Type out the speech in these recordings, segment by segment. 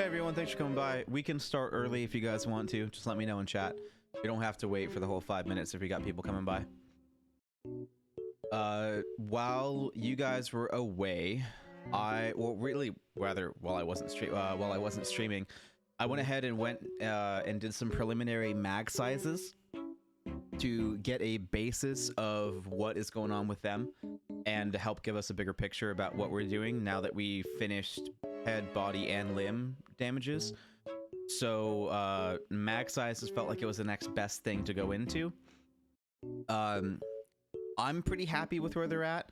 everyone, thanks for coming by. We can start early if you guys want to. Just let me know in chat. You don't have to wait for the whole 5 minutes if we got people coming by. While you guys were away, while I wasn't streaming, I went ahead and and did some preliminary mag sizes to get a basis of what is going on with them and to help give us a bigger picture about what we're doing now that we finished head, body, and limb damages. So mag sizes felt like it was the next best thing to go into. I'm pretty happy with where they're at,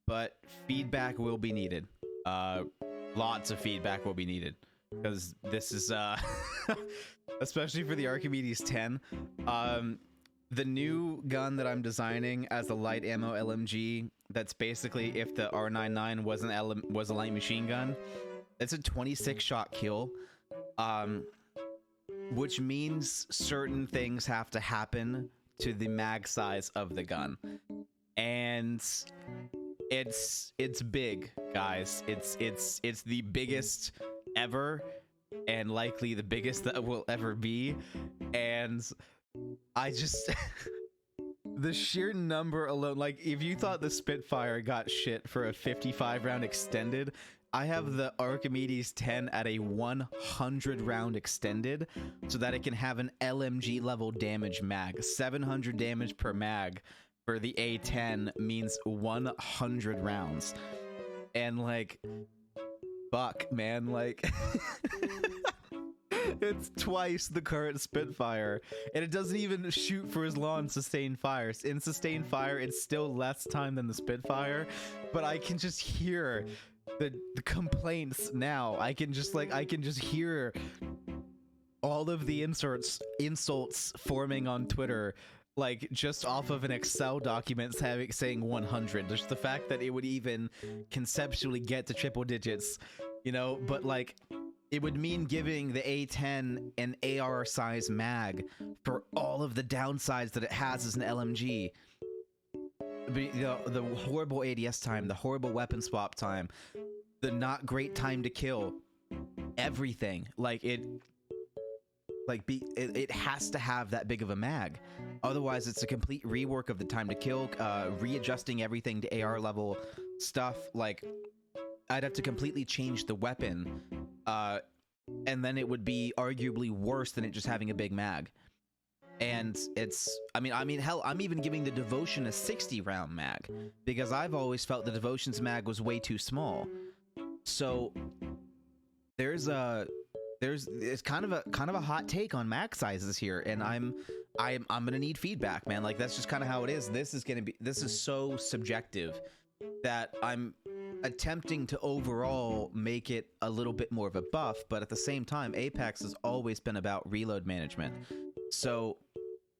but feedback will be needed. Lots of feedback will be needed because this is especially for the Archimedes 10. The new gun that I'm designing as a light ammo LMG, that's basically if the R99 was a light machine gun, it's a 26 shot kill, which means certain things have to happen to the mag size of the gun, and it's big, guys. It's the biggest ever and likely the biggest that will ever be, and I just the sheer number alone, like if you thought the Spitfire got shit for a 55 round extended, I have the Archimedes 10 at a 100 round extended so that it can have an LMG level damage mag. 700 damage per mag for the A10 means 100 rounds. And like, fuck, man, like it's twice the current Spitfire, and it doesn't even shoot for as long in sustained fire. In sustained fire, it's still less time than the Spitfire, but I can just hear the complaints now. I can just hear all of the insults forming on Twitter, like just off of an Excel document saying 100. Just the fact that it would even conceptually get to triple digits, you know, but like it would mean giving the A10 an AR size mag for all of the downsides that it has as an LMG. The horrible ADS time, the horrible weapon swap time, the not great time to kill, everything. Like it has to have that big of a mag. Otherwise, it's a complete rework of the time to kill, readjusting everything to AR level stuff. Like I'd have to completely change the weapon, and then it would be arguably worse than it just having a big mag. And it's, I mean, hell, I'm even giving the Devotion a 60 round mag because I've always felt the Devotion's mag was way too small. So it's kind of a hot take on mag sizes here, and I'm gonna need feedback, man. Like that's just kind of how it is. This is so subjective that I'm attempting to overall make it a little bit more of a buff, but at the same time, Apex has always been about reload management. So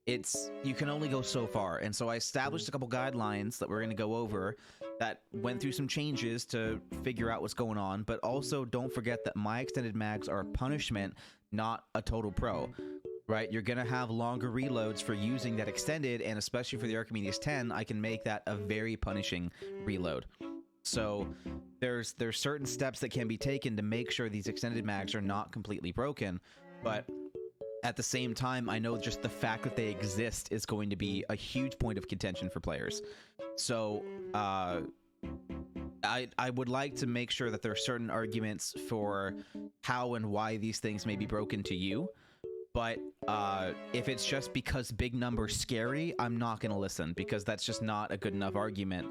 you can only go so far. And so I established a couple guidelines that we're going to go over that went through some changes to figure out what's going on. But also don't forget that my extended mags are a punishment, not a total pro, right? You're going to have longer reloads for using that extended. And especially for the Archimedes 10, I can make that a very punishing reload. So there's certain steps that can be taken to make sure these extended mags are not completely broken. But at the same time, I know just the fact that they exist is going to be a huge point of contention for players. So I would like to make sure that there are certain arguments for how and why these things may be broken to you. But if it's just because big numbers scary, I'm not going to listen, because that's just not a good enough argument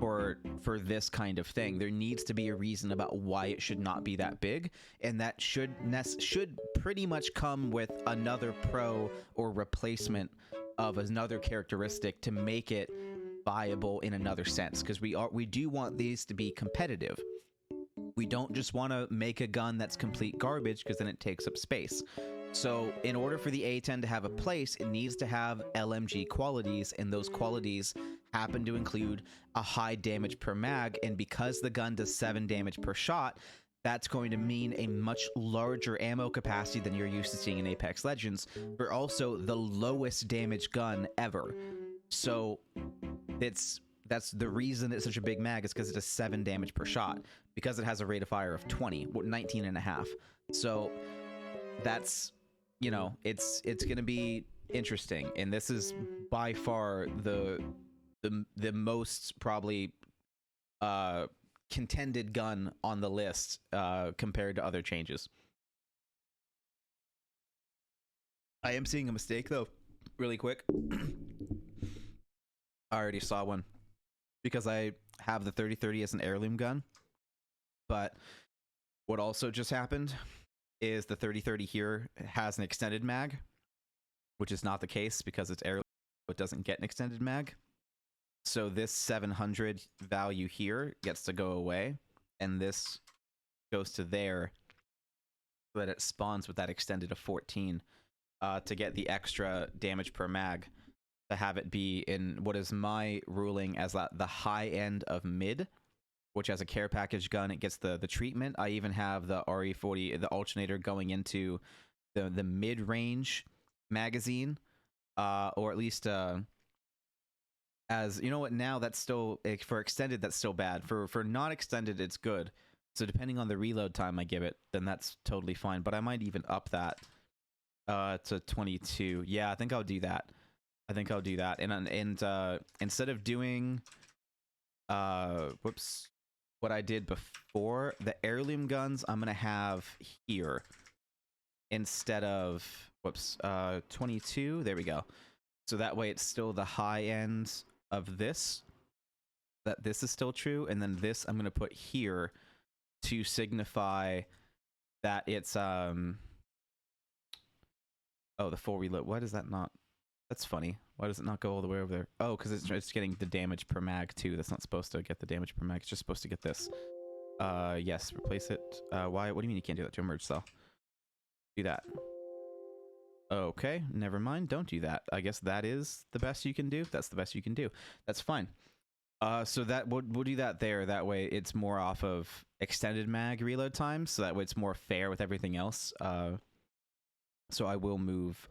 for this kind of thing. There needs to be a reason about why it should not be that big, and that should pretty much come with another pro or replacement of another characteristic to make it viable in another sense, because we do want these to be competitive. We don't just want to make a gun that's complete garbage, because then it takes up space. So in order for the A10 to have a place, it needs to have LMG qualities, and those qualities happen to include a high damage per mag. And because the gun does 7 damage per shot, that's going to mean a much larger ammo capacity than you're used to seeing in Apex Legends, but also the lowest damage gun ever. So it's That's the reason it's such a big mag, is because it does 7 damage per shot, because it has a rate of fire of 20, 19 and a half. So that's, you know, it's gonna be interesting, and this is by far the most probably contended gun on the list compared to other changes. I am seeing a mistake though, really quick. I already saw one because I have the 3030 as an heirloom gun, but what also just happened is the 3030 here has an extended mag, which is not the case because it's heirloom, it doesn't get an extended mag. So this 700 value here gets to go away, and this goes to there so that it spawns with that extended of 14 to get the extra damage per mag, to have it be in what is my ruling as the high end of mid, which has a care package gun. It gets the treatment. I even have the RE40, the alternator, going into the mid-range magazine, or at least as, you know what, now that's still, for extended, that's still bad. For non-extended, it's good. So depending on the reload time I give it, then that's totally fine. But I might even up that to 22. Yeah, I think I'll do that. I think I'll do that. And instead of doing whoops, what I did before, the heirloom guns I'm gonna have here instead of, whoops, 22. There we go. So that way it's still the high end of this, that this is still true, and then this I'm gonna put here to signify that it's oh, the full reload. Why does that not? That's funny. Why does it not go all the way over there? Oh, because it's getting the damage per mag too. That's not supposed to get the damage per mag. It's just supposed to get this. Yes, replace it. Why? What do you mean you can't do that to a merge cell? Do that. Okay, never mind. Don't do that. I guess that is the best you can do. That's the best you can do. That's fine. So that we'll do that there. That way it's more off of extended mag reload time. So that way it's more fair with everything else. So I will move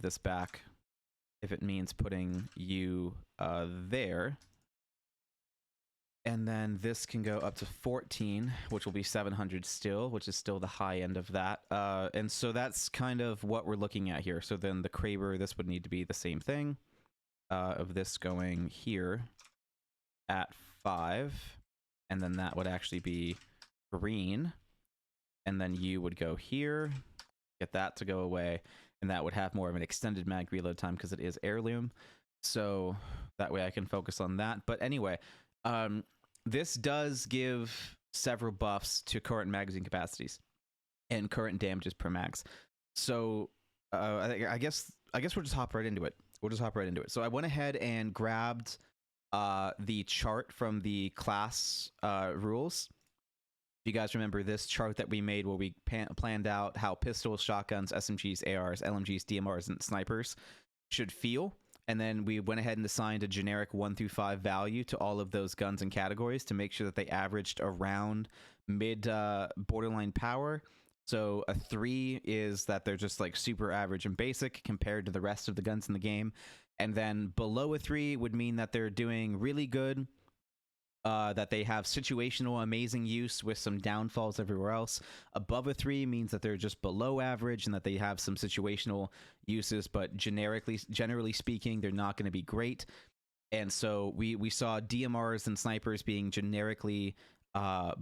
this back if it means putting you there. And then this can go up to 14, which will be 700 still, which is still the high end of that. And so that's kind of what we're looking at here. So then the Kraber, this would need to be the same thing, of this going here at 5. And then that would actually be green. And then you would go here, get that to go away. And that would have more of an extended mag reload time because it is heirloom. So that way I can focus on that. But anyway, this does give several buffs to current magazine capacities and current damages per max. So I guess we'll just hop right into it. So I went ahead and grabbed the chart from the class rules. If you guys remember this chart that we made where we planned out how pistols, shotguns, SMGs, ARs, LMGs, DMRs, and snipers should feel. And then we went ahead and assigned a generic 1 through 5 value to all of those guns and categories to make sure that they averaged around mid borderline power. So a 3 is that they're just like super average and basic compared to the rest of the guns in the game. And then below a 3 would mean that they're doing really good, that they have situational amazing use with some downfalls everywhere else. Above a 3 means that they're just below average and that they have some situational uses, but generally speaking, they're not going to be great. And so we saw DMRs and snipers being generically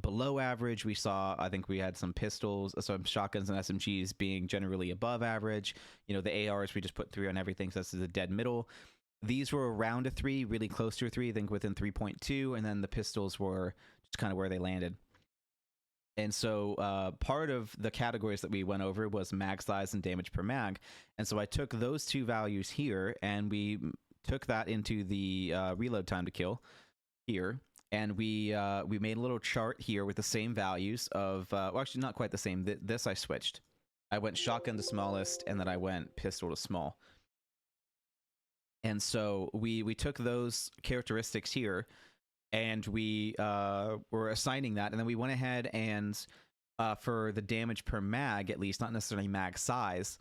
below average. We saw, I think we had some pistols, some shotguns and SMGs being generally above average. You know, the ARs, we just put 3 on everything, so this is a dead middle. These were around a 3, really close to a 3, I think within 3.2, and then the pistols were just kind of where they landed. And so part of the categories that we went over was mag size and damage per mag. And so I took those 2 values here, and we took that into the reload time to kill here. And we made a little chart here with the same values of, well, actually not quite the same. This I switched. I went shotgun to smallest, and then I went pistol to small. And so we took those characteristics here, and we were assigning that, and then we went ahead and for the damage per mag, at least, not necessarily mag size,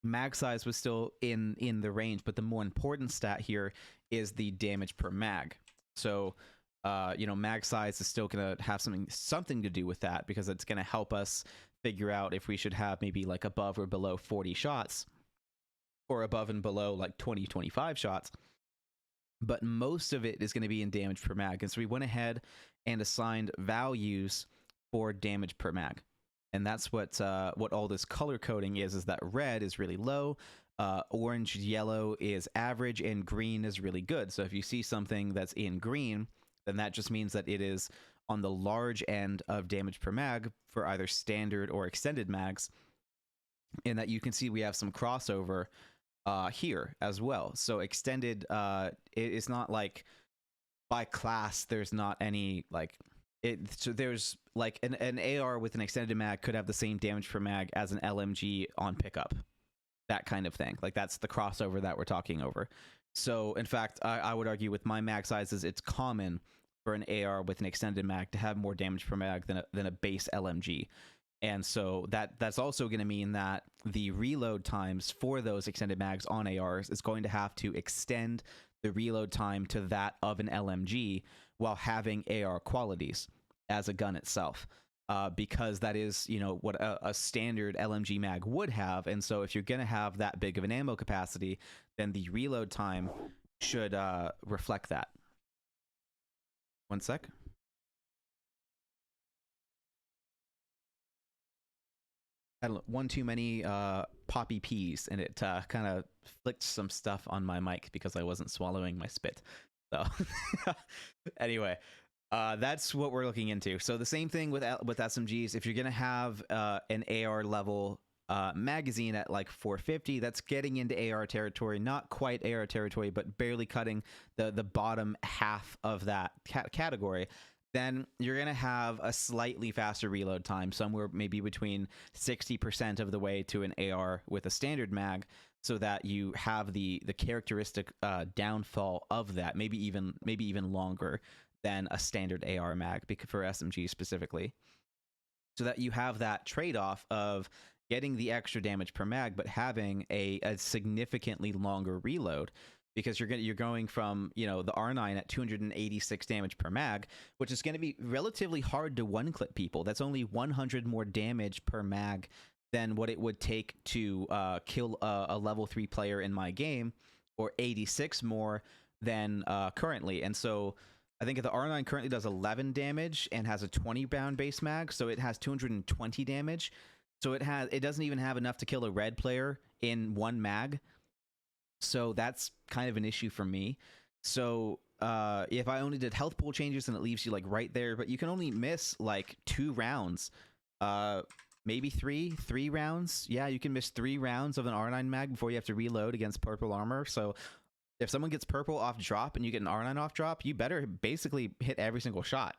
mag size was still in the range, but the more important stat here is the damage per mag. So mag size is still going to have something to do with that, because it's going to help us figure out if we should have maybe like above or below 40 shots, or above and below like 20-25 shots. But most of it is going to be in damage per mag, and so we went ahead and assigned values for damage per mag. And that's what all this color coding is that red is really low, orange, yellow is average, and green is really good. So if you see something that's in green, then that just means that it is on the large end of damage per mag for either standard or extended mags, and that you can see we have some crossover here as well. So extended, it's not like by class there's not any like so there's like an AR with an extended mag could have the same damage per mag as an LMG on pickup, that kind of thing. Like that's the crossover that we're talking over. So in fact, I would argue with my mag sizes, it's common for an AR with an extended mag to have more damage per mag than a base LMG. And so that's also going to mean that the reload times for those extended mags on ARs is going to have to extend the reload time to that of an LMG while having AR qualities as a gun itself, because that is, what a standard LMG mag would have. And so if you're going to have that big of an ammo capacity, then the reload time should reflect that. One sec. Had one too many poppy peas, and it kind of flicked some stuff on my mic because I wasn't swallowing my spit. So anyway, that's what we're looking into. So the same thing with SMGs. If you're gonna have an AR level magazine at like 450, that's getting into AR territory. Not quite AR territory, but barely cutting the bottom half of that category. Then you're going to have a slightly faster reload time, somewhere maybe between 60% of the way to an AR with a standard mag, so that you have the characteristic downfall of that, maybe even longer than a standard AR mag for SMG specifically, so that you have that trade-off of getting the extra damage per mag, but having a significantly longer reload. Because you're going from the R9 at 286 damage per mag, which is going to be relatively hard to one-clip people. That's only 100 more damage per mag than what it would take to kill a level 3 player in my game, or 86 more than currently. And so I think the R9 currently does 11 damage and has a 20 round base mag, so it has 220 damage. So it doesn't even have enough to kill a red player in one mag. So that's kind of an issue for me. So if I only did health pool changes, then it leaves you like right there, but you can only miss like 2 rounds, maybe three rounds. Yeah, you can miss 3 rounds of an R9 mag before you have to reload against purple armor. So if someone gets purple off drop and you get an R9 off drop, you better basically hit every single shot.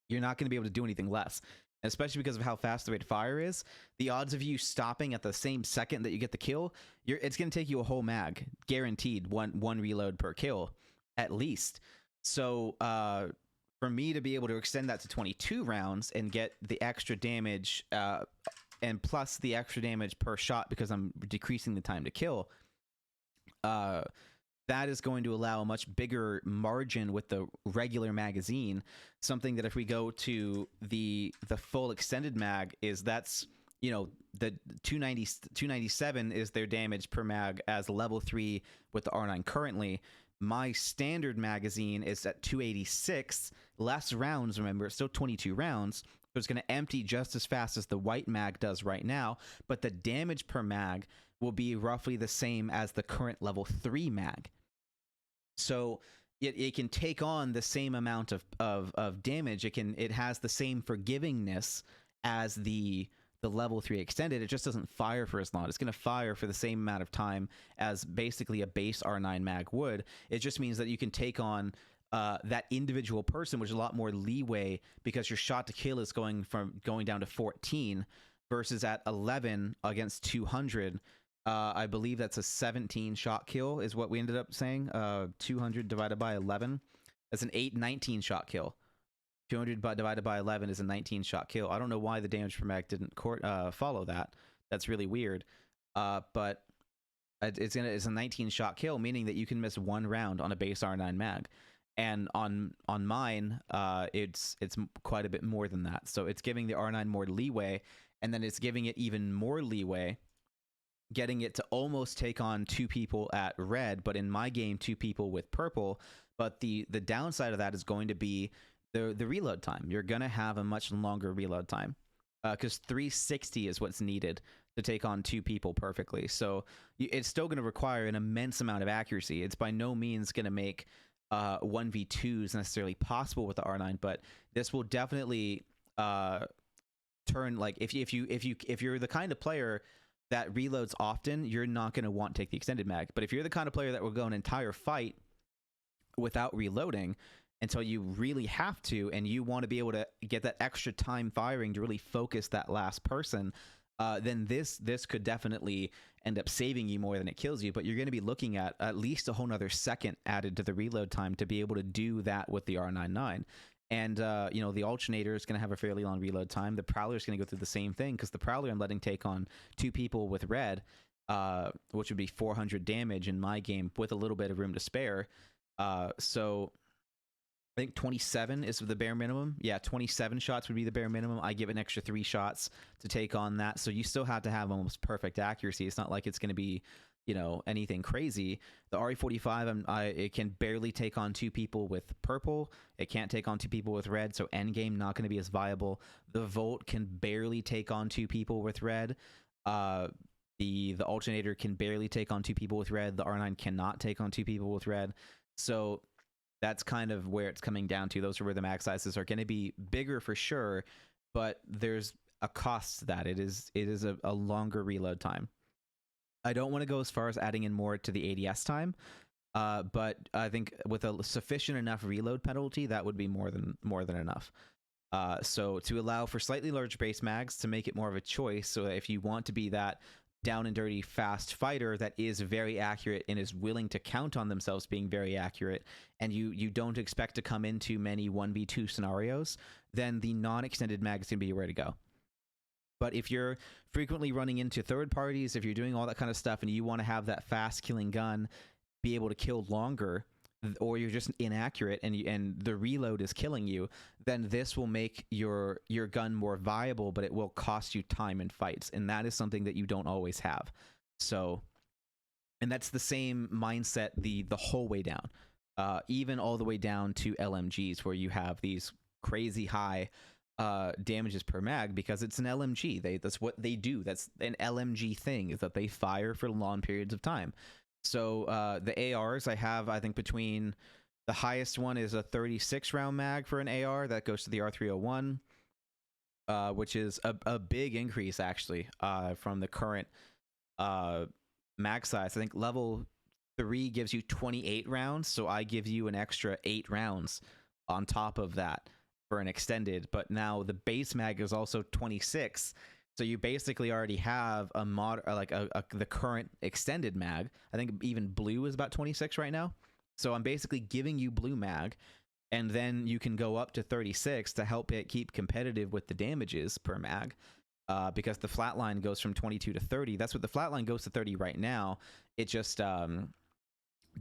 You're not going to be able to do anything less. Especially because of how fast the rate of fire is, the odds of you stopping at the same second that you get the kill, it's going to take you a whole mag, guaranteed one reload per kill, at least. So for me to be able to extend that to 22 rounds and get the extra damage, and plus the extra damage per shot because I'm decreasing the time to kill, that is going to allow a much bigger margin with the regular magazine. Something that if we go to the full extended mag, that's the 297 is their damage per mag as level 3 with the R9 currently. My standard magazine is at 286, less rounds, remember, it's still 22 rounds, so it's going to empty just as fast as the white mag does right now, but the damage per mag will be roughly the same as the current level 3 mag. So it can take on the same amount of damage. It has the same forgivingness as the level 3 extended. It just doesn't fire for as long. It's going to fire for the same amount of time as basically a base R9 mag would. It just means that you can take on that individual person, which is a lot more leeway, because your shot to kill is going down to 14 versus at 11 against 200. I believe that's a 17 shot kill is what we ended up saying. 200 divided by 11. That's an 19 shot kill. 200 divided by 11 is a 19 shot kill. I don't know why the damage per mag didn't follow that. That's really weird. But it's a 19 shot kill, meaning that you can miss one round on a base R9 mag, and on mine, it's quite a bit more than that. So it's giving the R9 more leeway, and then it's giving it even more leeway, getting it to almost take on two people at red, but in my game, two people with purple. But the downside of that is going to be the reload time. You're gonna have a much longer reload time, because 360 is what's needed to take on two people perfectly. So it's still going to require an immense amount of accuracy. It's by no means going to make 1v2s necessarily possible with the R9, but this will definitely turn, like, if you're the kind of player that reloads often, you're not going to want to take the extended mag. But if you're the kind of player that will go an entire fight without reloading until you really have to, and you want to be able to get that extra time firing to really focus that last person, then this could definitely end up saving you more than it kills you. But you're going to be looking at least a whole nother second added to the reload time to be able to do that with the R99. And you know, the Alternator is going to have a fairly long reload time. The Prowler is going to go through the same thing, because the Prowler I'm letting take on two people with red, which would be 400 damage in my game with a little bit of room to spare. So I think 27 is the bare minimum. Yeah, 27 shots would be the bare minimum. I give an extra 3 shots to take on that. So you still have to have almost perfect accuracy. It's not like it's going to be, you know, anything crazy. The RE45, it can barely take on two people with purple. It can't take on two people with red, so endgame not going to be as viable. The Volt can barely take on two people with red. The Alternator can barely take on two people with red. The R9 cannot take on two people with red. So that's kind of where it's coming down to. Those are where the mag sizes are going to be bigger for sure, but there's a cost to that. It is a longer reload time. I don't want to go as far as adding in more to the ADS time, but I think with a sufficient enough reload penalty, that would be more than enough. So to allow for slightly larger base mags, to make it more of a choice, so that if you want to be that down and dirty fast fighter that is very accurate and is willing to count on themselves being very accurate, and you don't expect to come into many 1v2 scenarios, then the non-extended mag is going to be your way to go. But if you're frequently running into third parties, if you're doing all that kind of stuff and you want to have that fast killing gun be able to kill longer, or you're just inaccurate and the reload is killing you, then this will make your gun more viable, but it will cost you time in fights, and that is something that you don't always have. So, and that's the same mindset the whole way down, even all the way down to LMGs, where you have these crazy high damages per mag, because it's an LMG. That's what they do. That's an LMG thing, is that they fire for long periods of time. So the ARs I have, I think between the highest one is a 36 round mag for an AR that goes to the R301, which is a big increase actually from the current mag size. I think level 3 gives you 28 rounds, so I give you an extra 8 rounds on top of that for an extended. But now the base mag is also 26. So you basically already have a the current extended mag. I think even blue is about 26 right now. So I'm basically giving you blue mag, and then you can go up to 36 to help it keep competitive with the damages per mag, because the flatline goes from 22 to 30. That's what the flatline goes to 30 right now. It just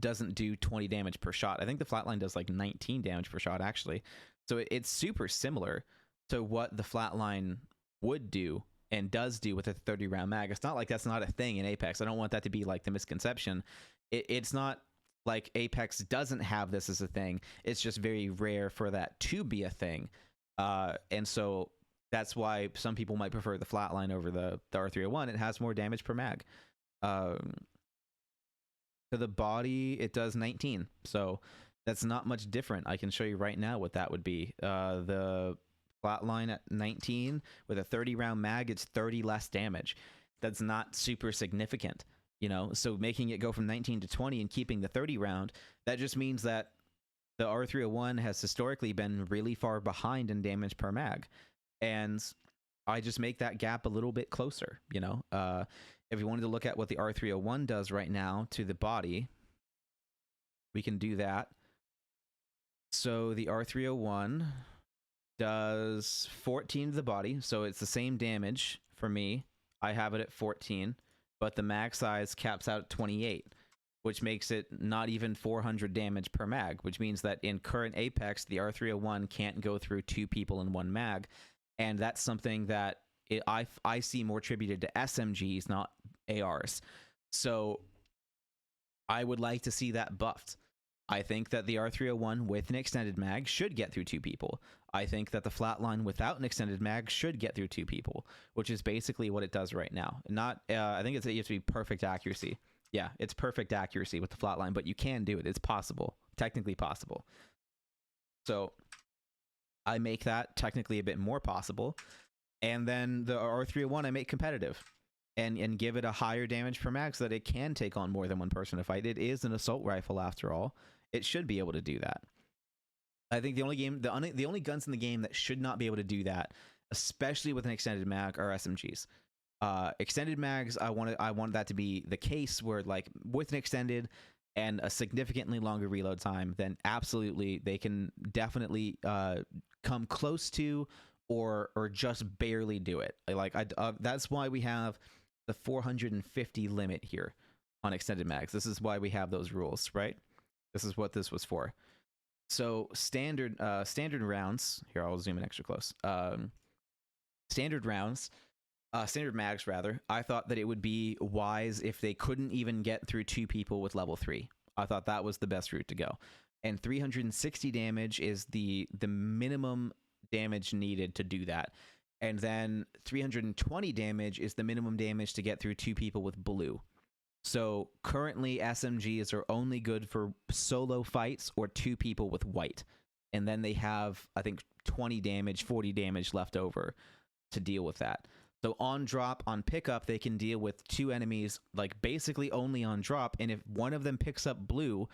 doesn't do 20 damage per shot. I think the flatline does like 19 damage per shot actually. So it's super similar to what the flatline would do and does do with a 30 round mag. It's not like that's not a thing in Apex. I don't want that to be like the misconception. It's not like Apex doesn't have this as a thing. It's just very rare for that to be a thing. And so that's why some people might prefer the flatline over the R301. It has more damage per mag. To the body, it does 19. So that's not much different. I can show you right now what that would be. The flatline at 19 with a 30 round mag, it's 30 less damage. That's not super significant, you know. So making it go from 19 to 20 and keeping the 30 round, that just means that the R301 has historically been really far behind in damage per mag, and I just make that gap a little bit closer, you know. If you wanted to look at what the R301 does right now to the body, we can do that. So the R301 does 14 to the body, so it's the same damage for me. I have it at 14. but the mag size caps out at 28, which makes it not even 400 damage per mag, which means that in current Apex, the R301 can't go through 2 people in 1 mag, and that's something that I see more attributed to SMGs, not ARs. So I would like to see that buffed. I think that the R301 with an extended mag should get through 2 people. I think that the flatline without an extended mag should get through 2 people, which is basically what it does right now. Not, I think you have to be perfect accuracy. Yeah, it's perfect accuracy with the flatline, but you can do it. It's possible, technically possible. So I make that technically a bit more possible. And then the R301 I make competitive. And give it a higher damage per mag so that it can take on more than one person to fight. It is an assault rifle after all. It should be able to do that. I think the only guns in the game that should not be able to do that, especially with an extended mag, are SMGs. Extended mags, I want that to be the case where, like, with an extended and a significantly longer reload time, then absolutely they can definitely come close to or just barely do it. That's why we have the 450 limit here on extended mags. This is why we have those rules, right? This is what this was for. So standard rounds, here I'll zoom in extra close. Standard rounds, standard mags rather, I thought that it would be wise if they couldn't even get through 2 people with level 3. I thought that was the best route to go. And 360 damage is the minimum damage needed to do that. And then 320 damage is the minimum damage to get through 2 people with blue. So currently SMGs are only good for solo fights or 2 people with white. And then they have, I think, 20 damage, 40 damage left over to deal with that. So on drop, on pickup, they can deal with 2 enemies, like basically only on drop. And if one of them picks up blue,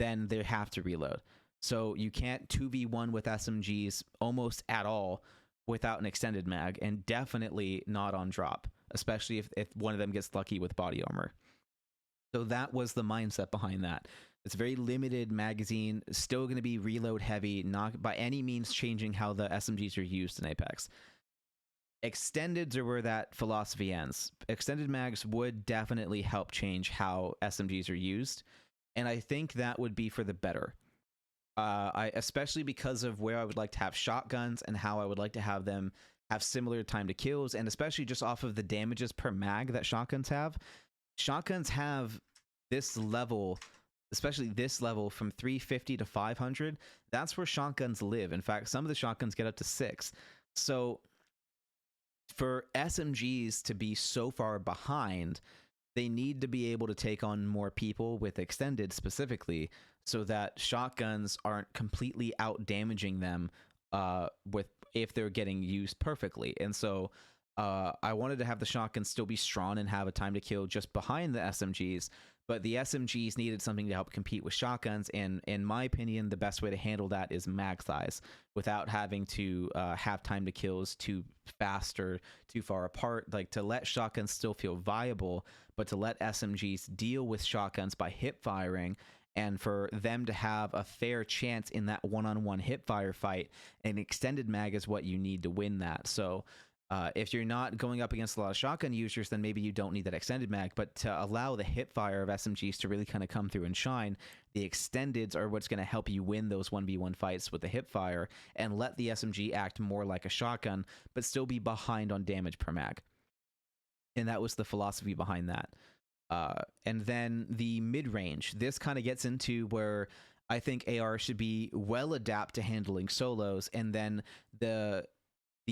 then they have to reload. So you can't 2v1 with SMGs almost at all without an extended mag, and definitely not on drop, especially if one of them gets lucky with body armor. So that was the mindset behind that. It's a very limited magazine, still going to be reload heavy, not by any means changing how the SMGs are used in Apex. Extendeds are where that philosophy ends. Extended mags would definitely help change how SMGs are used, and I think that would be for the better. Especially because of where I would like to have shotguns and how I would like to have them have similar time to kills, and especially just off of the damages per mag that shotguns have. Shotguns have this level, especially this level from 350 to 500. That's where shotguns live. In fact, some of the shotguns get up to 6. So for SMGs to be so far behind, they need to be able to take on more people with extended specifically, so that shotguns aren't completely out damaging them if they're getting used perfectly. And so I wanted to have the shotguns still be strong and have a time to kill just behind the SMGs, but the SMGs needed something to help compete with shotguns, and in my opinion, the best way to handle that is mag size, without having to have time to kills too fast or too far apart, like to let shotguns still feel viable, but to let SMGs deal with shotguns by hip firing, and for them to have a fair chance in that one-on-one hip fire fight. An extended mag is what you need to win that. So if you're not going up against a lot of shotgun users, then maybe you don't need that extended mag, but to allow the hip fire of SMGs to really kind of come through and shine, the extendeds are what's going to help you win those 1v1 fights with the hip fire, and let the SMG act more like a shotgun, but still be behind on damage per mag. And that was the philosophy behind that. And then the mid-range, this kind of gets into where I think AR should be well adapted to handling solos, and then the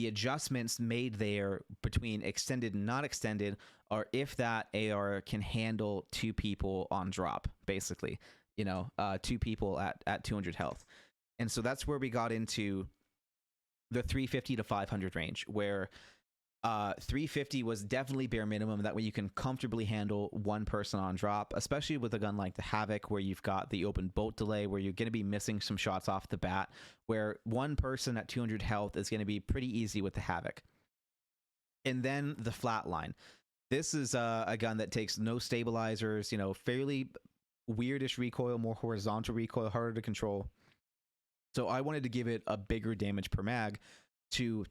adjustments made there between extended and not extended are if that AR can handle 2 people on drop, basically, 2 people at 200 health. And so that's where we got into the 350 to 500 range, where 350 was definitely bare minimum. That way you can comfortably handle 1 person on drop, especially with a gun like the Havoc, where you've got the open bolt delay, where you're going to be missing some shots off the bat, where 1 person at 200 health is going to be pretty easy with the Havoc. And then the Flatline. This is a gun that takes no stabilizers, fairly weirdish recoil, more horizontal recoil, harder to control. So I wanted to give it a bigger damage per mag to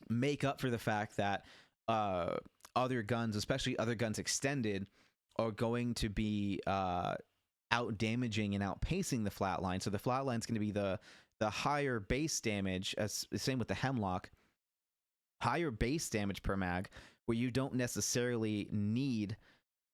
make up for the fact that other guns, especially other guns extended, are going to be out damaging and outpacing the flatline. So the flatline's going to be the higher base damage, as same with the Hemlock, higher base damage per mag, where you don't necessarily need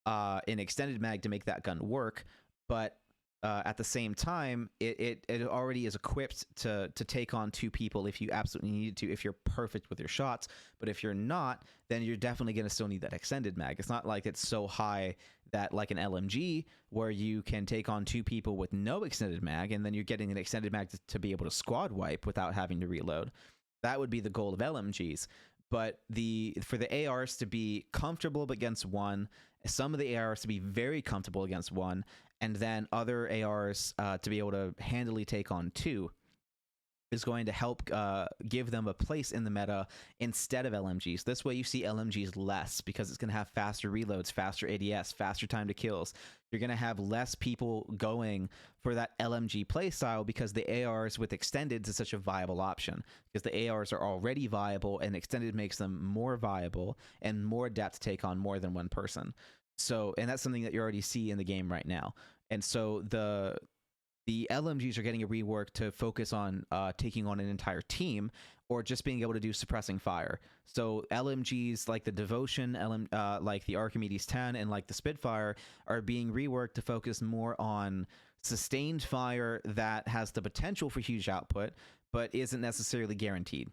an extended mag to make that gun work, but at the same time, it already is equipped to take on 2 people if you absolutely needed to, if you're perfect with your shots. But if you're not, then you're definitely going to still need that extended mag. It's not like it's so high that, like an LMG, where you can take on 2 people with no extended mag, and then you're getting an extended mag to be able to squad wipe without having to reload. That would be the goal of LMGs. But for the ARs to be comfortable against one, some of the ARs to be very comfortable against one, and then other ARs to be able to handily take on 2, is going to help give them a place in the meta instead of LMGs. This way you see LMGs less, because it's going to have faster reloads, faster ADS, faster time to kills. You're going to have less people going for that LMG playstyle, because the ARs with extended is such a viable option, because the ARs are already viable and extended makes them more viable and more adept to take on more than one person. So, and that's something that you already see in the game right now. And so the LMGs are getting a rework to focus on taking on an entire team, or just being able to do suppressing fire. So LMGs like the Devotion, like the Archimedes 10, and like the Spitfire are being reworked to focus more on sustained fire that has the potential for huge output, but isn't necessarily guaranteed.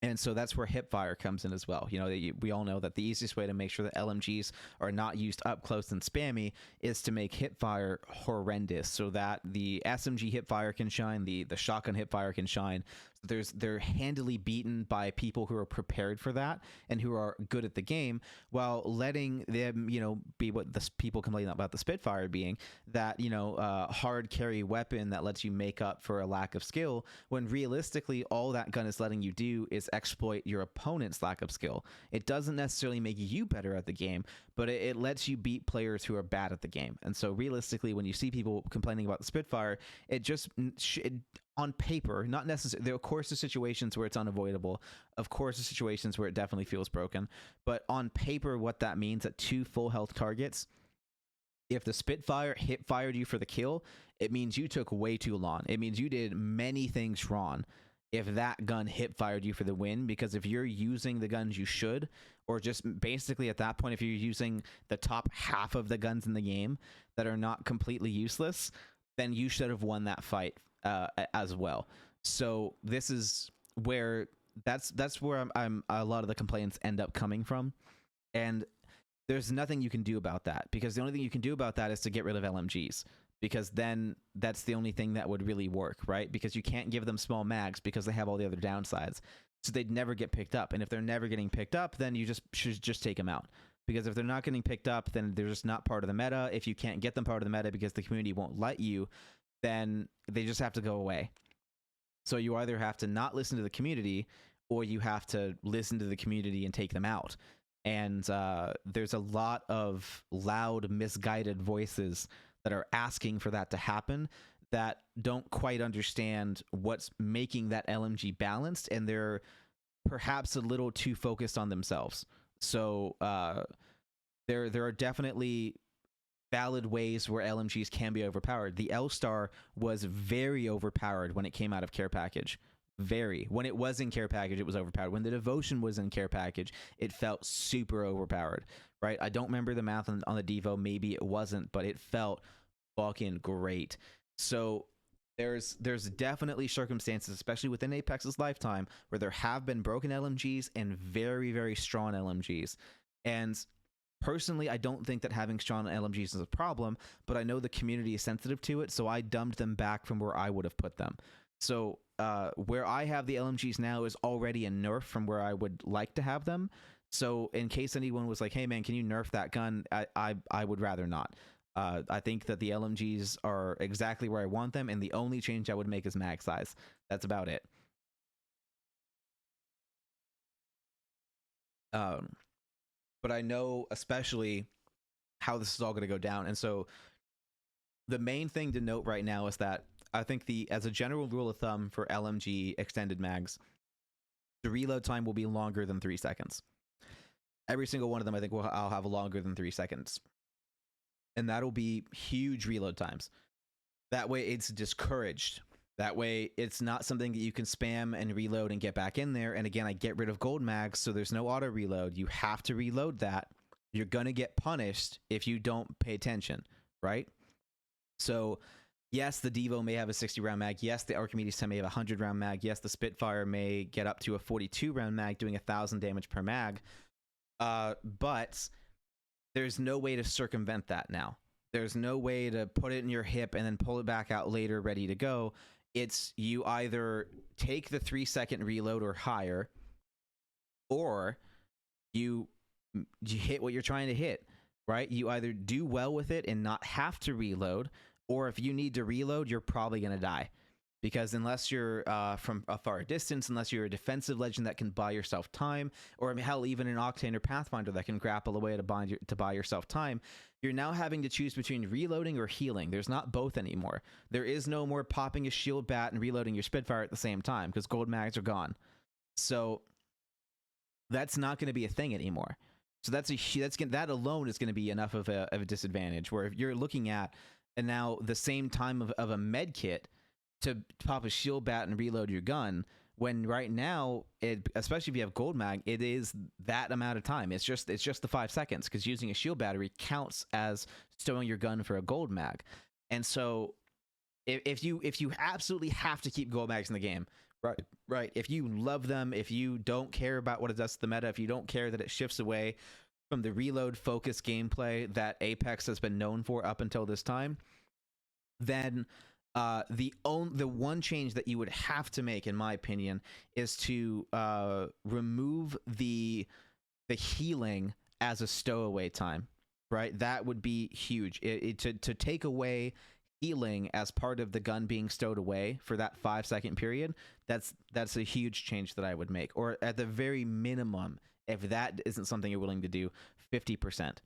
And so that's where hipfire comes in as well. You know, we all know that the easiest way to make sure that LMGs are not used up close and spammy is to make hipfire horrendous, so that the SMG hipfire can shine, the shotgun hipfire can shine. So they're handily beaten by people who are prepared for that and who are good at the game, while letting them, you know, be what the people complain about the Spitfire being, that, you know, hard carry weapon that lets you make up for a lack of skill, when realistically all that gun is letting you do is exploit your opponent's lack of skill. It doesn't necessarily make you better at the game, but it lets you beat players who are bad at the game. And so realistically, when you see people complaining about the Spitfire, it just on paper, not necessarily, there of course are situations where it's unavoidable, of course there's situations where it definitely feels broken, but on paper what that means at 2 full health targets, if the Spitfire hip-fired you for the kill, it means you took way too long. It means you did many things wrong if that gun hip-fired you for the win, because if you're using the guns you should, or just basically at that point, if you're using the top half of the guns in the game that are not completely useless, then you should have won that fight as well. So this is where that's where I'm a lot of the complaints end up coming from, and there's nothing you can do about that, because the only thing you can do about that is to get rid of LMGs, because then that's the only thing that would really work, right? Because you can't give them small mags because they have all the other downsides, so they'd never get picked up. And if they're never getting picked up, then you should just take them out, because if they're not getting picked up, then they're just not part of the meta. If you can't get them part of the meta because the community won't let you, then they just have to go away. So you either have to not listen to the community, or you have to listen to the community and take them out. And there's a lot of loud, misguided voices that are asking for that to happen, that don't quite understand what's making that LMG balanced, and they're perhaps a little too focused on themselves. So there are definitely valid ways where LMGs can be overpowered. The L-Star was very overpowered when it came out of care package. When it was in care package, it was overpowered. When the Devotion was in care package, it felt super overpowered, right? I don't remember the math on the Devo. Maybe it wasn't, but it felt fucking great. So there's definitely circumstances, especially within Apex's lifetime, where there have been broken LMGs and very, very strong LMGs. And personally, I don't think that having strong LMGs is a problem, but I know the community is sensitive to it, so I dumped them back from where I would have put them. So where I have the LMGs now is already a nerf from where I would like to have them. So in case anyone was like, hey man, can you nerf that gun? I would rather not. I think that the LMGs are exactly where I want them, and the only change I would make is mag size. That's about it. But I know especially how this is all going to go down. And so the main thing to note right now is that I think as a general rule of thumb for LMG extended mags, the reload time will be longer than 3 seconds. Every single one of them, I think, I'll have longer than 3 seconds, and that'll be huge reload times. That way, it's discouraged. That way, it's not something that you can spam and reload and get back in there. And again, I get rid of gold mags, so there's no auto reload. You have to reload that. You're gonna get punished if you don't pay attention, right? So, yes, the Devo may have a 60-round mag. Yes, the Archimedes 10 may have a 100-round mag. Yes, the Spitfire may get up to a 42-round mag, doing 1,000 damage per mag. But there's no way to circumvent that now. There's no way to put it in your hip and then pull it back out later, ready to go. It's you either take the 3-second reload or higher, or you hit what you're trying to hit, right? You either do well with it and not have to reload, or if you need to reload, you're probably going to die. Because unless you're from a far distance, unless you're a defensive legend that can buy yourself time, or hell, even an Octane or Pathfinder that can grapple away to buy yourself time, you're now having to choose between reloading or healing. There's not both anymore. There is no more popping a shield bat and reloading your Spitfire at the same time, because gold mags are gone. So that's not going to be a thing anymore. So that alone is going to be enough of a disadvantage. Where if you're looking at and now the same time of a med kit to pop a shield bat and reload your gun, when right now, especially if you have gold mag, it is that amount of time. It's just the 5 seconds, because using a shield battery counts as stowing your gun for a gold mag. And so if you absolutely have to keep gold mags in the game, right, if you love them, if you don't care about what it does to the meta, if you don't care that it shifts away from the reload focus gameplay that Apex has been known for up until this time, then the one change that you would have to make, in my opinion, is to remove the healing as a stowaway time. Right, that would be huge. To take away healing as part of the gun being stowed away for that 5-second period, that's a huge change that I would make. Or at the very minimum, if that isn't something you're willing to do, 50%.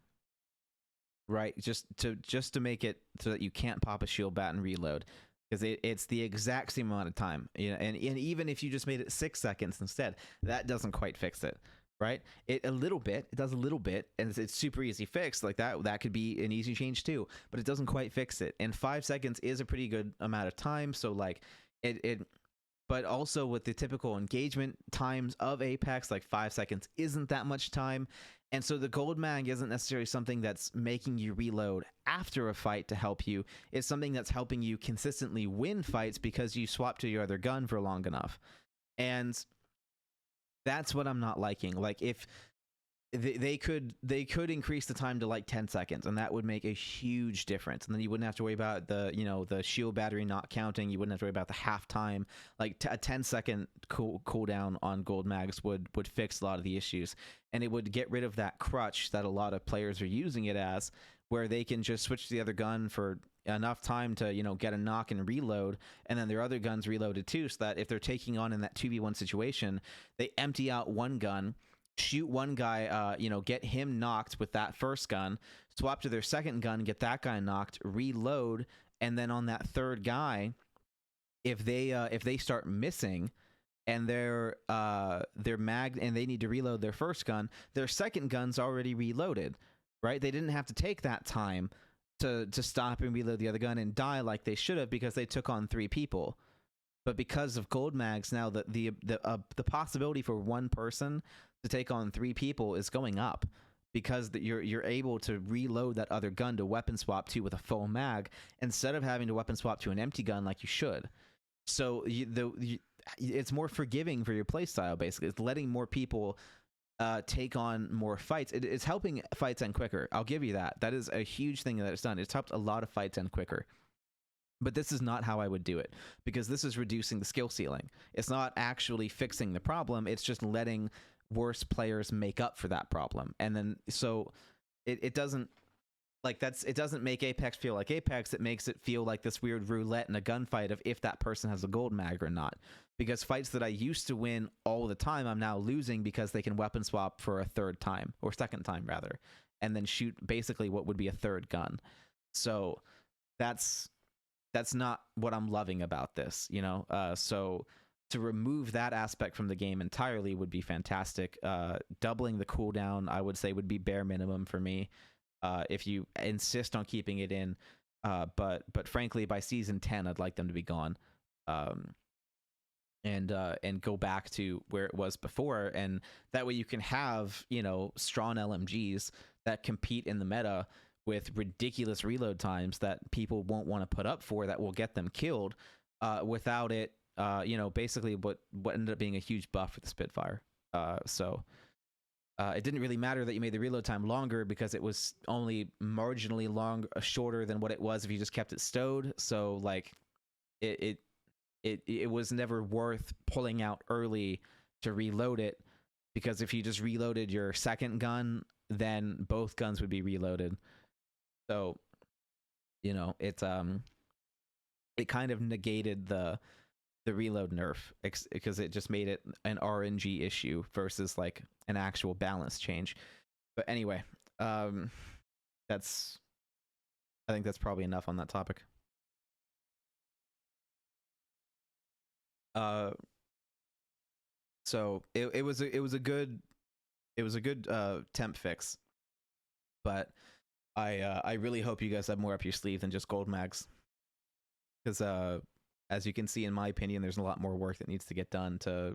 Right, just to make it so that you can't pop a shield bat and reload, because it's the exact same amount of time. You know, and even if you just made it 6 seconds instead, that doesn't quite fix it. Right, it does a little bit, and it's super easy fix. Like that could be an easy change too, but it doesn't quite fix it. And 5 seconds is a pretty good amount of time. So like but also with the typical engagement times of Apex, like 5 seconds isn't that much time. And so the gold mag isn't necessarily something that's making you reload after a fight to help you. It's something that's helping you consistently win fights because you swap to your other gun for long enough. And that's what I'm not liking. Like, if they could increase the time to like 10 seconds, and that would make a huge difference. And then you wouldn't have to worry about the shield battery not counting. You wouldn't have to worry about the half time. Like a 10-second cooldown on gold mags would fix a lot of the issues, and it would get rid of that crutch that a lot of players are using it as, where they can just switch to the other gun for enough time to get a knock and reload, and then their other guns reloaded too, so that if they're taking on in that 2v1 situation, they empty out one gun, shoot one guy, get him knocked with that first gun, swap to their second gun, get that guy knocked, reload, and then on that third guy, if they start missing and they're magged and they need to reload their first gun, their second gun's already reloaded, right? They didn't have to take that time to stop and reload the other gun and die like they should have, because they took on 3 people. But because of gold mags, now the possibility for one person to take on 3 people is going up, because you're able to reload that other gun to weapon swap to with a full mag, instead of having to weapon swap to an empty gun like you should. So it's more forgiving for your playstyle. Basically, it's letting more people take on more fights. It's helping fights end quicker. I'll give you that. That is a huge thing that it's done. It's helped a lot of fights end quicker. But this is not how I would do it, because this is reducing the skill ceiling. It's not actually fixing the problem. It's just letting worse players make up for that problem. And then so it doesn't it doesn't make Apex feel like Apex. It makes it feel like this weird roulette in a gunfight of if that person has a gold mag or not. Because fights that I used to win all the time, I'm now losing because they can weapon swap for a third time, or second time rather, and then shoot basically what would be a third gun. So that's not what I'm loving about this, So to remove that aspect from the game entirely would be fantastic. Doubling the cooldown, I would say, would be bare minimum for me. If you insist on keeping it in, but frankly, by season 10, I'd like them to be gone, and go back to where it was before, and that way you can have strong LMGs that compete in the meta with ridiculous reload times that people won't want to put up for, that will get them killed, without it. Basically what ended up being a huge buff for the Spitfire. So it didn't really matter that you made the reload time longer, because it was only marginally shorter than what it was if you just kept it stowed. So like it was never worth pulling out early to reload it, because if you just reloaded your second gun, then both guns would be reloaded. So it kind of negated the reload nerf, because it just made it an RNG issue versus like an actual balance change. But anyway, I think that's probably enough on that topic. So it was a good temp fix, but I really hope you guys have more up your sleeve than just gold mags, because as you can see, in my opinion, there's a lot more work that needs to get done to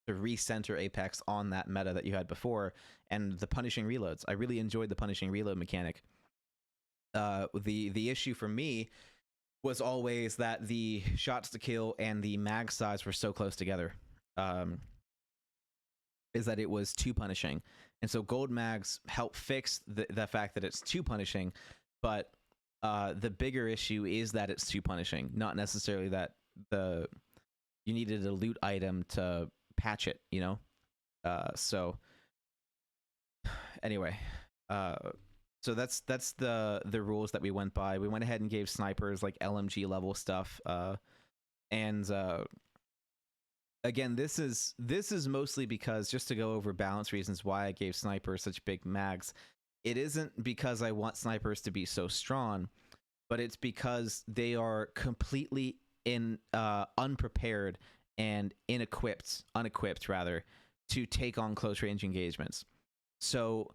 recenter Apex on that meta that you had before, and the punishing reloads. I really enjoyed the punishing reload mechanic. The issue for me was always that the shots to kill and the mag size were so close together. Is that it was too punishing, and so gold mags help fix the fact that it's too punishing, but the bigger issue is that it's too punishing, not necessarily that you needed a loot item to patch it, so anyway, so that's the rules that we went by. We went ahead and gave snipers like LMG level stuff, and again, this is mostly because, just to go over balance reasons why I gave snipers such big mags, it isn't because I want snipers to be so strong, but it's because they are completely unprepared and unequipped rather, to take on close range engagements. So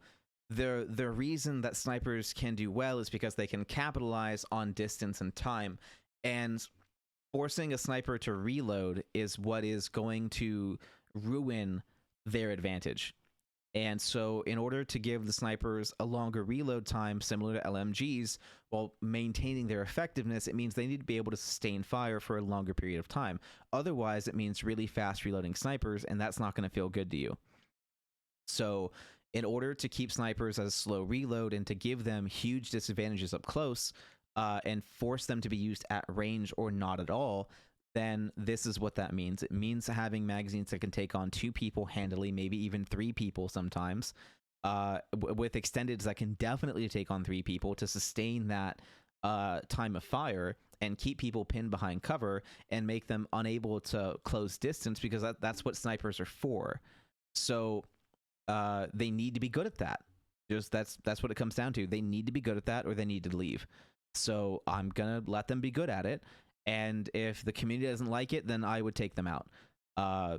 the reason that snipers can do well is because they can capitalize on distance and time, and forcing a sniper to reload is what is going to ruin their advantage. And so in order to give the snipers a longer reload time similar to LMGs while maintaining their effectiveness, it means they need to be able to sustain fire for a longer period of time. Otherwise, it means really fast reloading snipers, and that's not going to feel good to you. So in order to keep snipers as slow reload and to give them huge disadvantages up close, and force them to be used at range or not at all, then this is what that means. It means having magazines that can take on 2 people handily, maybe even 3 people sometimes, with extendeds that can definitely take on 3 people to sustain that time of fire and keep people pinned behind cover and make them unable to close distance, because that's what snipers are for. So they need to be good at that. That's what it comes down to. They need to be good at that, or they need to leave. So I'm gonna let them be good at it, and if the community doesn't like it, then I would take them out,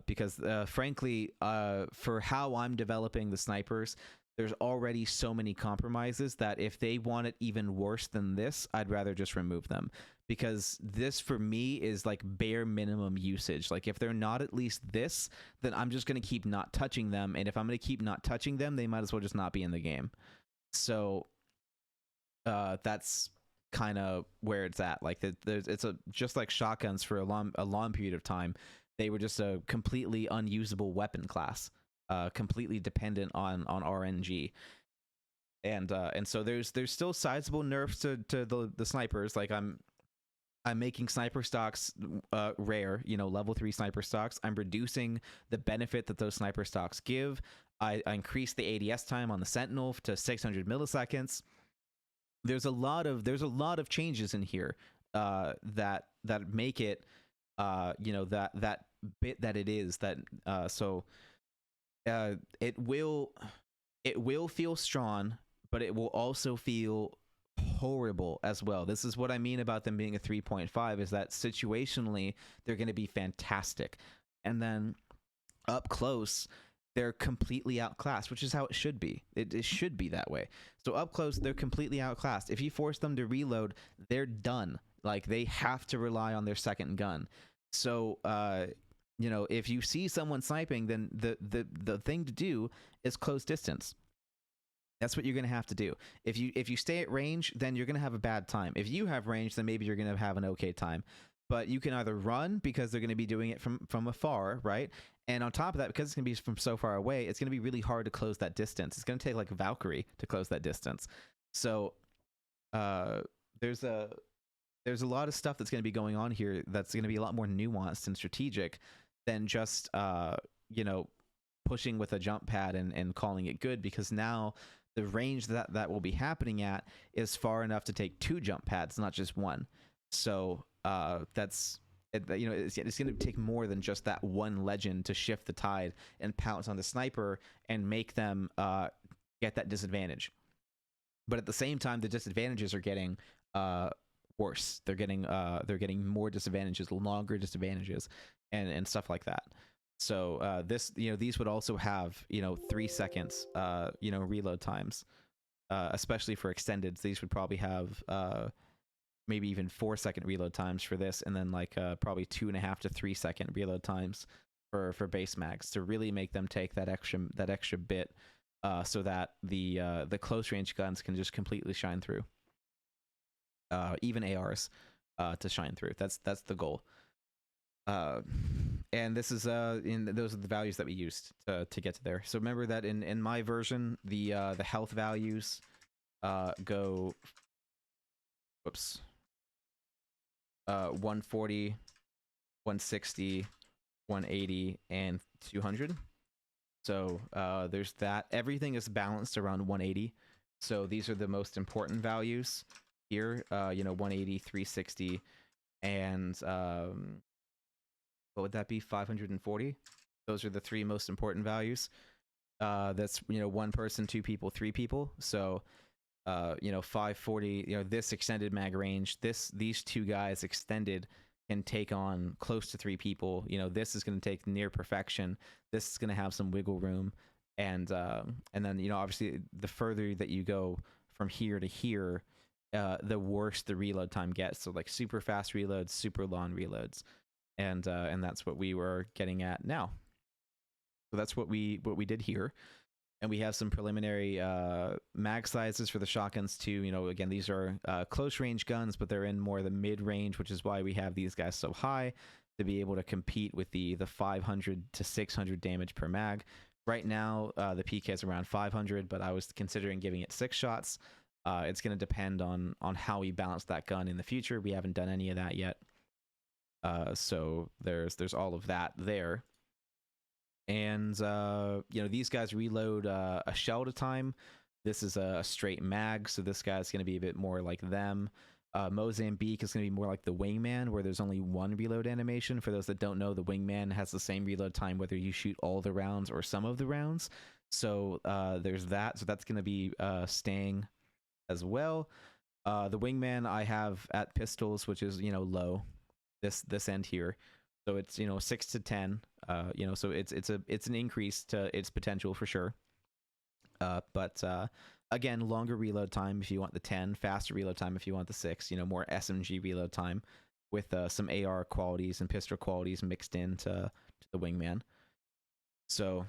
because frankly, for how I'm developing the snipers, there's already so many compromises that if they want it even worse than this, I'd rather just remove them, because this for me is like bare minimum usage. Like if they're not at least this, then I'm just gonna keep not touching them, and if I'm gonna keep not touching them, they might as well just not be in the game. So that's kind of where it's at. Like it's just like shotguns for a long period of time, they were just a completely unusable weapon class, completely dependent on RNG, and so there's still sizable nerfs to the snipers. Like I'm making sniper stocks rare, level 3 sniper stocks. I'm reducing the benefit that those sniper stocks give. I increased the ADS time on the Sentinel to 600 milliseconds. There's a lot of changes in here that make it that bit that it is that so it will feel strong, but it will also feel horrible as well. This is what I mean about them being a 3.5, is that situationally they're going to be fantastic, and then up close they're completely outclassed, which is how it should be. It should be that way. So up close they're completely outclassed. If you force them to reload, they're done. Like, they have to rely on their second gun. So you know, if you see someone sniping, then the thing to do is close distance. That's what you're going to have to do. If you stay at range, then you're going to have a bad time. If you have range, then maybe you're going to have an okay time. But you can either run, because they're going to be doing it from afar, right? And on top of that, because it's going to be from so far away, it's going to be really hard to close that distance. It's going to take like Valkyrie to close that distance. So there's a lot of stuff that's going to be going on here that's going to be a lot more nuanced and strategic than just you know, pushing with a jump pad and calling it good, because now the range that will be happening at is far enough to take 2 jump pads, not just 1. So that's, you know, it's going to take more than just that one legend to shift the tide and pounce on the sniper and make them get that disadvantage. But at the same time, the disadvantages are getting worse. They're getting more disadvantages, longer disadvantages, and stuff like that. So this, you know, these would also have, you know, 3 seconds, you know, reload times, especially for extendeds. These would probably have maybe even 4-second reload times for this, and then like probably 2.5 to 3 second reload times for base mags, to really make them take that extra bit, so that the close range guns can just completely shine through. Even ARs to shine through. That's the goal. And this is those are the values that we used to get to there. So remember that in my version, the health values go 140, 160, 180, and 200. So there's that. Everything is balanced around 180. So these are the most important values here. You know, 180, 360, and what would that be? 540. Those are the 3 most important values. That's, you know, 1 person, 2 people, 3 people. So you know, 540, you know, this extended mag range, these 2 guys extended can take on close to 3 people. You know, this is going to take near perfection. This is going to have some wiggle room, and then, you know, obviously the further that you go from here to here, the worse the reload time gets. So like super fast reloads, super long reloads, and that's what we were getting at now. So that's what we did here. And we have some preliminary mag sizes for the shotguns too. You know, again, these are close range guns, but they're in more the mid range, which is why we have these guys so high, to be able to compete with the 500 to 600 damage per mag. Right now, the PK is around 500, but I was considering giving it 6 shots. It's going to depend on how we balance that gun in the future. We haven't done any of that yet. So there's all of that there. And you know, these guys reload a shell at a time. This is a straight mag, so this guy's going to be a bit more like them. Mozambique is going to be more like the Wingman, where there's only 1 reload animation. For those that don't know, the Wingman has the same reload time whether you shoot all the rounds or some of the rounds. So there's that. So that's going to be staying as well. The Wingman I have at pistols, which is, you know, low. This end here. So it's, you know, 6 to 10. You know, so it's an increase to its potential for sure. But again, longer reload time if you want the 10, faster reload time if you want the 6. You know, more SMG reload time with some AR qualities and pistol qualities mixed into the Wingman. So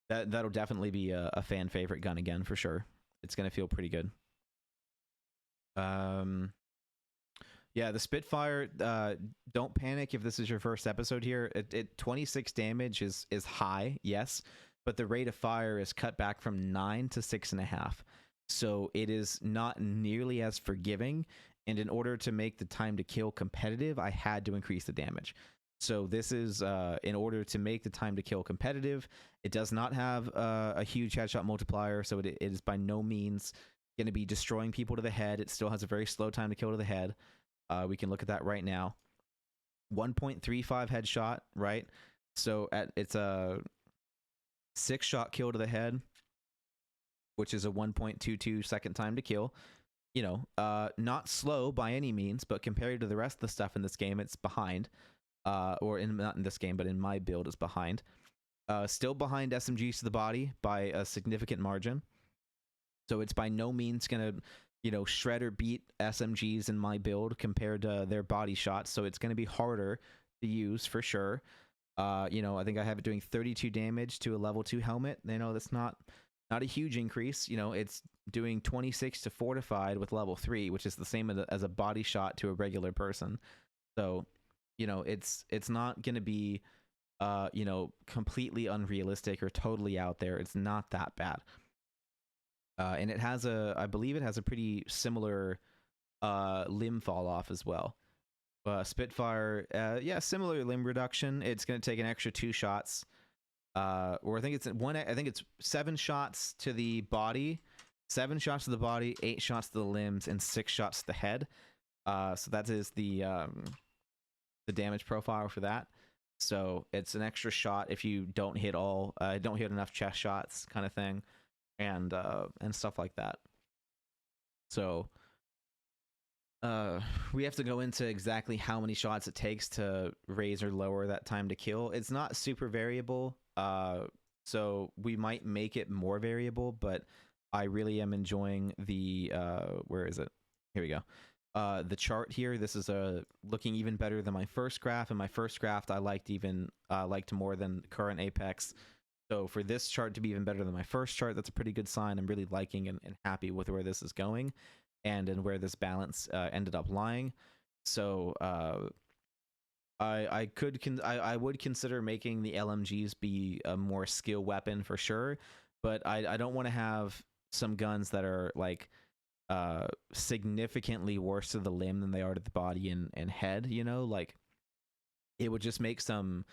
that'll definitely be a fan favorite gun again for sure. It's gonna feel pretty good. Yeah, the Spitfire, don't panic if this is your first episode here. 26 damage is high, yes, but the rate of fire is cut back from 9 to 6.5. So it is not nearly as forgiving, and in order to make the time to kill competitive, I had to increase the damage. So this is in order to make the time to kill competitive. It does not have a huge headshot multiplier, so it is by no means going to be destroying people to the head. It still has a very slow time to kill to the head. We can look at that right now. 1.35 headshot, right? So it's a 6-shot kill to the head, which is a 1.22 second time to kill. not slow by any means, but compared to the rest of the stuff in this game, it's behind. Or not in this game, but in my build, is behind. Still behind SMGs to the body by a significant margin. So it's by no means gonna, shred or beat SMGs in my build compared to their body shots. So it's gonna be harder to use for sure. I think I have it doing 32 damage to a level 2 helmet. That's not a huge increase. It's doing 26 to fortified with level 3, which is the same as a body shot to a regular person. So, it's not going to be, completely unrealistic or totally out there. It's not that bad. And I believe it has a pretty similar limb fall off as well. Spitfire, similar limb reduction. It's going to take an extra 2 shots. Or I think it's 7 shots to the body, 7 shots to the body, 8 shots to the limbs, and 6 shots to the head. So that is the damage profile for that. So it's an extra shot if you don't hit enough chest shots, kind of thing, and stuff like that. So we have to go into exactly how many shots it takes to raise or lower that time to kill. It's not super variable, so we might make it more variable, but I really am enjoying the where is it? Here we go. The chart here. This is looking even better than my first graph, and my first graph I liked more than current Apex. So for this chart to be even better than my first chart, that's a pretty good sign. I'm really liking and happy with where this is going, and where this balance ended up lying. So I would consider making the LMGs be a more skill weapon for sure, but I don't want to have some guns that are like significantly worse to the limb than they are to the body and head. Like it would just make some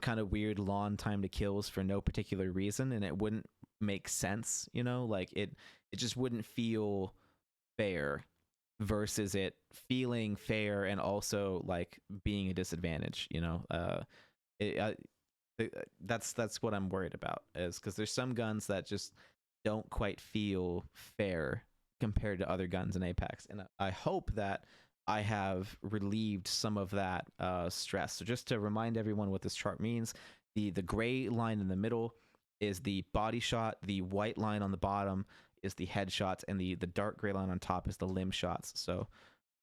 kind of weird long time to kills for no particular reason, and it wouldn't make sense. Like it just wouldn't feel fair versus it feeling fair and also like being a disadvantage. That's what I'm worried about, is because there's some guns that just don't quite feel fair compared to other guns in Apex, and I hope that I have relieved some of that stress. So just to remind everyone what this chart means, the gray line in the middle is the body shot, the white line on the bottom is the headshots, and the dark gray line on top is the limb shots. So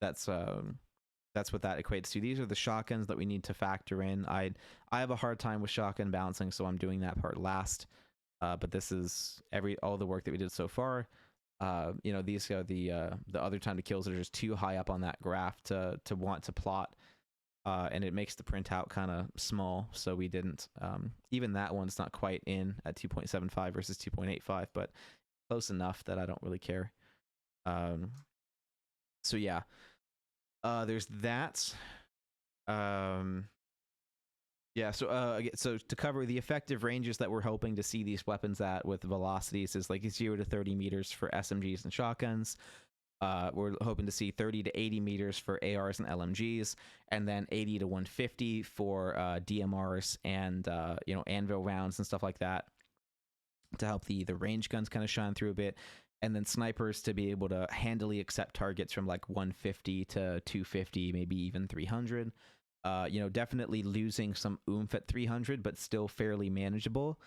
that's what that equates to. These are the shotguns that we need to factor in. I have a hard time with shotgun balancing, so I'm doing that part last. But this is all the work that we did so far. These are the other time to kills are just too high up on that graph to want to plot, and it makes the printout kind of small, so we didn't. Even that one's not quite in at 2.75 versus 2.85, but close enough that I don't really care. So yeah, there's that. So to cover the effective ranges that we're hoping to see these weapons at with velocities is like 0 to 30 meters for SMGs and shotguns. We're hoping to see 30 to 80 meters for ARs and LMGs, and then 80 to 150 for DMRs and anvil rounds and stuff like that, to help the range guns kind of shine through a bit, and then snipers to be able to handily accept targets from like 150 to 250, maybe even 300. Definitely losing some oomph at 300, but still fairly manageable.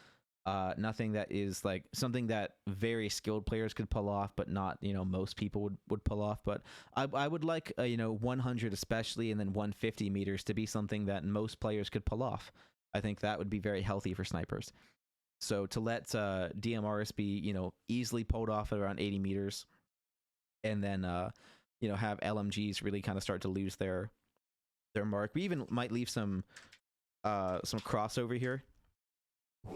Nothing that is like something that very skilled players could pull off, but not, most people would pull off. But I would like, 100 especially, and then 150 meters to be something that most players could pull off. I think that would be very healthy for snipers. So to let DMRs be, easily pulled off at around 80 meters, and then, have LMGs really kind of start to lose their mark. We even might leave some crossover here.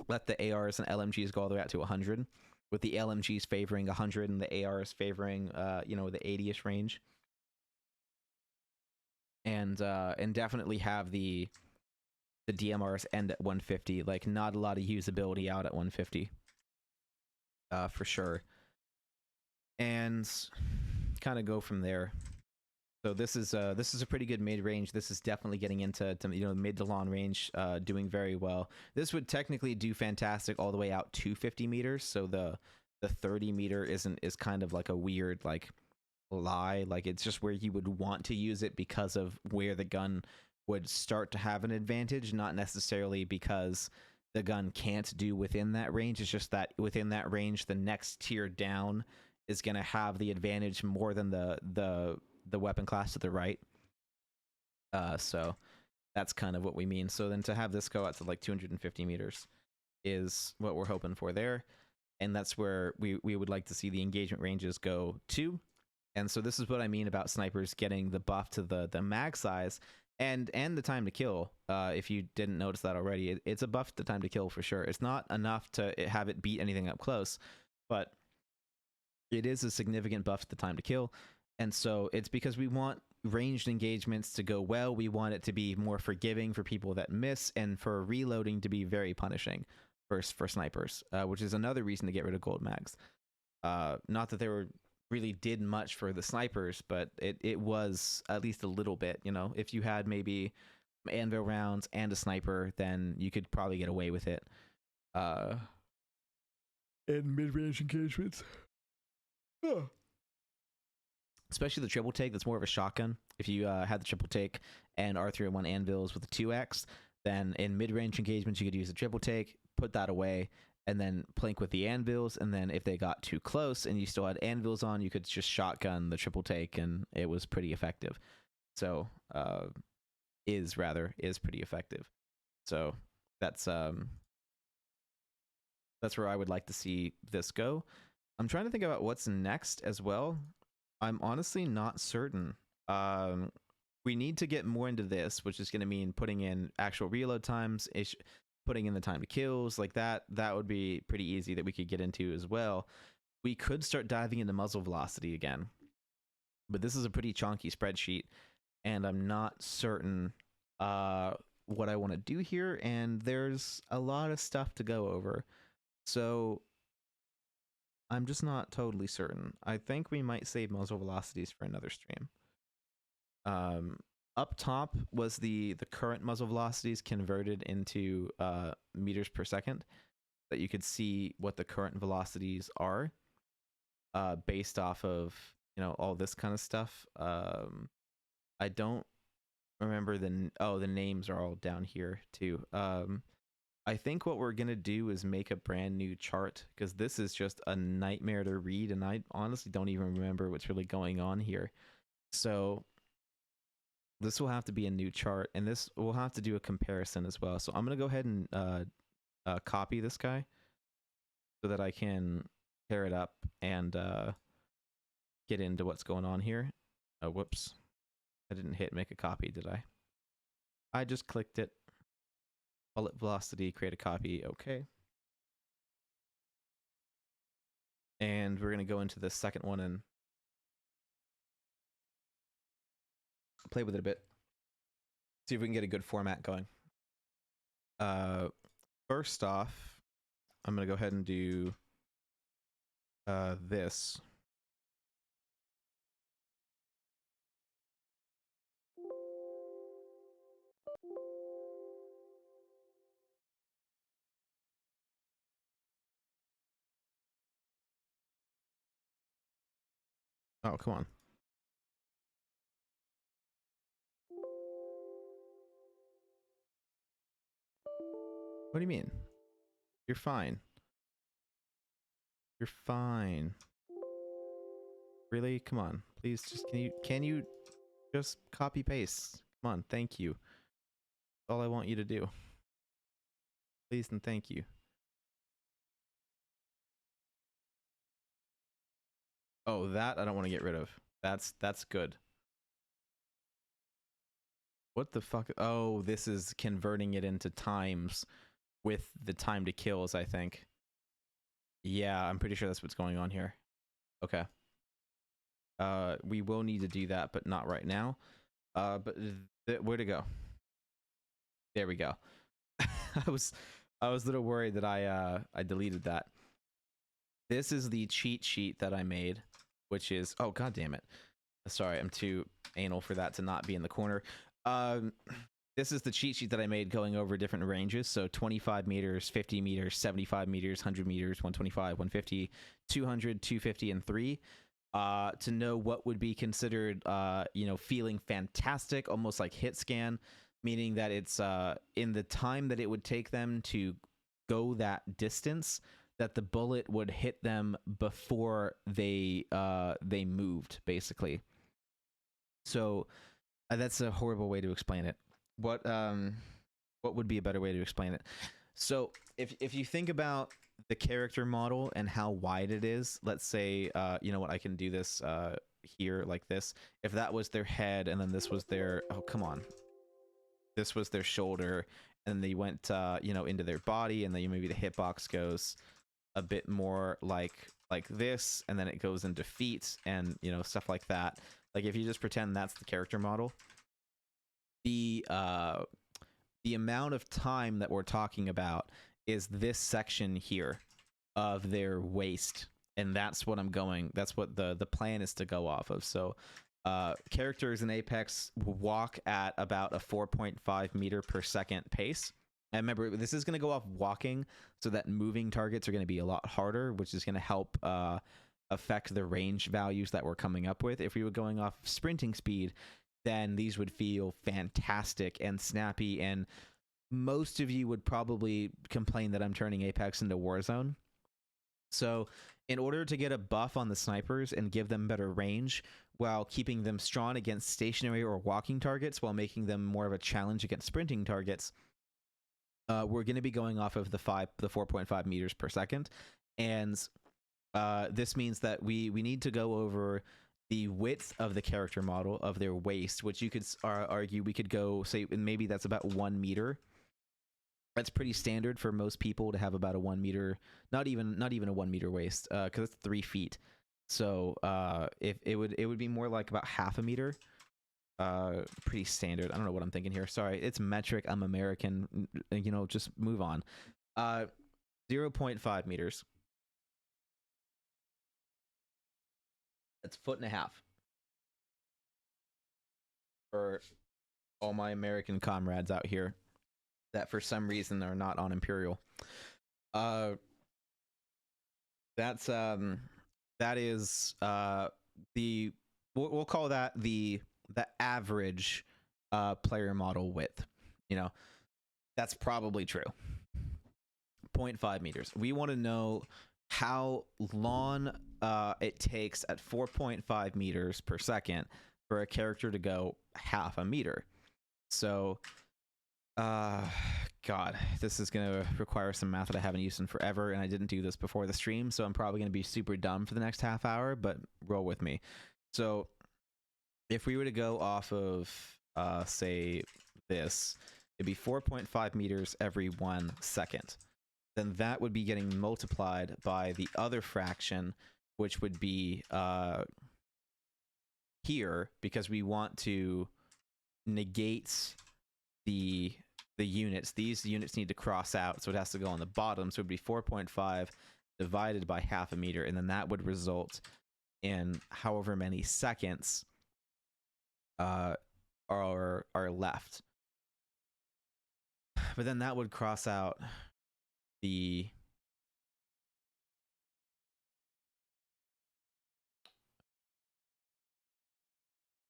Let the ARs and LMGs go all the way out to 100, with the LMGs favoring 100 and the ARs favoring the 80ish range. And definitely have the DMRs end at 150. Like, not a lot of usability out at 150, for sure. And kind of go from there. So this is a pretty good mid range. This is definitely getting into mid to long range, doing very well. This would technically do fantastic all the way out to 50 meters. So the 30 meter is kind of like a weird, like, lie. Like, it's just where you would want to use it because of where the gun would start to have an advantage, not necessarily because the gun can't do within that range. It's just that within that range, the next tier down is going to have the advantage more than the weapon class to the right. So that's kind of what we mean. So then to have this go out to like 250 meters is what we're hoping for there. And that's where we would like to see the engagement ranges go to. And so this is what I mean about snipers getting the buff to the mag size and the time to kill. If you didn't notice that already, it's a buff to time to kill for sure. It's not enough to have it beat anything up close, but it is a significant buff to the time to kill. And so it's because we want ranged engagements to go well. We want it to be more forgiving for people that miss, and for reloading to be very punishing for snipers, which is another reason to get rid of gold mags. Not that they really did much for the snipers, but it was at least a little bit. You know, if you had maybe anvil rounds and a sniper, then you could probably get away with it. In mid-range engagements. Especially the triple take, that's more of a shotgun. If you had the triple take and R301 anvils with the 2x, then in mid-range engagements you could use the triple take, put that away, and then plink with the anvils. And then if they got too close and you still had anvils on, you could just shotgun the triple take, and it was pretty effective. So is pretty effective. So that's where I would like to see this go. I'm trying to think about what's next as well. I'm honestly not certain. We need to get more into this, which is going to mean putting in actual reload times, putting in the time to kills, like that. That would be pretty easy that we could get into as well. We could start diving into muzzle velocity again, but this is a pretty chunky spreadsheet, and I'm not certain what I want to do here, and there's a lot of stuff to go over. So I'm just not totally certain. I think we might save muzzle velocities for another stream. Up top was the current muzzle velocities converted into meters per second, that you could see what the current velocities are based off of, you know, all this kind of stuff. I don't remember the names are all down here too. I think what we're gonna do is make a brand new chart, because this is just a nightmare to read, and I honestly don't even remember what's really going on here. So this will have to be a new chart, and this will have to do a comparison as well. So I'm gonna go ahead and copy this guy so that I can pair it up and get into what's going on here. Oh, whoops. I didn't hit make a copy, did I? I just clicked it. Bullet velocity, create a copy, okay. And we're gonna go into the second one and play with it a bit. See if we can get a good format going. First off, I'm gonna go ahead and do this. Oh, come on. What do you mean? You're fine. You're fine. Really? Come on. Please just can you just copy paste? Come on, thank you. That's all I want you to do. Please and thank you. Oh, that I don't want to get rid of. That's good. What the fuck? Oh, this is converting it into times with the time to kills, I think. Yeah, I'm pretty sure that's what's going on here. Okay. We will need to do that, but not right now. But where to go? There we go. I was a little worried that I deleted that. This is the cheat sheet that I made, which is, oh god damn it. Sorry, I'm too anal for that to not be in the corner. This is the cheat sheet that I made going over different ranges. So 25 meters, 50 meters, 75 meters, 100 meters, 125, 150, 200, 250, and 3. to know what would be considered, feeling fantastic, almost like hit scan, meaning that it's in the time that it would take them to go that distance, that the bullet would hit them before they moved, basically. So that's a horrible way to explain it. What would be a better way to explain it? So if you think about the character model and how wide it is, let's say, you know what, I can do this here like this. If that was their head and then this was their, oh, come on. This was their shoulder and they went, into their body, and then maybe the hitbox goes a bit more like this, and then it goes into feet and, stuff like that. Like if you just pretend that's the character model, the amount of time that we're talking about is this section here of their waist, and that's what that's what the plan is to go off of. So characters in Apex walk at about a 4.5 meter per second pace. And remember, this is going to go off walking, so that moving targets are going to be a lot harder, which is going to help affect the range values that we're coming up with. If we were going off sprinting speed, then these would feel fantastic and snappy, and most of you would probably complain that I'm turning Apex into Warzone. So in order to get a buff on the snipers and give them better range while keeping them strong against stationary or walking targets, while making them more of a challenge against sprinting targets, we're going to be going off of the 4.5 meters per second. And this means that we need to go over the width of the character model of their waist, which you could argue we could go, say, maybe that's about 1 meter. That's pretty standard for most people to have about a 1 meter, not even a 1 meter waist, because it's 3 feet. So if it would be more like about half a meter. Pretty standard. I don't know what I'm thinking here. Sorry, it's metric. I'm American. Just move on. 0.5 meters. That's 1.5 feet. For all my American comrades out here that for some reason are not on Imperial. That is we'll call that the average player model width. That's probably true. 0.5 meters. We want to know how long it takes at 4.5 meters per second for a character to go half a meter. So God, this is going to require some math that I haven't used in forever, and I didn't do this before the stream, so I'm probably going to be super dumb for the next half hour, but roll with me. So if we were to go off of, say, this, it'd be 4.5 meters every 1 second. Then that would be getting multiplied by the other fraction, which would be here, because we want to negate the units. These units need to cross out, so it has to go on the bottom. So it would be 4.5 divided by half a meter, and then that would result in however many seconds are left. But then that would cross out the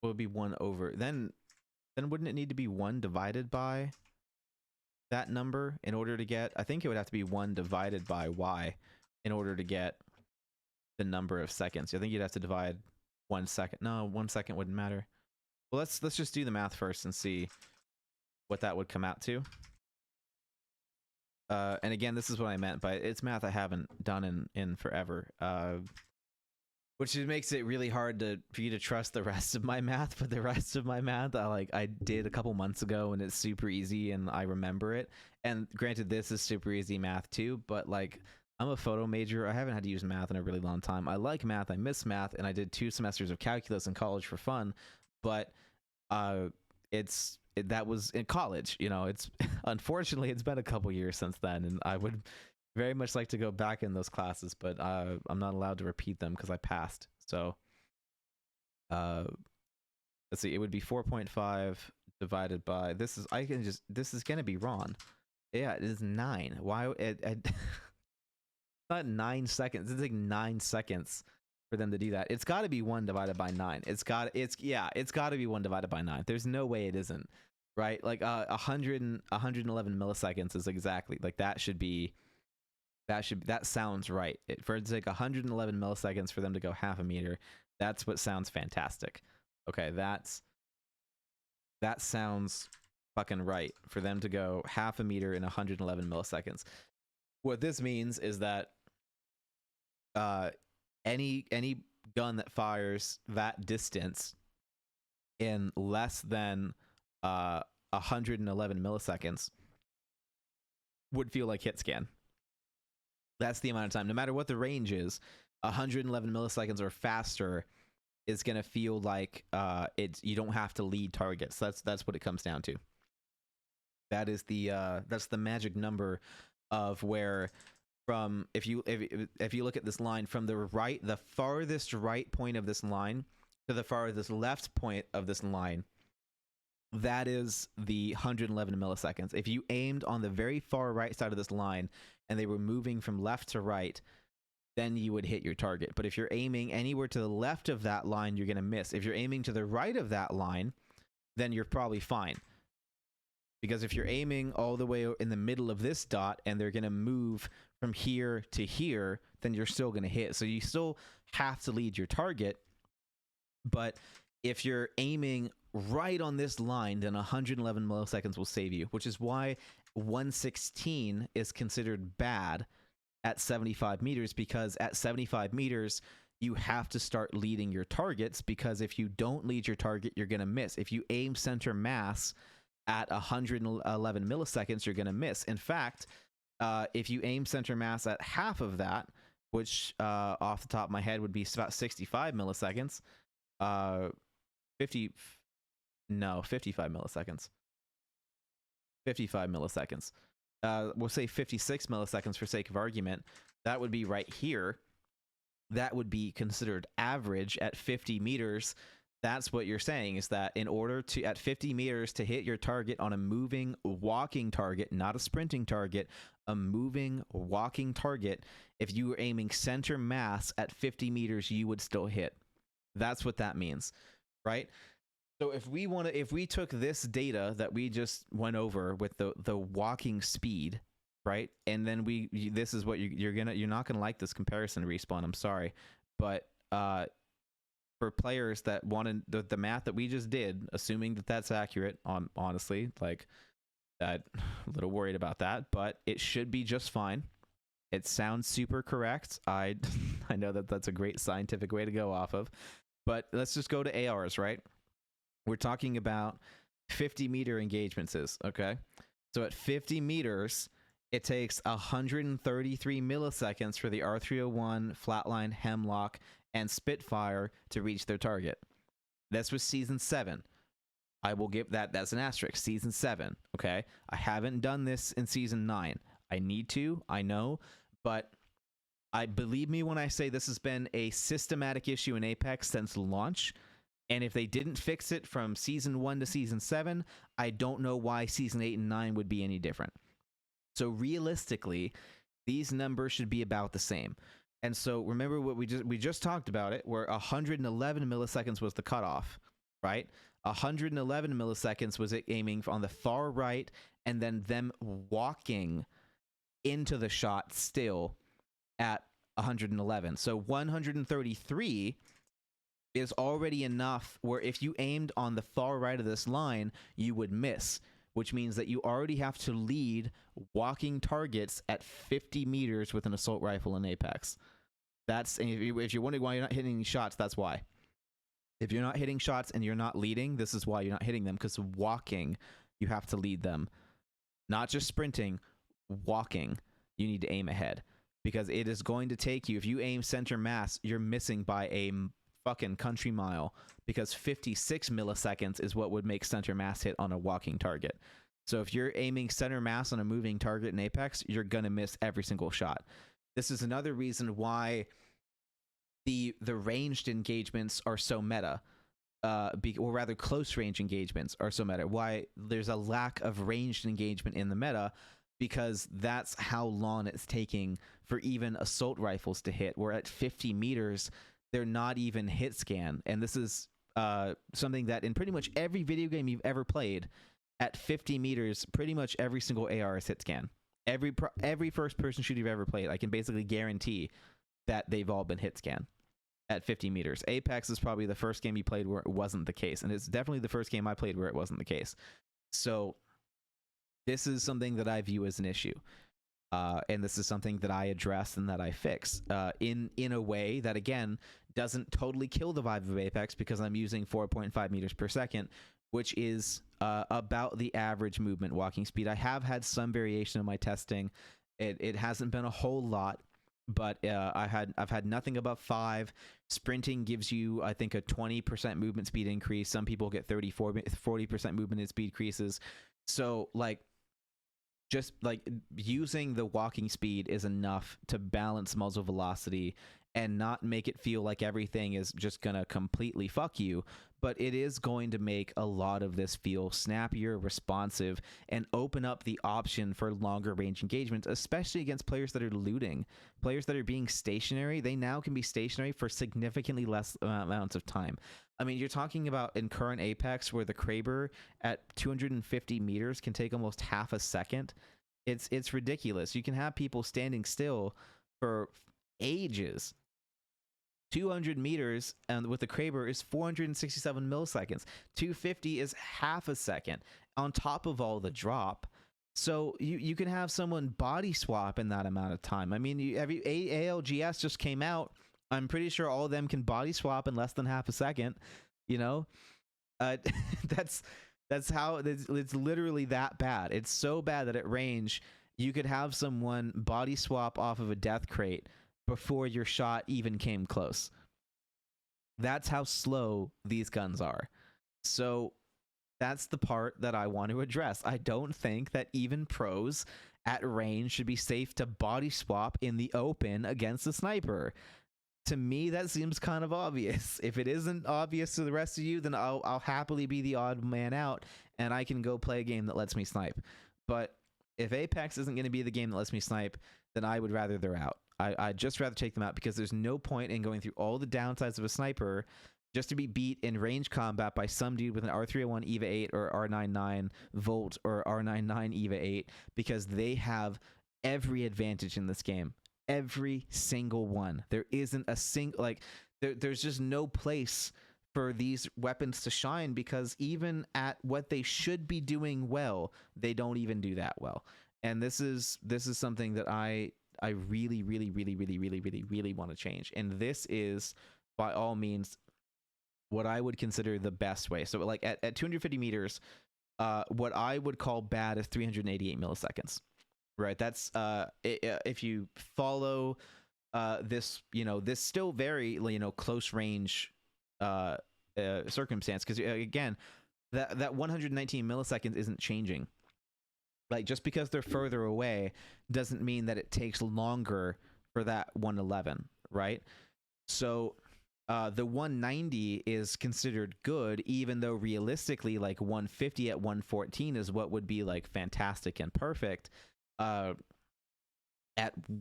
would be 1 over. Then wouldn't it need to be 1 divided by that number in order to get? I think it would have to be 1 divided by y in order to get the number of seconds. I think you'd have to divide 1 second. No, 1 second wouldn't matter. Well, let's just do the math first and see what that would come out to. And again, this is what I meant by it's math I haven't done in forever. Which makes it really hard for you to trust the rest of my math. But the rest of my math, I did a couple months ago, and it's super easy, and I remember it. And granted, this is super easy math too. But I'm a photo major. I haven't had to use math in a really long time. I like math. I miss math, and I did 2 semesters of calculus in college for fun. But that was in college. It's unfortunately it's been a couple years since then, and I would very much like to go back in those classes, but I'm not allowed to repeat them because I passed. So let's see, it would be 4.5 divided by this is gonna be wrong. Yeah, it is 9. Why not 9 seconds? It's like 9 seconds for them to do that. It's got to be 1 divided by 9. It's got to be 1 divided by 9. There's no way it isn't, right? Like 111 milliseconds is exactly like that sounds right. For it to take 111 milliseconds for them to go half a meter, that's what sounds fantastic. Okay, that sounds fucking right for them to go half a meter in 111 milliseconds. What this means is that any gun that fires that distance in less than 111 milliseconds would feel like hit scan. That's the amount of time. No matter what the range is, 111 milliseconds or faster is going to feel like you don't have to lead targets. That's what it comes down to. That is that's the magic number of where, from if you look at this line from the farthest right point of this line to the farthest left point of this line, that is the 111 milliseconds. If you aimed on the very far right side of this line and they were moving from left to right, then you would hit your target. But if you're aiming anywhere to the left of that line, you're going to miss. If you're aiming to the right of that line, then you're probably fine. Because if you're aiming all the way in the middle of this dot and they're going to move from here to here, then you're still going to hit. So you still have to lead your target. But if you're aiming right on this line, then 111 milliseconds will save you, which is why 116 is considered bad at 75 meters, because at 75 meters, you have to start leading your targets, because if you don't lead your target, you're going to miss. If you aim center mass at 111 milliseconds, you're going to miss. In fact, if you aim center mass at half of that, which off the top of my head would be about 65 milliseconds, 55 milliseconds. 55 milliseconds. We'll say 56 milliseconds for sake of argument. That would be right here. That would be considered average at 50 meters. That's what you're saying, is that in order to, at 50 meters, to hit your target on a moving, walking target, not a sprinting target, a moving, walking target, if you were aiming center mass at 50 meters, you would still hit. That's what that means, right? So if we took this data that we just went over with the walking speed, right, and then this is what you're not gonna like this comparison, Respawn. I'm sorry, but for players that wanted the math that we just did, assuming that that's accurate, honestly, like, I'm a little worried about that, but it should be just fine. It sounds super correct. I know that that's a great scientific way to go off of, but let's just go to ARs, right? We're talking about 50-meter engagements, okay? So at 50 meters, it takes 133 milliseconds for the R301, Flatline, Hemlock, and Spitfire to reach their target. This was Season 7. I will give that's an asterisk. Season 7, okay? I haven't done this in Season 9. I need to, I know, but believe me when I say this has been a systematic issue in Apex since launch. And if they didn't fix it from Season 1 to Season 7, I don't know why Season 8 and 9 would be any different. So realistically, these numbers should be about the same. And so remember what we just talked about it, where 111 milliseconds was the cutoff, right? 111 milliseconds was it aiming on the far right, and then them walking into the shot still at 111. So 133 is already enough where if you aimed on the far right of this line, you would miss, which means that you already have to lead walking targets at 50 meters with an assault rifle in Apex. If you're wondering why you're not hitting any shots, that's why. If you're not hitting shots and you're not leading, this is why you're not hitting them, because walking, you have to lead them. Not just sprinting, walking, you need to aim ahead, because it is going to take you, if you aim center mass, you're missing by a fucking country mile, because 56 milliseconds is what would make center mass hit on a walking target. So if you're aiming center mass on a moving target in Apex, you're gonna miss every single shot. This is another reason why the ranged engagements are so meta, or rather close range engagements are so meta. Why there's a lack of ranged engagement in the meta, because that's how long it's taking for even assault rifles to hit. We're at 50 meters. they're not even hit scan. And this is something that in pretty much every video game you've ever played, at 50 meters, pretty much every single AR is hit scan. Every first person shooter you've ever played, I can basically guarantee that they've all been hit scan at 50 meters. Apex is probably the first game you played where it wasn't the case, and it's definitely the first game I played where it wasn't the case. So this is something that I view as an issue. And this is something that I address and that I fix in a way that, again, doesn't totally kill the vibe of Apex, because I'm using 4.5 meters per second, which is about the average movement walking speed. I have had some variation in my testing. It hasn't been a whole lot, but I've had nothing above 5. Sprinting gives you, I think, a 20% movement speed increase. Some people get 40% movement speed increases. So, like, just like using the walking speed is enough to balance muzzle velocity and not make it feel like everything is just gonna completely fuck you, but it is going to make a lot of this feel snappier, responsive, and open up the option for longer range engagements, especially against players that are looting. Players that are being stationary, they now can be stationary for significantly less amounts of time. I mean, you're talking about in current Apex where the Kraber at 250 meters can take almost half a second. It's ridiculous. You can have people standing still for ages. 200 meters and with the Kraber is 467 milliseconds. 250 is half a second on top of all the drop. So you can have someone body swap in that amount of time. I mean, every ALGS just came out. I'm pretty sure all of them can body swap in less than half a second. You know, that's how it's literally that bad. It's so bad that at range you could have someone body swap off of a death crate before your shot even came close. That's how slow these guns are. So that's the part that I want to address. I don't think that even pros at range should be safe to body swap in the open against a sniper. To me, that seems kind of obvious. If it isn't obvious to the rest of you, then I'll happily be the odd man out and I can go play a game that lets me snipe. But if Apex isn't going to be the game that lets me snipe, then I would rather they're out. I'd just rather take them out, because there's no point in going through all the downsides of a sniper just to be beat in range combat by some dude with an R301 EVA 8 or R99 Volt or R99 EVA 8, because they have every advantage in this game. Every single one. There isn't a single, like, there's just no place for these weapons to shine, because even at what they should be doing well, they don't even do that well. And this is something that I really want to change. And this is, by all means, what I would consider the best way. So, like, at 250 meters, what I would call bad is 388 milliseconds. Right, that's if you follow this, this still very, close range circumstance, because again, that 119 milliseconds isn't changing. Like, just because they're further away doesn't mean that it takes longer for that 111, right? So the 190 is considered good, even though realistically, like, 150 at 114 is what would be like fantastic and perfect. At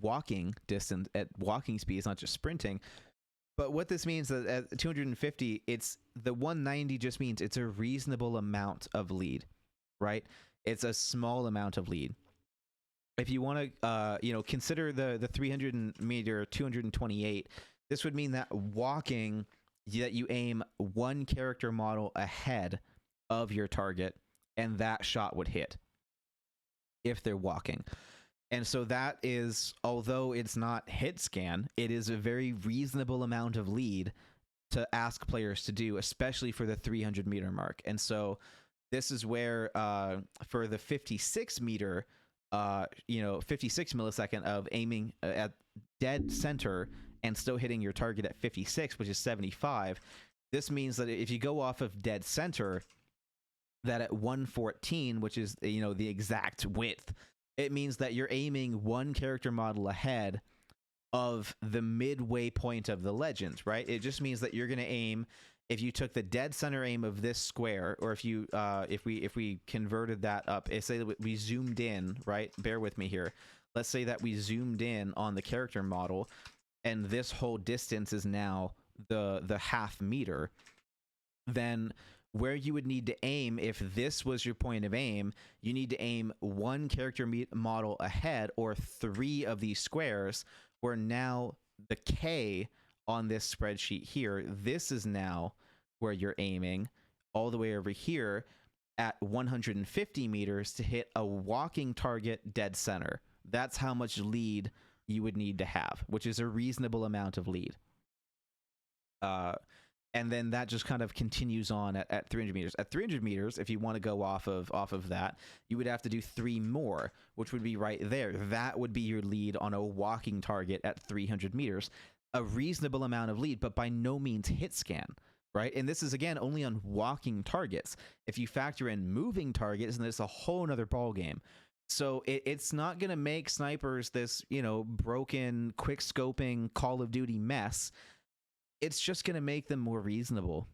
walking distance, at walking speed, it's not just sprinting. But what this means is that at 250, it's the 190 just means it's a reasonable amount of lead, right? It's a small amount of lead. If you want to, consider the 300 meter 228, this would mean that walking, that you aim one character model ahead of your target, and that shot would hit if they're walking. And so that is, although it's not hit scan, it is a very reasonable amount of lead to ask players to do, especially for the 300 meter mark. And so this is where for the 56 meter 56 millisecond of aiming at dead center and still hitting your target at 56, which is 75, this means that if you go off of dead center, that at 114, which is, the exact width, it means that you're aiming one character model ahead of the midway point of the legend, right? It just means that you're going to aim, if you took the dead center aim of this square, or if you if we converted that up, say that we zoomed in, right? Bear with me here. Let's say that we zoomed in on the character model, and this whole distance is now the half meter, then where you would need to aim, if this was your point of aim, you need to aim one character model ahead, or 3 of these squares, where now the K on this spreadsheet here, this is now where you're aiming all the way over here at 150 meters to hit a walking target dead center. That's how much lead you would need to have, which is a reasonable amount of lead. And then that just kind of continues on at 300 meters. At 300 meters, if you want to go off of that, you would have to do 3 more, which would be right there. That would be your lead on a walking target at 300 meters. A reasonable amount of lead, but by no means hit scan, right? And this is, again, only on walking targets. If you factor in moving targets, then it's a whole nother ballgame. So it's not going to make snipers this, broken, quick scoping Call of Duty mess. It's just going to make them more reasonable.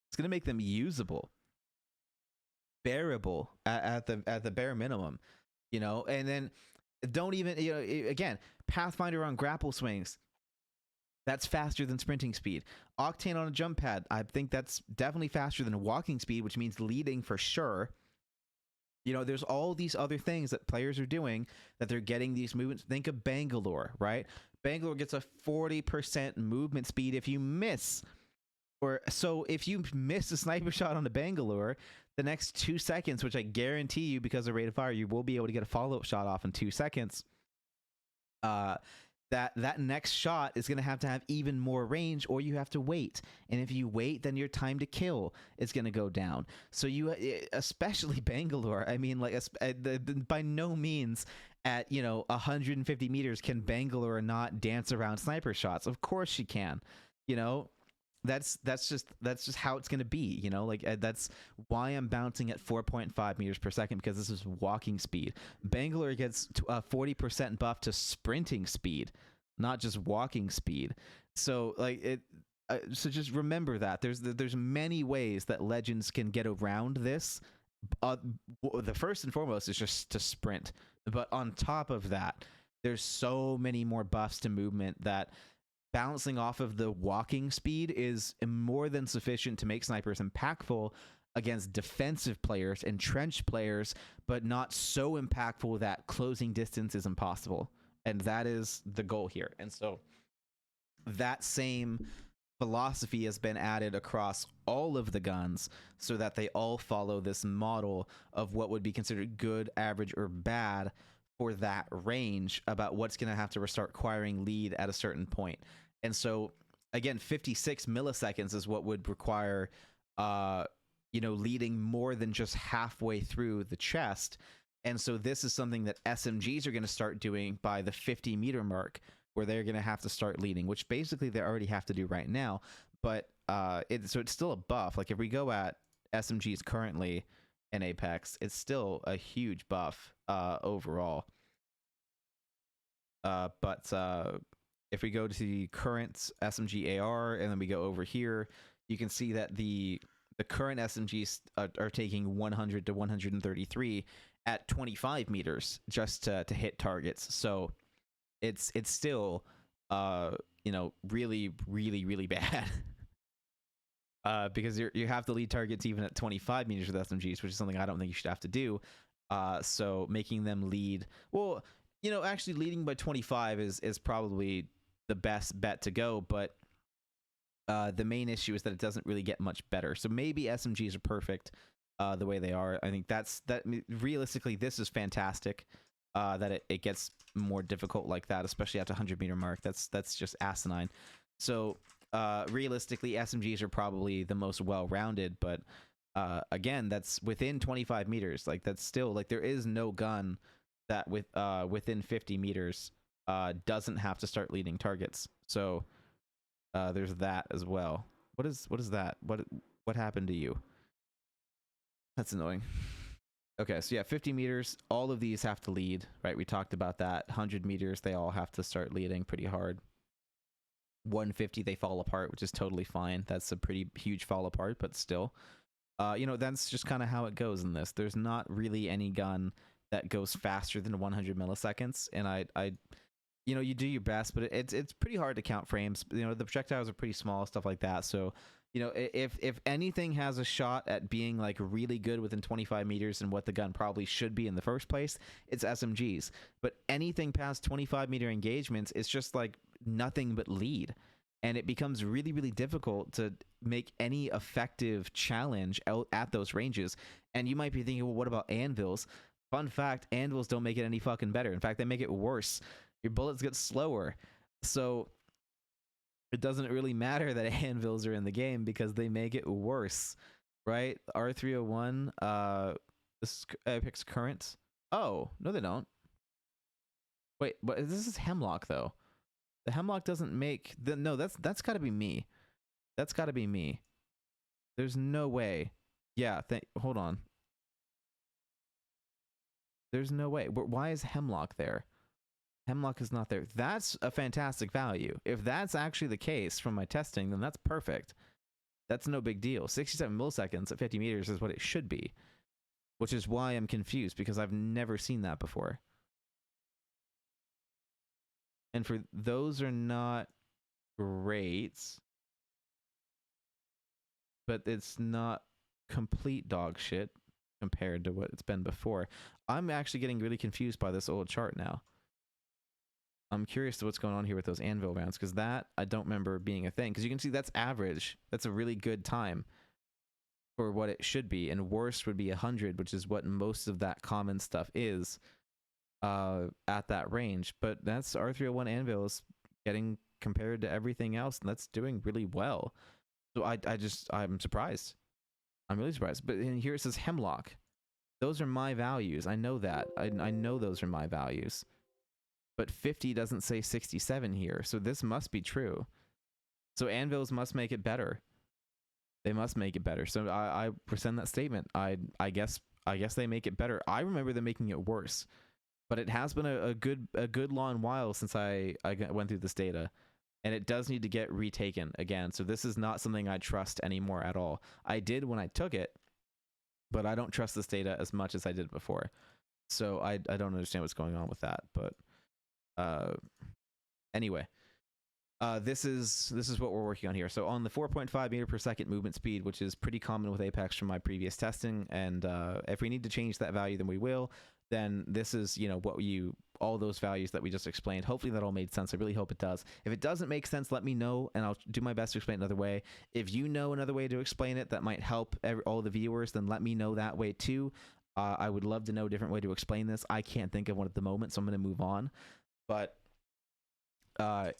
It's going to make them usable, bearable at the bare minimum, and then don't even, again, Pathfinder on grapple swings, that's faster than sprinting speed. Octane on a jump pad, I think that's definitely faster than walking speed, which means leading for sure. There's all these other things that players are doing that they're getting these movements. Think of Bangalore, right? Bangalore gets a 40% movement speed if you miss. So if you miss a sniper shot on the Bangalore, the next 2 seconds, which I guarantee you because of rate of fire, you will be able to get a follow-up shot off in 2 seconds. That next shot is going to have even more range, or you have to wait. And if you wait, then your time to kill is going to go down. So especially Bangalore, I mean, by no means at 150 meters can Bangalore not dance around sniper shots. Of course she can. That's just how it's going to be. That's why I'm bouncing at 4.5 meters per second, because this is walking speed. Bangalore gets a 40% buff to sprinting speed, not just walking speed. So so just remember that there's many ways that Legends can get around this. The first and foremost is just to sprint, but on top of that, there's so many more buffs to movement that bouncing off of the walking speed is more than sufficient to make snipers impactful against defensive players, entrenched players, but not so impactful that closing distance is impossible. And that is the goal here. And so that same philosophy has been added across all of the guns so that they all follow this model of what would be considered good, average, or bad for that range about what's going to have to start acquiring lead at a certain point. And so, again, 56 milliseconds is what would require, leading more than just halfway through the chest. And so this is something that SMGs are going to start doing by the 50-meter mark, where they're going to have to start leading, which basically they already have to do right now. But so it's still a buff. Like if we go at SMGs currently in Apex, it's still a huge buff overall. But if we go to the current SMG AR and then we go over here, you can see that the current SMGs are taking 100 to 133 at 25 meters just to hit targets. So it's still really, really, really bad. Because you have to lead targets even at 25 meters with SMGs, which is something I don't think you should have to do. So making them lead, well, actually leading by 25 is probably the best bet to go, but the main issue is that it doesn't really get much better. So maybe SMGs are perfect the way they are. I think that realistically, this is fantastic. That it gets more difficult like that, especially at the 100-meter mark. That's just asinine. So realistically, SMGs are probably the most well-rounded, but again, that's within 25 meters. Like that's still there is no gun that within 50 meters doesn't have to start leading targets. So there's that as well. What is that? What happened to you? That's annoying. Okay, so yeah, 50 meters, all of these have to lead, right? We talked about that. 100 meters, they all have to start leading pretty hard. 150, they fall apart, which is totally fine. That's a pretty huge fall apart, but still. That's just kind of how it goes in this. There's not really any gun that goes faster than 100 milliseconds, and you know, you do your best, but it's pretty hard to count frames. You know, the projectiles are pretty small, stuff like that. So, you know, if anything has a shot at being like really good within 25 meters and what the gun probably should be in the first place, it's SMGs. But anything past 25-meter engagements, it's just like nothing but lead. And it becomes really, really difficult to make any effective challenge out at those ranges. And you might be thinking, well, what about anvils? Fun fact, anvils don't make it any fucking better. In fact, they make it worse. Your bullets get slower. So it doesn't really matter that anvils are in the game because they make it worse, right? R301, this is Apex Current. Oh, no, they don't. Wait, but this is Hemlock, though. The Hemlock doesn't make... No, that's got to be me. That's got to be me. There's no way. Yeah, hold on. There's no way. Why is Hemlock there? Hemlock is not there. That's a fantastic value. If that's actually the case from my testing, then that's perfect. That's no big deal. 67 milliseconds at 50 meters is what it should be, which is why I'm confused, because I've never seen that before. And for those are not great, but it's not complete dog shit compared to what it's been before. I'm actually getting really confused by this old chart now. I'm curious to what's going on here with those anvil rounds, because that I don't remember being a thing. Because you can see that's average. That's a really good time for what it should be, and worst would be 100, which is what most of that common stuff is at that range. But that's R301 anvil is getting compared to everything else, and that's doing really well. So I'm surprised. I'm really surprised. But in here it says Hemlock. Those are my values. I know that. I know those are my values. But 50 doesn't say 67 here, so this must be true. So anvils must make it better. They must make it better. So I rescind that statement. I guess they make it better. I remember them making it worse, but it has been a good long while since I went through this data, and it does need to get retaken again. So this is not something I trust anymore at all. I did when I took it, but I don't trust this data as much as I did before. So I don't understand what's going on with that, but. Anyway, this is what we're working on here. So on the 4.5 meter per second movement speed, which is pretty common with Apex from my previous testing, and if we need to change that value, then we will. Then this is, you know, all those values that we just explained. Hopefully that all made sense. I really hope it does. If it doesn't make sense, let me know, and I'll do my best to explain it another way. If you know another way to explain it that might help all the viewers, then let me know that way too. I would love to know a different way to explain this. I can't think of one at the moment, so I'm going to move on. But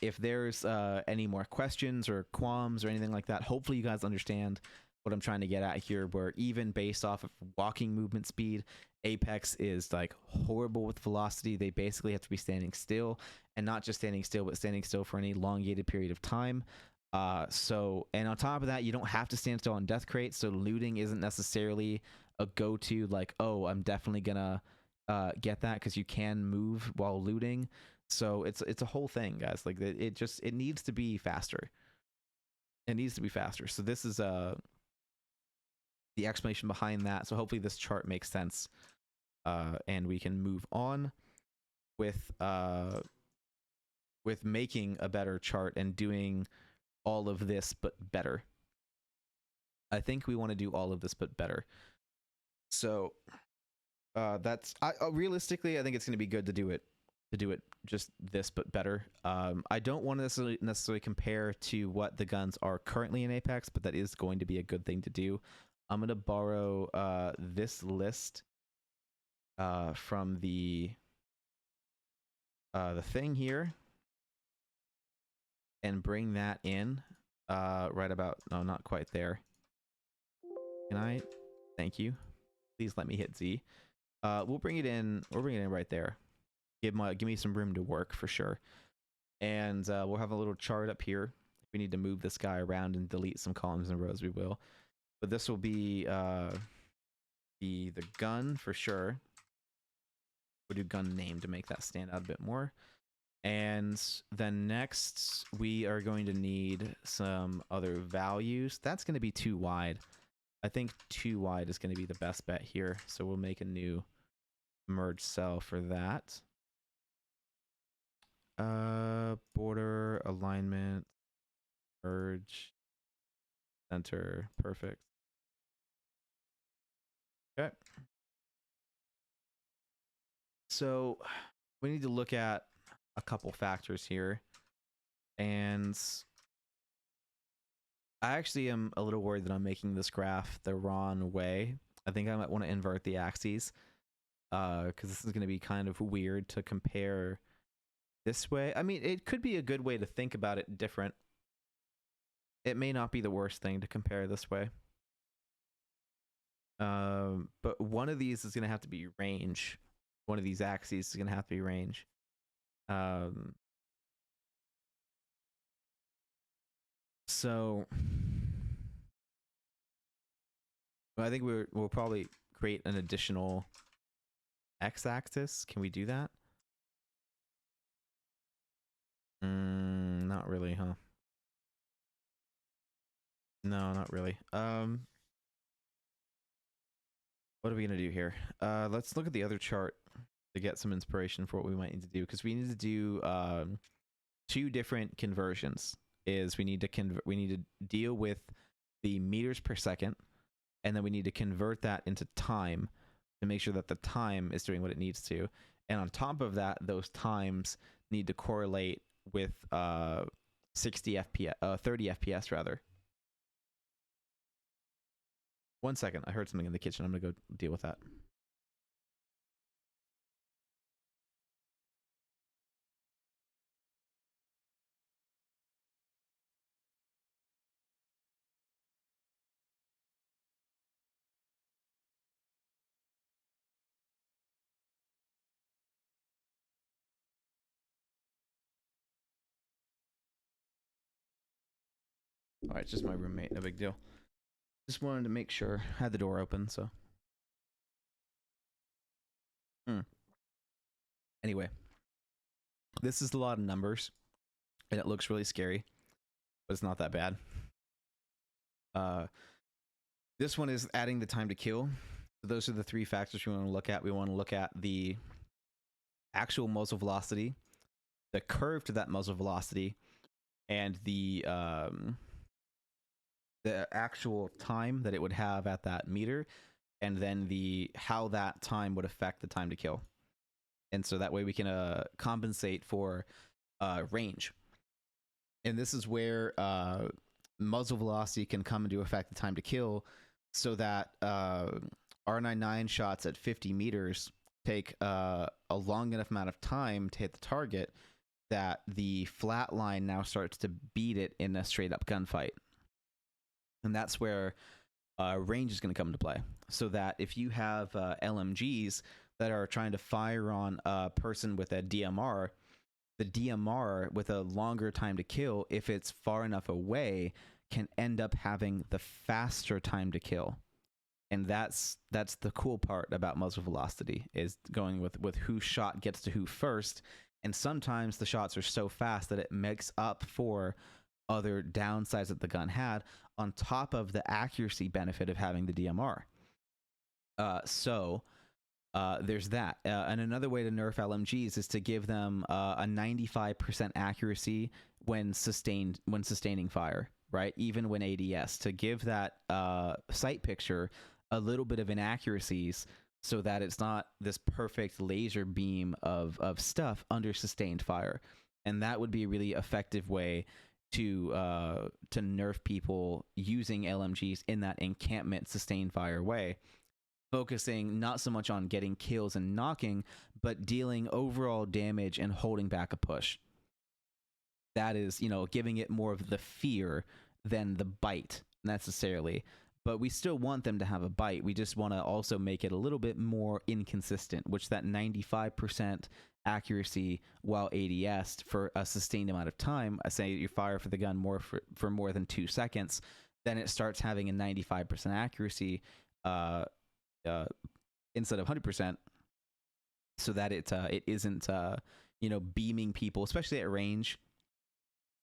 if there's any more questions or qualms or anything like that, hopefully you guys understand what I'm trying to get at here, where even based off of walking movement speed, Apex is like horrible with velocity. They basically have to be standing still, and not just standing still, but standing still for an elongated period of time. And on top of that, you don't have to stand still on death crates, so looting isn't necessarily a go-to, like, oh, I'm definitely gonna get that, because you can move while looting. So it's a whole thing, guys. Like it needs to be faster. It needs to be faster. So this is the explanation behind that. So hopefully this chart makes sense, and we can move on with making a better chart and doing all of this but better. I think we want to do all of this but better. So that's realistically, I think it's going to be good to do it just this but better. I don't want to necessarily compare to what the guns are currently in Apex, but that is going to be a good thing to do. I'm going to borrow this list from the thing here and bring that in right about, no, not quite there. Can I? Thank you. Please let me hit Z. We'll bring it in right there. Give me some room to work for sure. And we'll have a little chart up here. If we need to move this guy around and delete some columns and rows, we will. But this will be the gun for sure. We'll do gun name to make that stand out a bit more. And then next we are going to need some other values. That's going to be too wide. I think too wide is going to be the best bet here. So we'll make a new merge cell for that. Border, alignment, merge, center, perfect. Okay. So we need to look at a couple factors here. And I actually am a little worried that I'm making this graph the wrong way. I think I might want to invert the axes, because this is going to be kind of weird to compare this way. I mean, it could be a good way to think about it different. It may not be the worst thing to compare this way. But one of these is going to have to be range. One of these axes is going to have to be range. So I think we'll probably create an additional x-axis. Can we do that? Not really, huh? No, not really. What are we gonna do here? Let's look at the other chart to get some inspiration for what we might need to do, because we need to do two different conversions. We need to deal with the meters per second, and then we need to convert that into time to make sure that the time is doing what it needs to. And on top of that, those times need to correlate with 60 FPS, 30 FPS rather. 1 second, I heard something in the kitchen. I'm gonna go deal with that. All right, it's just my roommate, no big deal. Just wanted to make sure. I had the door open, so. Anyway, this is a lot of numbers, and it looks really scary, but it's not that bad. This one is adding the time to kill. So those are the three factors we want to look at. We want to look at the actual muzzle velocity, the curve to that muzzle velocity, and the actual time that it would have at that meter, and then how that time would affect the time to kill. And so that way we can compensate for range. And this is where muzzle velocity can come into effect the time to kill, so that R99 shots at 50 meters take a long enough amount of time to hit the target that the flat line now starts to beat it in a straight up gunfight. And that's where range is going to come into play. So that if you have LMGs that are trying to fire on a person with a DMR, the DMR with a longer time to kill, if it's far enough away, can end up having the faster time to kill. And that's the cool part about muzzle velocity, is going with whose shot gets to who first. And sometimes the shots are so fast that it makes up for other downsides that the gun had, on top of the accuracy benefit of having the DMR. So there's that. And another way to nerf LMGs is to give them a 95% accuracy when sustaining fire, right? Even when ADS, to give that sight picture a little bit of inaccuracies, so that it's not this perfect laser beam of stuff under sustained fire. And that would be a really effective way to nerf people using LMGs in that encampment sustained fire way, focusing not so much on getting kills and knocking, but dealing overall damage and holding back a push. That is, giving it more of the fear than the bite necessarily. But we still want them to have a bite. We just want to also make it a little bit more inconsistent, which that 95% accuracy while ADS for a sustained amount of time, I say you fire for the gun for more than 2 seconds, then it starts having a 95% accuracy instead of 100%, so that it isn't beaming people, especially at range.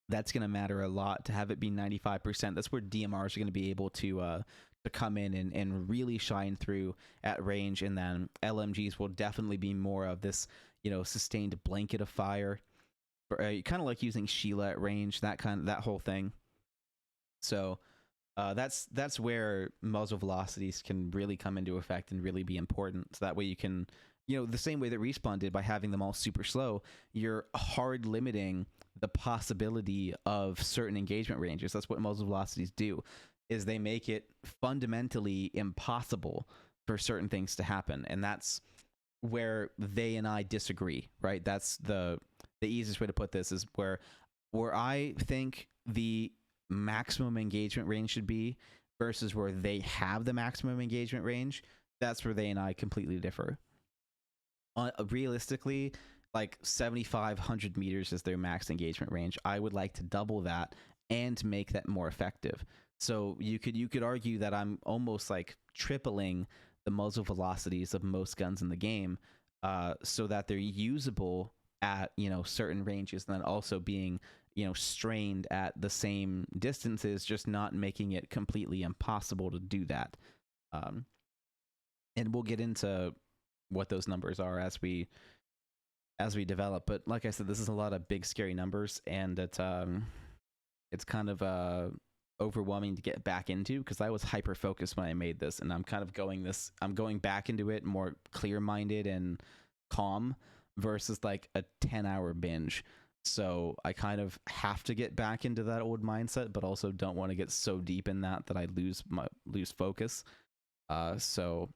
That's going to matter a lot to have it be 95%. That's where DMRs are going to be able to come in and really shine through at range. And then LMGs will definitely be more of this, sustained blanket of fire. kind of like using Sheila at range, that whole thing. So that's where muzzle velocities can really come into effect and really be important. So that way you can, the same way that Respawn did by having them all super slow, you're hard limiting the possibility of certain engagement ranges. That's what muzzle velocities do, is they make it fundamentally impossible for certain things to happen. And that's where they and I disagree, right? That's the easiest way to put this, is where I think the maximum engagement range should be versus where they have the maximum engagement range. That's where they and I completely differ. Realistically, like 7,500 meters is their max engagement range. I would like to double that and make that more effective. So you could argue that I'm almost like tripling the muzzle velocities of most guns in the game, so that they're usable at certain ranges, and then also being strained at the same distances, just not making it completely impossible to do that. And we'll get into what those numbers are as we develop. But like I said, this is a lot of big scary numbers, and it's kind of overwhelming to get back into, because I was hyper focused when I made this, and I'm going back into it more clear-minded and calm versus like a 10-hour binge. So I kind of have to get back into that old mindset, but also don't want to get so deep in that I lose focus. So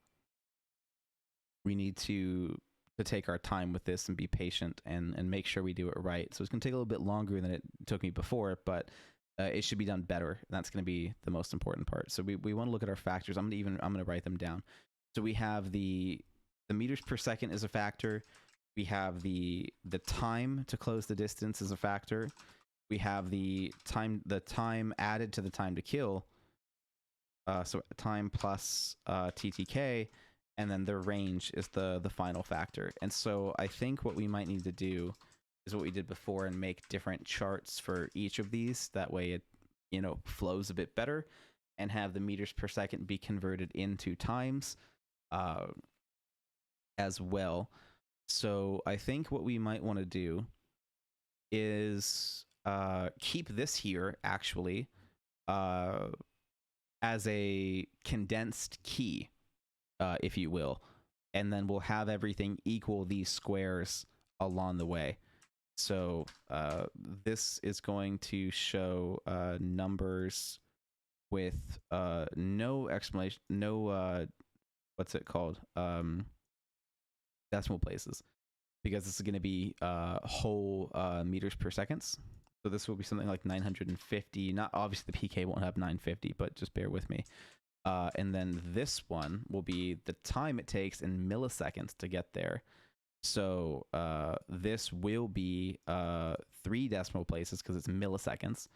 we need to take our time with this and be patient and make sure we do it right. So it's going to take a little bit longer than it took me before, but it should be done better. And that's going to be the most important part. So we want to look at our factors. I'm going to write them down. So we have the meters per second is a factor. We have the time to close the distance is a factor. We have the time added to the time to kill. So time plus TTK, and then the range is the final factor. And so I think what we might need to do is what we did before and make different charts for each of these. That way it flows a bit better, and have the meters per second be converted into times as well. So I think what we might want to do is keep this here actually as a condensed key, if you will, and then we'll have everything equal these squares along the way. So this is going to show numbers with no explanation, no what's it called? Decimal places, because this is going to be whole meters per seconds. So this will be something like 950. Not obviously the PK won't have 950, but just bear with me. And then this one will be the time it takes in milliseconds to get there. So this will be 3 decimal places because it's milliseconds.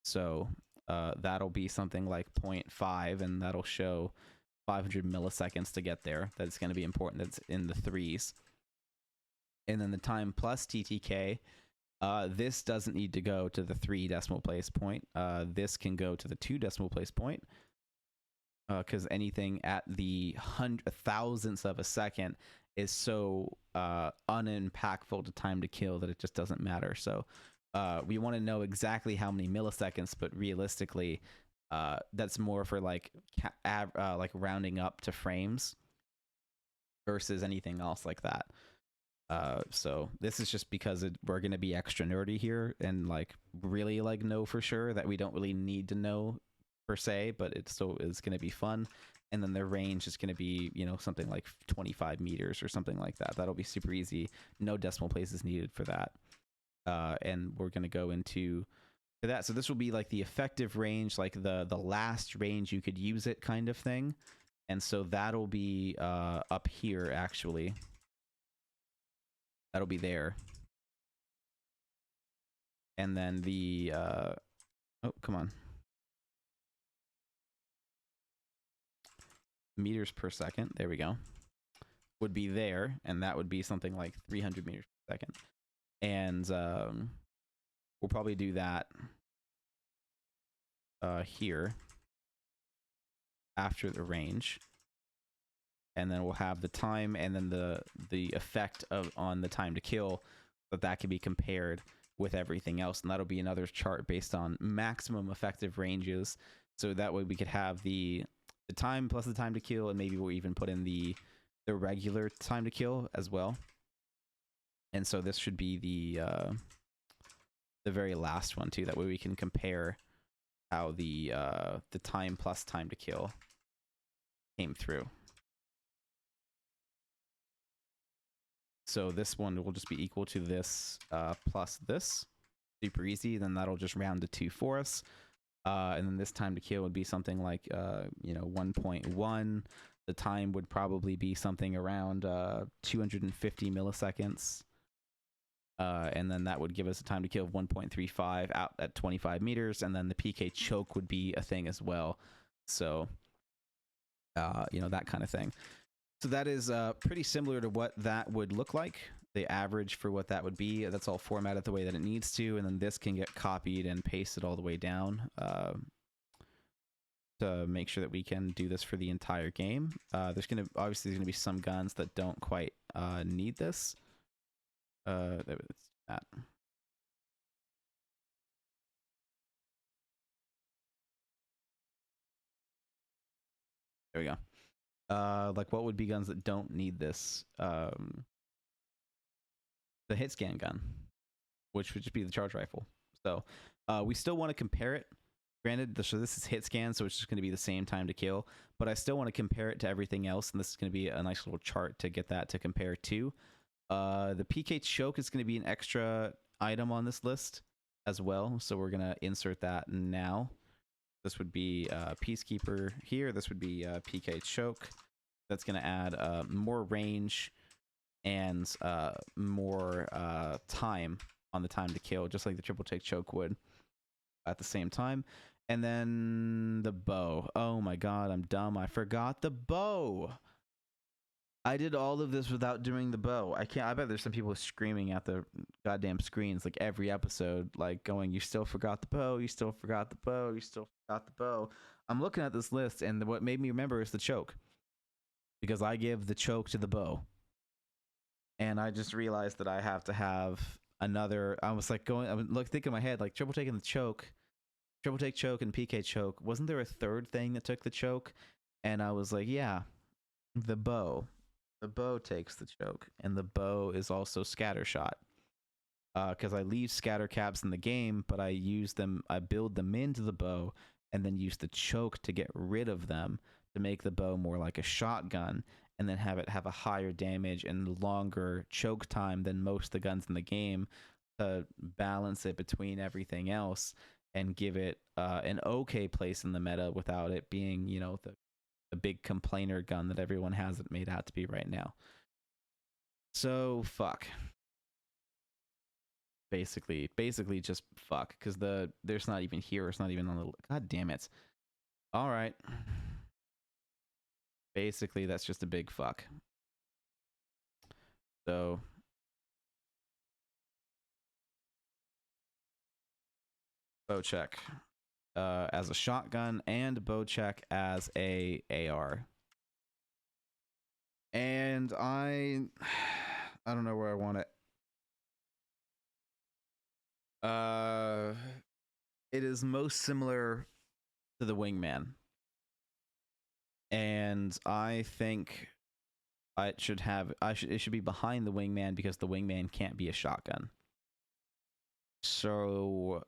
So that'll be something like 0.5, and that'll show 500 milliseconds to get there. That's going to be important. That's in the 3s. And then the time plus TTK, this doesn't need to go to the 3 decimal place point. This can go to the 2 decimal place point, because anything at the thousandths of a second is so unimpactful to time to kill that it just doesn't matter. So we want to know exactly how many milliseconds, but realistically, that's more for like rounding up to frames versus anything else like that. So this is just because we're going to be extra nerdy here and like really like know for sure that we don't really need to know per se, but it still is going to be fun. And then the range is going to be, something like 25 meters or something like that. That'll be super easy. No decimal places needed for that. And we're going to go into that. So this will be like the effective range, like the last range you could use it kind of thing. And so that'll be up here actually. That'll be there. And then the oh, come on. Meters per second, there we go, would be there, and that would be something like 300 meters per second. And we'll probably do that here after the range, and then we'll have the time and then the effect on the time to kill, that can be compared with everything else, and that'll be another chart based on maximum effective ranges. So that way we could have the time plus the time to kill, and maybe we'll even put in the regular time to kill as well. And so this should be the very last one too. That way we can compare how the time plus time to kill came through. So this one will just be equal to this plus this. Super easy. Then that'll just round to 2 for us. And then this time to kill would be something like 1.1. The time would probably be something around 250 milliseconds. And then that would give us a time to kill of 1.35 out at 25 meters. And then the PK choke would be a thing as well. So, that kind of thing. So that is pretty similar to what that would look like. The average for what that would be. That's all formatted the way that it needs to. And then this can get copied and pasted all the way down to make sure that we can do this for the entire game. There's going to be some guns that don't quite need this. Let's do that. There we go. Like what would be guns that don't need this? The hit scan gun, which would just be the charge rifle. So we still want to compare it. Granted, so this is hit scan, so it's just going to be the same time to kill, but I still want to compare it to everything else, and this is going to be a nice little chart to get that to compare to. The PK choke is going to be an extra item on this list as well, so we're going to insert that now. This would be Peacekeeper here. This would be PK choke. That's going to add more range and more time on the time to kill, just like the triple take choke would at the same time. And then the bow. Oh my god, I'm dumb. I forgot the bow. I did all of this without doing the bow. I bet there's some people screaming at the goddamn screens like every episode, like going, you still forgot the bow, you still forgot the bow, you still forgot the bow. I'm looking at this list, and what made me remember is the choke. Because I give the choke to the bow. And I just realized that I have to have another. I was like thinking in my head, like triple take and the choke, triple take choke and PK choke. Wasn't there a third thing that took the choke? And I was like, yeah, the bow. The bow takes the choke, and the bow is also scatter shot. Because I leave scatter caps in the game, but I use them. I build them into the bow, and then use the choke to get rid of them to make the bow more like a shotgun. And then have it have a higher damage and longer choke time than most of the guns in the game to balance it between everything else and give it an okay place in the meta without it being, the big complainer gun that everyone has it made out to be right now. So fuck. Basically just fuck, because there's not even here. It's not even on the. God damn it! All right. Basically, that's just a big fuck. So bow check as a shotgun and bow check as a AR. And I don't know where I want it. It is most similar to the Wingman. And I think it should be behind the Wingman because the Wingman can't be a shotgun. So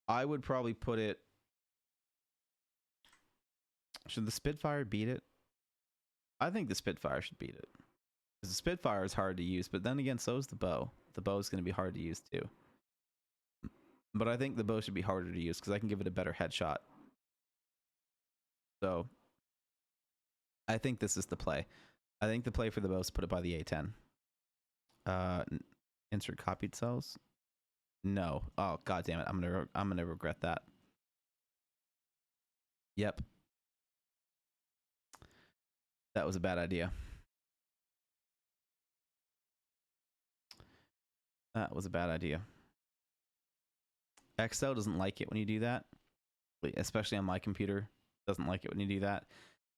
I would probably put it. Should the Spitfire beat it? I think the Spitfire should beat it. Because the Spitfire is hard to use, but then again, so is the bow. The bow is going to be hard to use too. But I think the bow should be harder to use because I can give it a better headshot. So I think this is the play. I think the play for the bow is put it by the A10. Insert copied cells. No. Oh god damn it! I'm gonna regret that. Yep. That was a bad idea. That was a bad idea. Excel doesn't like it when you do that, especially on my computer. Doesn't like it when you do that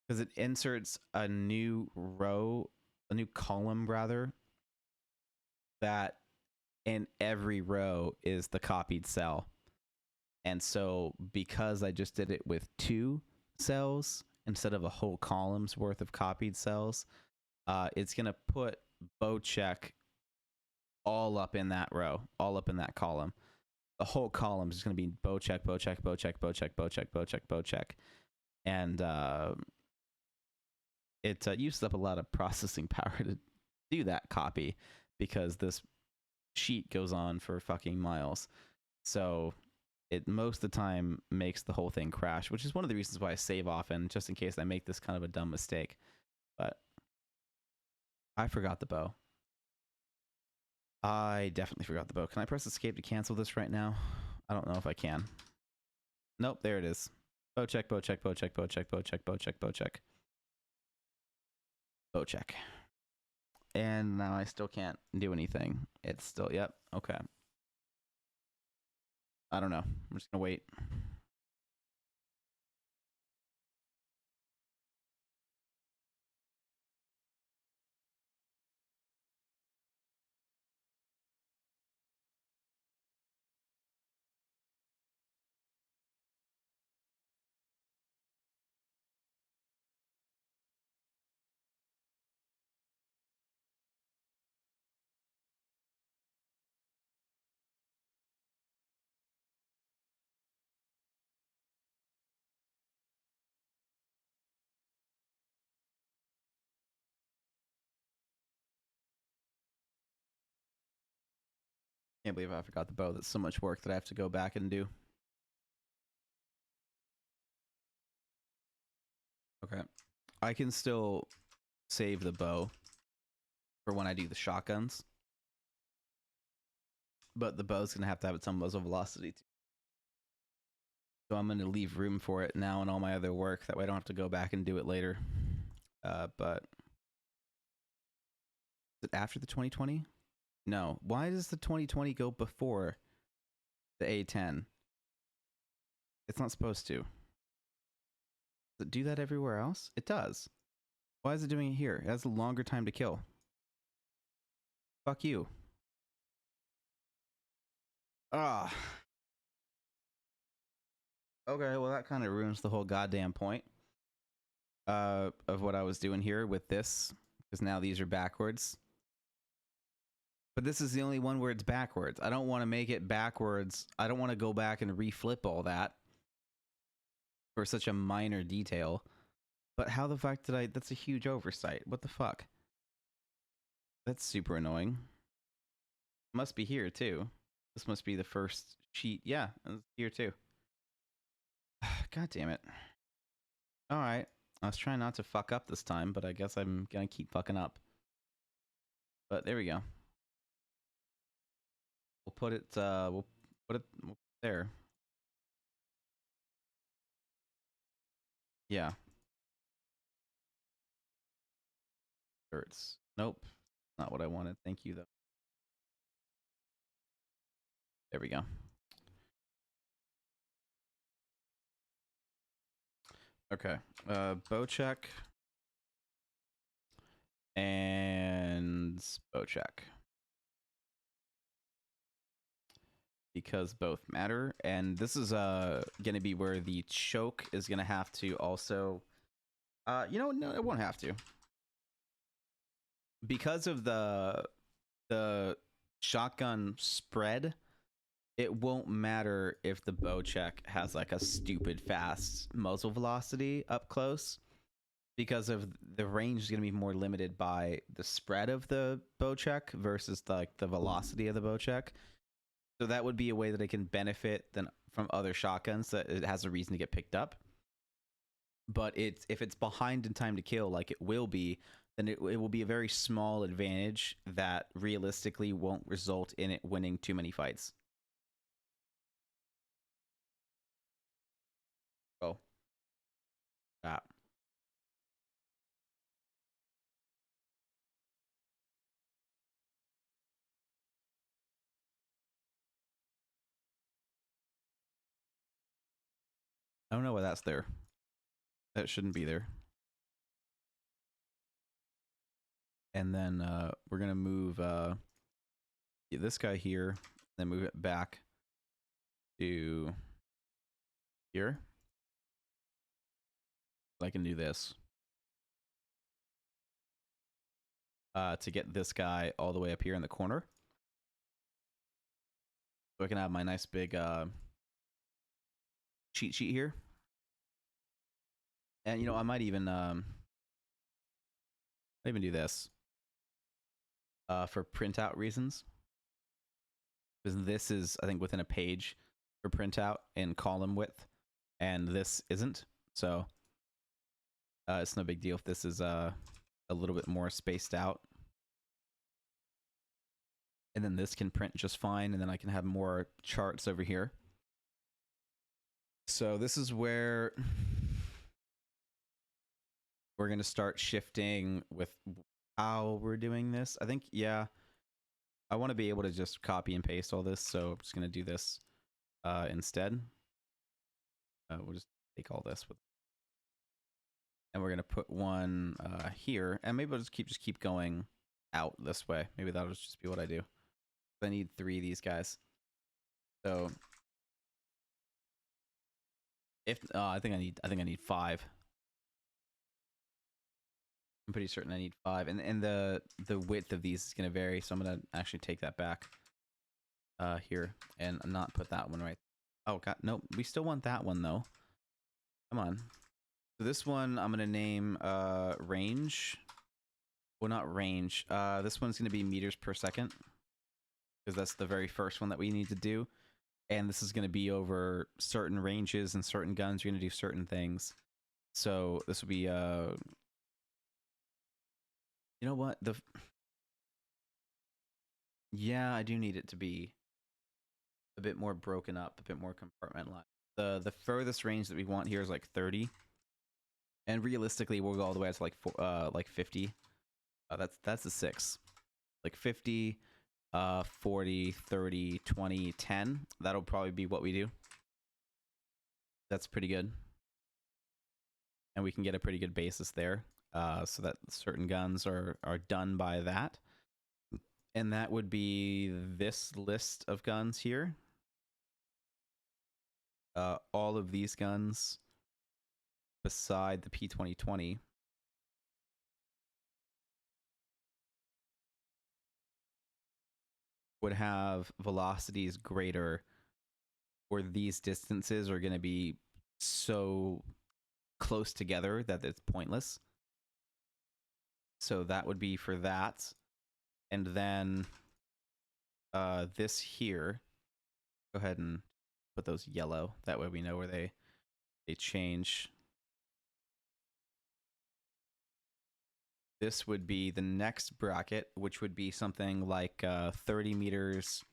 because it inserts a new row, a new column rather, that and every row is the copied cell. And so because I just did it with 2 cells instead of a whole column's worth of copied cells, it's going to put Bocek all up in that row, all up in that column. The whole column is going to be Bocek, Bocek, Bocek, Bocek, Bocek, Bocek, Bocek. And it uses up a lot of processing power to do that copy because this sheet goes on for fucking miles. So it most of the time makes the whole thing crash, which is one of the reasons why I save often, just in case I make this kind of a dumb mistake. But I forgot the bow. I definitely forgot the bow. Can I press escape to cancel this right now? I don't know if I can. Nope, there it is. Bocek, Bocek, Bocek, Bocek, Bocek, Bocek, Bocek. Bocek. And now I still can't do anything. It's still, yep, okay. I don't know. I'm just gonna wait. Can't believe I forgot the bow. That's so much work that I have to go back and do. Okay. I can still save the bow for when I do the shotguns. But the bow's going to have its own muzzle velocity too. So I'm going to leave room for it now in all my other work. That way I don't have to go back and do it later. But is it after the 2020? No. Why does the 2020 go before the A10? It's not supposed to. Does it do that everywhere else? It does. Why is it doing it here? It has a longer time to kill. Fuck you. Ah. Okay, well that kind of ruins the whole goddamn point of what I was doing here with this, because now these are backwards. But this is the only one where it's backwards. I don't want to make it backwards. I don't want to go back and reflip all that for such a minor detail. But how the fuck did I... That's a huge oversight. What the fuck? That's super annoying. Must be here too. This must be the first sheet. Yeah, it's here too. God damn it. Alright. I was trying not to fuck up this time, but I guess I'm gonna keep fucking up. But there we go. We'll put it there. Yeah. Hurts. Nope. Not what I wanted. Thank you though. There we go. Okay. Bocek and Bocek. Because both matter, and this is gonna be where the choke is gonna have to also you know, no, it won't have to. Because of the shotgun spread, it won't matter if the Bocek has like a stupid fast muzzle velocity up close, because of the range is going to be more limited by the spread of the Bocek versus the velocity of the Bocek. So that would be a way that it can benefit than from other shotguns, that it has a reason to get picked up. But if it's behind in time to kill, like it will be, then it will be a very small advantage that realistically won't result in it winning too many fights. Oh. Ah. I don't know why that's there. That shouldn't be there. And then we're gonna move get this guy here, then move it back to here. I can do this to get this guy all the way up here in the corner. So I can have my nice big cheat sheet here. And you know, I might even do this for printout reasons, because this is, I think, within a page for printout in column width, and this isn't. So it's no big deal if this is a little bit more spaced out. And then this can print just fine, and then I can have more charts over here. So this is where we're going to start shifting with how we're doing this. I think, yeah, I want to be able to just copy and paste all this, so I'm just going to do this instead. We'll just take all this with, and we're going to put one here, and maybe I'll just keep going out this way. Maybe that'll just be what I do. I need 3 of these guys. So if I think I need 5. I'm pretty certain I need 5, and the width of these is going to vary, so I'm going to actually take that back here and not put that one right. Oh god, nope, we still want that one though. Come on. So this one I'm going to name range. Well, not range. This one's going to be meters per second, because that's the very first one that we need to do. And this is going to be over certain ranges and certain guns. You're going to do certain things. So this will be, you know what? Yeah, I do need it to be a bit more broken up, a bit more compartmentalized. The furthest range that we want here is like 30. And realistically, we'll go all the way out to like 50. That's a 6. Like 50, 40, 30, 20, 10. That'll probably be what we do. That's pretty good. And we can get a pretty good basis there, so that certain guns are done by that. And that would be this list of guns here. All of these guns beside the P2020 would have velocities greater, or these distances are going to be so close together that it's pointless. So that would be for that. And then this here, go ahead and put those yellow. That way we know where they change. This would be the next bracket, which would be something like 30 meters,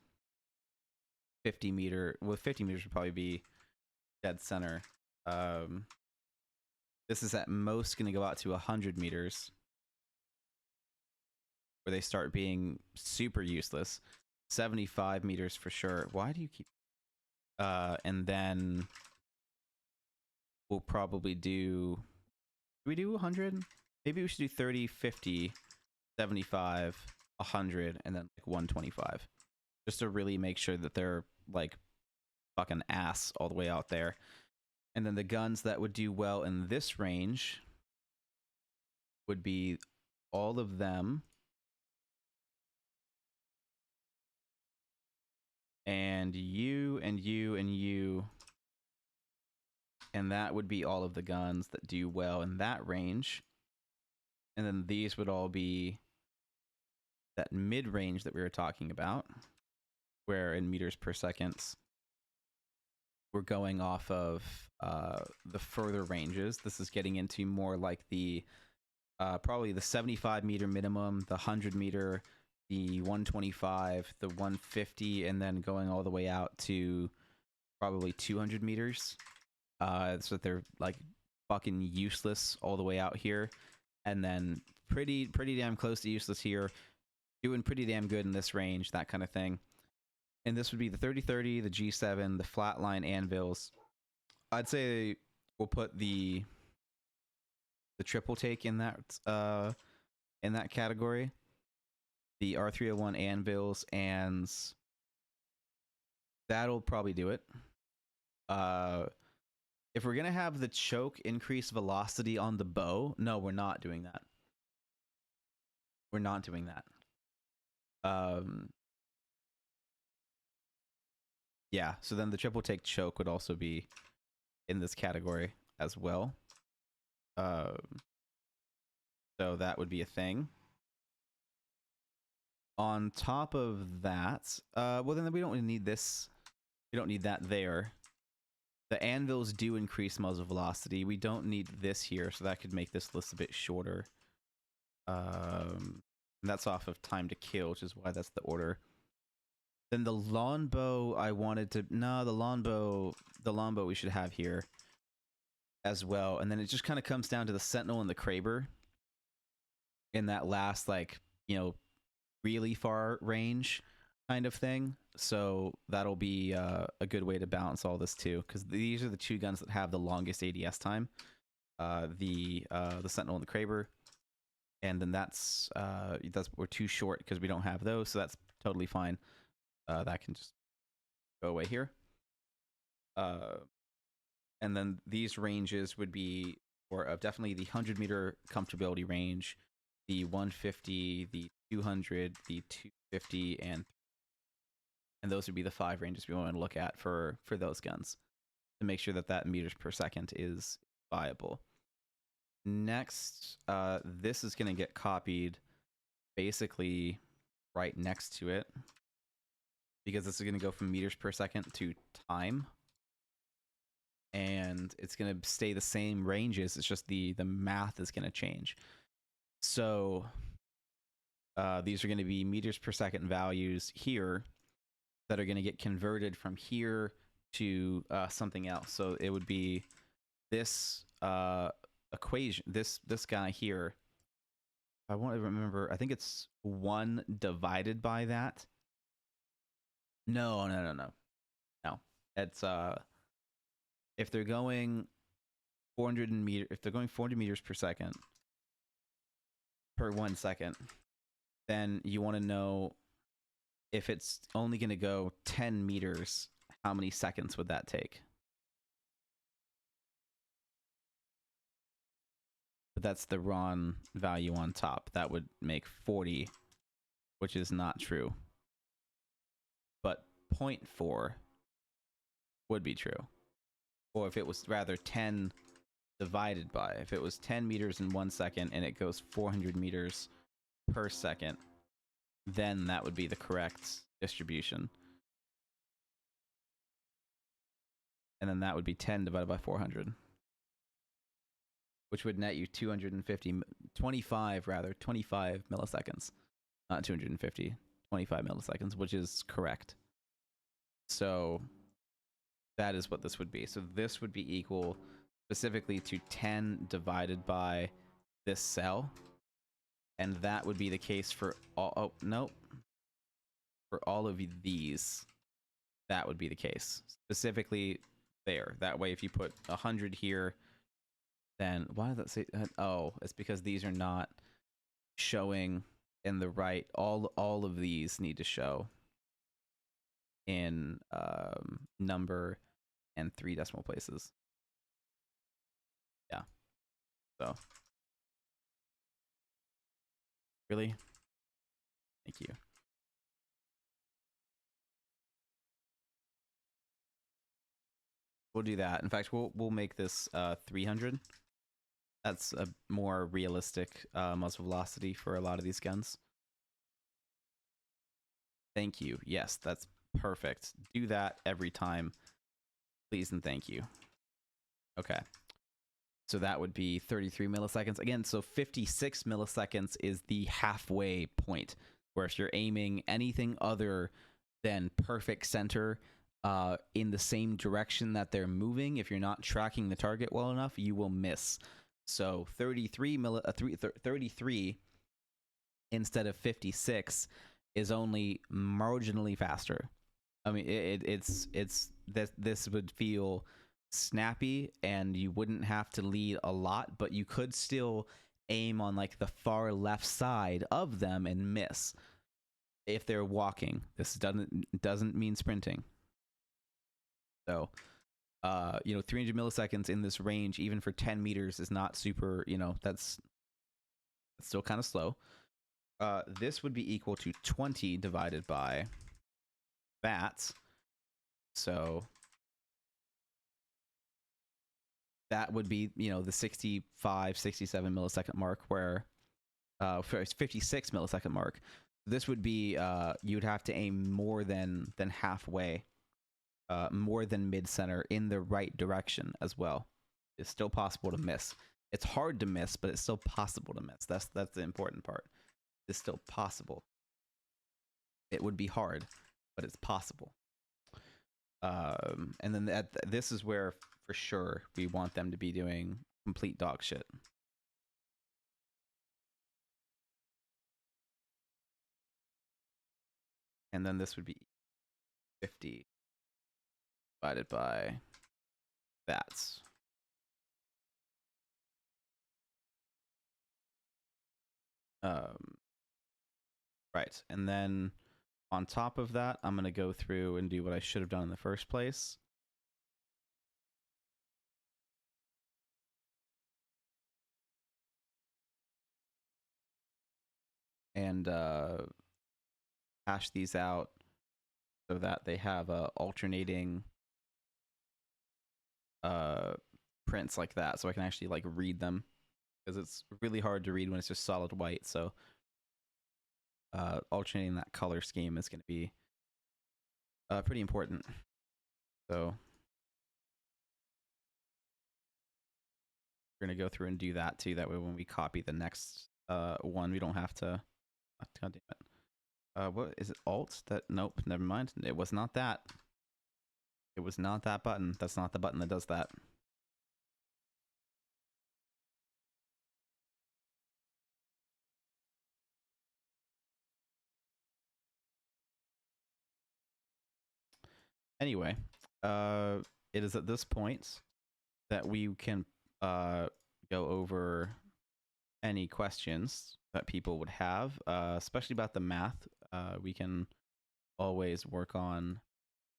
50 meter. Well, 50 meters would probably be dead center. This is at most going to go out to 100 meters, where they start being super useless. 75 meters for sure. Why do you keep... and then we'll probably do... Do we do 100? Maybe we should do 30, 50, 75, 100, and then like 125. Just to really make sure that they're like fucking ass all the way out there. And then the guns that would do well in this range would be all of them. And you, and you, and you. And that would be all of the guns that do well in that range. And then these would all be that mid-range that we were talking about, where in meters per second, we're going off of the further ranges. This is getting into more like the probably the 75 meter minimum, the 100 meter, the 125, the 150, and then going all the way out to probably 200 meters. So they're like fucking useless all the way out here, and then pretty damn close to useless here, doing pretty damn good in this range, that kind of thing. And this would be the 3030, the G7, the flatline anvils. I'd say we'll put the triple take in that category. the R301 anvils, and that'll probably do it. If we're gonna have the choke increase velocity on the bow, no, we're not doing that. We're not doing that. Yeah, so then the triple take choke would also be in this category as well. So that would be a thing. On top of that, well then we don't really need this. We don't need that there. The anvils do increase muzzle velocity. We don't need this here, so that could make this list a bit shorter. And that's off of time to kill, which is why that's the order. Then the longbow, I wanted to... No, the longbow we should have here as well. And then it just kind of comes down to the sentinel and the Kraber in that last, like, you know, really far range kind of thing. So that'll be a good way to balance all this too, because these are the two guns that have the longest ADS time. The sentinel and the Kraber. And then that's we're too short because we don't have those, so that's totally fine. That can just go away here. And then these ranges would be for definitely the 100-meter comfortability range, the 150, the 200, the 250, and those would be the 5 ranges we want to look at for those guns to make sure that that meters per second is viable. Next, this is going to get copied basically right next to it, because this is going to go from meters per second to time, and it's going to stay the same ranges. It's just the math is going to change. So these are going to be meters per second values here that are going to get converted from here to something else. So it would be this equation, this guy here. I want to remember, I think it's 1 divided by that. No. It's if they're going 400 meters per second per 1 second, then you want to know if it's only going to go 10 meters, how many seconds would that take? But that's the wrong value on top. That would make 40, which is not true. But 0.4 would be true. Or if it was rather 10 divided by, if it was 10 meters in 1 second and it goes 400 meters per second, then that would be the correct distribution. And then that would be 10 divided by 400. Which would net you 25 milliseconds. Not 250, 25 milliseconds, which is correct. So that is what this would be. So this would be equal specifically to 10 divided by this cell. And that would be the case for all... Oh, nope. For all of these, that would be the case. Specifically there. That way, if you put 100 here... Then why does that say that? Oh, it's because these are not showing in the right. All of these need to show in number and 3 decimal places. Yeah. So really, thank you. We'll do that. In fact, we'll make this 300. That's a more realistic muzzle velocity for a lot of these guns. Thank you. Yes, that's perfect. Do that every time, please and thank you. Okay. So that would be 33 milliseconds. Again, so 56 milliseconds is the halfway point, where if you're aiming anything other than perfect center in the same direction that they're moving, if you're not tracking the target well enough, you will miss. So 33 instead of 56 is only marginally faster. I mean, this would feel snappy, and you wouldn't have to lead a lot, but you could still aim on like the far left side of them and miss. if they're walking. This doesn't mean sprinting. So, 300 milliseconds in this range, even for 10 meters, is not super. That's still kind of slow. This would be equal to 20 divided by that. So that would be, the 65, 67 millisecond mark, where 56 millisecond mark. This would be, you'd have to aim more than halfway, more than mid-center in the right direction as well. It's still possible to miss. It's hard to miss, but it's still possible to miss. That's the important part. It's still possible. It would be hard, but it's possible. And then this is where, for sure, we want them to be doing complete dog shit. And then this would be 50 divided by that. Right. And then on top of that, I'm going to go through and do what I should have done in the first place. And hash these out so that they have alternating prints like that, so I can actually like read them, because it's really hard to read when it's just solid white. So alternating that color scheme is going to be pretty important. So we're going to go through and do that too. That way when we copy the next one, we don't have to. God damn it. What is it? Alt? That? Nope, never mind. It was not that. It was not that button. That's not the button that does that. Anyway, it is at this point that we can go over any questions that people would have, especially about the math. We can always work on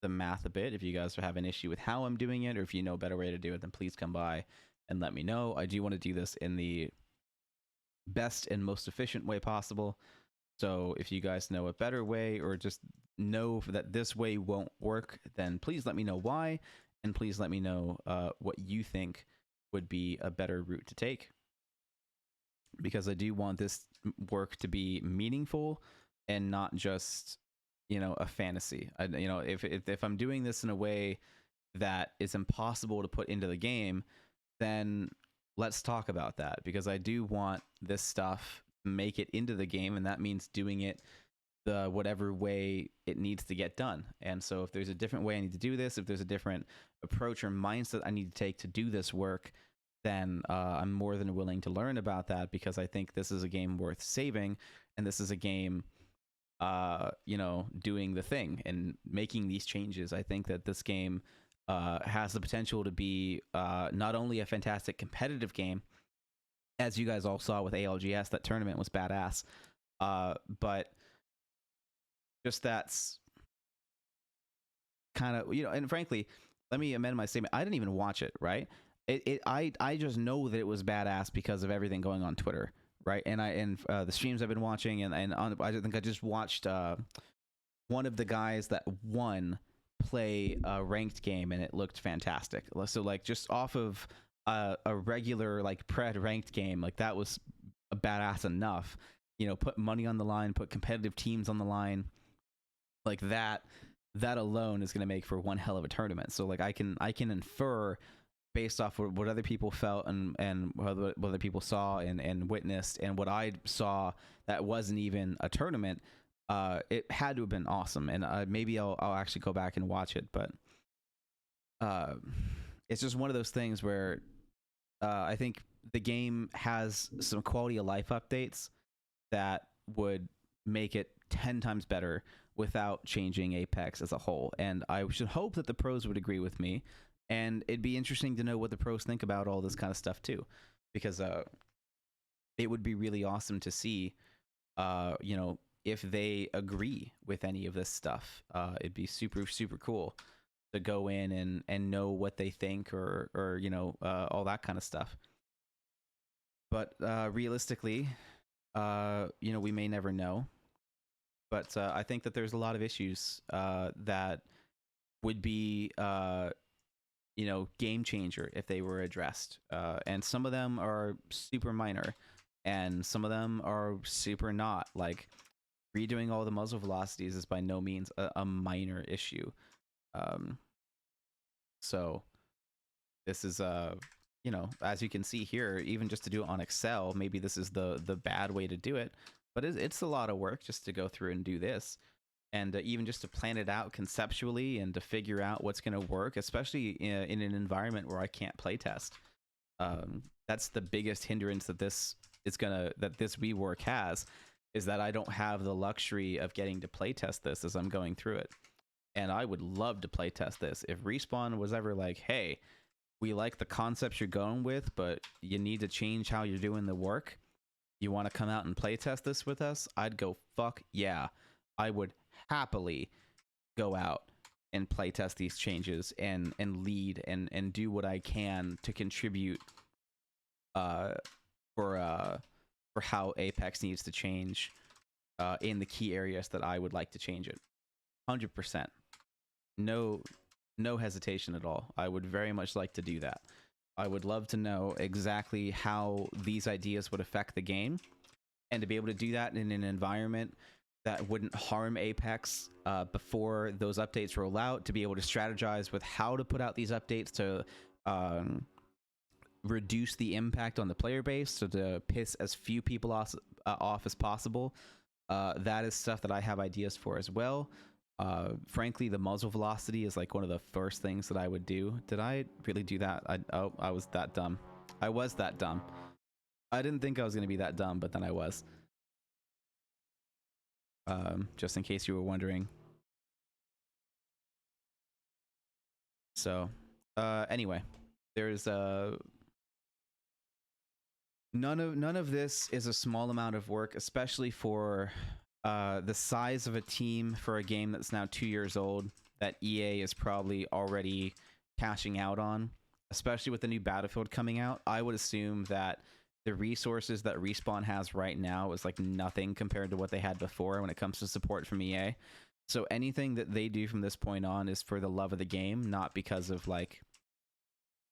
the math a bit. If you guys have an issue with how I'm doing it, or if you know a better way to do it, then please come by and let me know. I do want to do this in the best and most efficient way possible. So if you guys know a better way, or just know that this way won't work, then please let me know why, and please let me know what you think would be a better route to take, because I do want this work to be meaningful and not just, a fantasy. If I'm doing this in a way that is impossible to put into the game, then let's talk about that, because I do want this stuff to make it into the game, and that means doing it the whatever way it needs to get done. And so if there's a different way I need to do this, if there's a different approach or mindset I need to take to do this work, then I'm more than willing to learn about that, because I think this is a game worth saving, and this is a game, doing the thing and making these changes. I think that this game has the potential to be not only a fantastic competitive game, as you guys all saw with ALGS, that tournament was badass, but just that's kind of, and frankly, let me amend my statement. I didn't even watch it, right? I just know that it was badass because of everything going on Twitter, right? And the streams I've been watching, and I think I just watched one of the guys that won play a ranked game, and it looked fantastic. So like, just off of a regular like pred ranked game, like that was a badass enough. Put money on the line, put competitive teams on the line, like that alone is going to make for one hell of a tournament. So like I can infer, based off of what other people felt and what other people saw and witnessed, and what I saw that wasn't even a tournament, it had to have been awesome. And maybe I'll actually go back and watch it, but it's just one of those things where I think the game has some quality of life updates that would make it 10 times better without changing Apex as a whole. And I should hope that the pros would agree with me, and it'd be interesting to know what the pros think about all this kind of stuff too, because it would be really awesome to see if they agree with any of this stuff. It'd be super super cool to go in and know what they think, or all that kind of stuff. But realistically, we may never know. But I think that there's a lot of issues that would be game changer if they were addressed, and some of them are super minor, and some of them are super not. Like, redoing all the muzzle velocities is by no means a minor issue. So this is as you can see here, even just to do it on Excel, maybe this is the bad way to do it, but it's a lot of work just to go through and do this. And even just to plan it out conceptually and to figure out what's going to work, especially in an environment where I can't playtest. That's the biggest hindrance that this rework has, is that I don't have the luxury of getting to playtest this as I'm going through it. And I would love to playtest this. If Respawn was ever like, hey, we like the concepts you're going with, but you need to change how you're doing the work, you want to come out and playtest this with us, I'd go, fuck yeah. I would happily go out and playtest these changes and lead and do what I can to contribute for how Apex needs to change in the key areas that I would like to change it. 100%. No hesitation at all. I would very much like to do that. I would love to know exactly how these ideas would affect the game, and to be able to do that in an environment that wouldn't harm Apex before those updates roll out, to be able to strategize with how to put out these updates to reduce the impact on the player base, so to piss as few people off as possible. That is stuff that I have ideas for as well. Frankly, the muzzle velocity is like one of the first things that I would do. Did I really do that? I was that dumb. I was that dumb. I didn't think I was going to be that dumb, but then I was. Just in case you were wondering. So, anyway, there's none of this is a small amount of work, especially for the size of a team for a game that's now 2 years old, that EA is probably already cashing out on, especially with the new Battlefield coming out. I would assume that the resources that Respawn has right now is like nothing compared to what they had before when it comes to support from EA. So anything that they do from this point on is for the love of the game, not because of like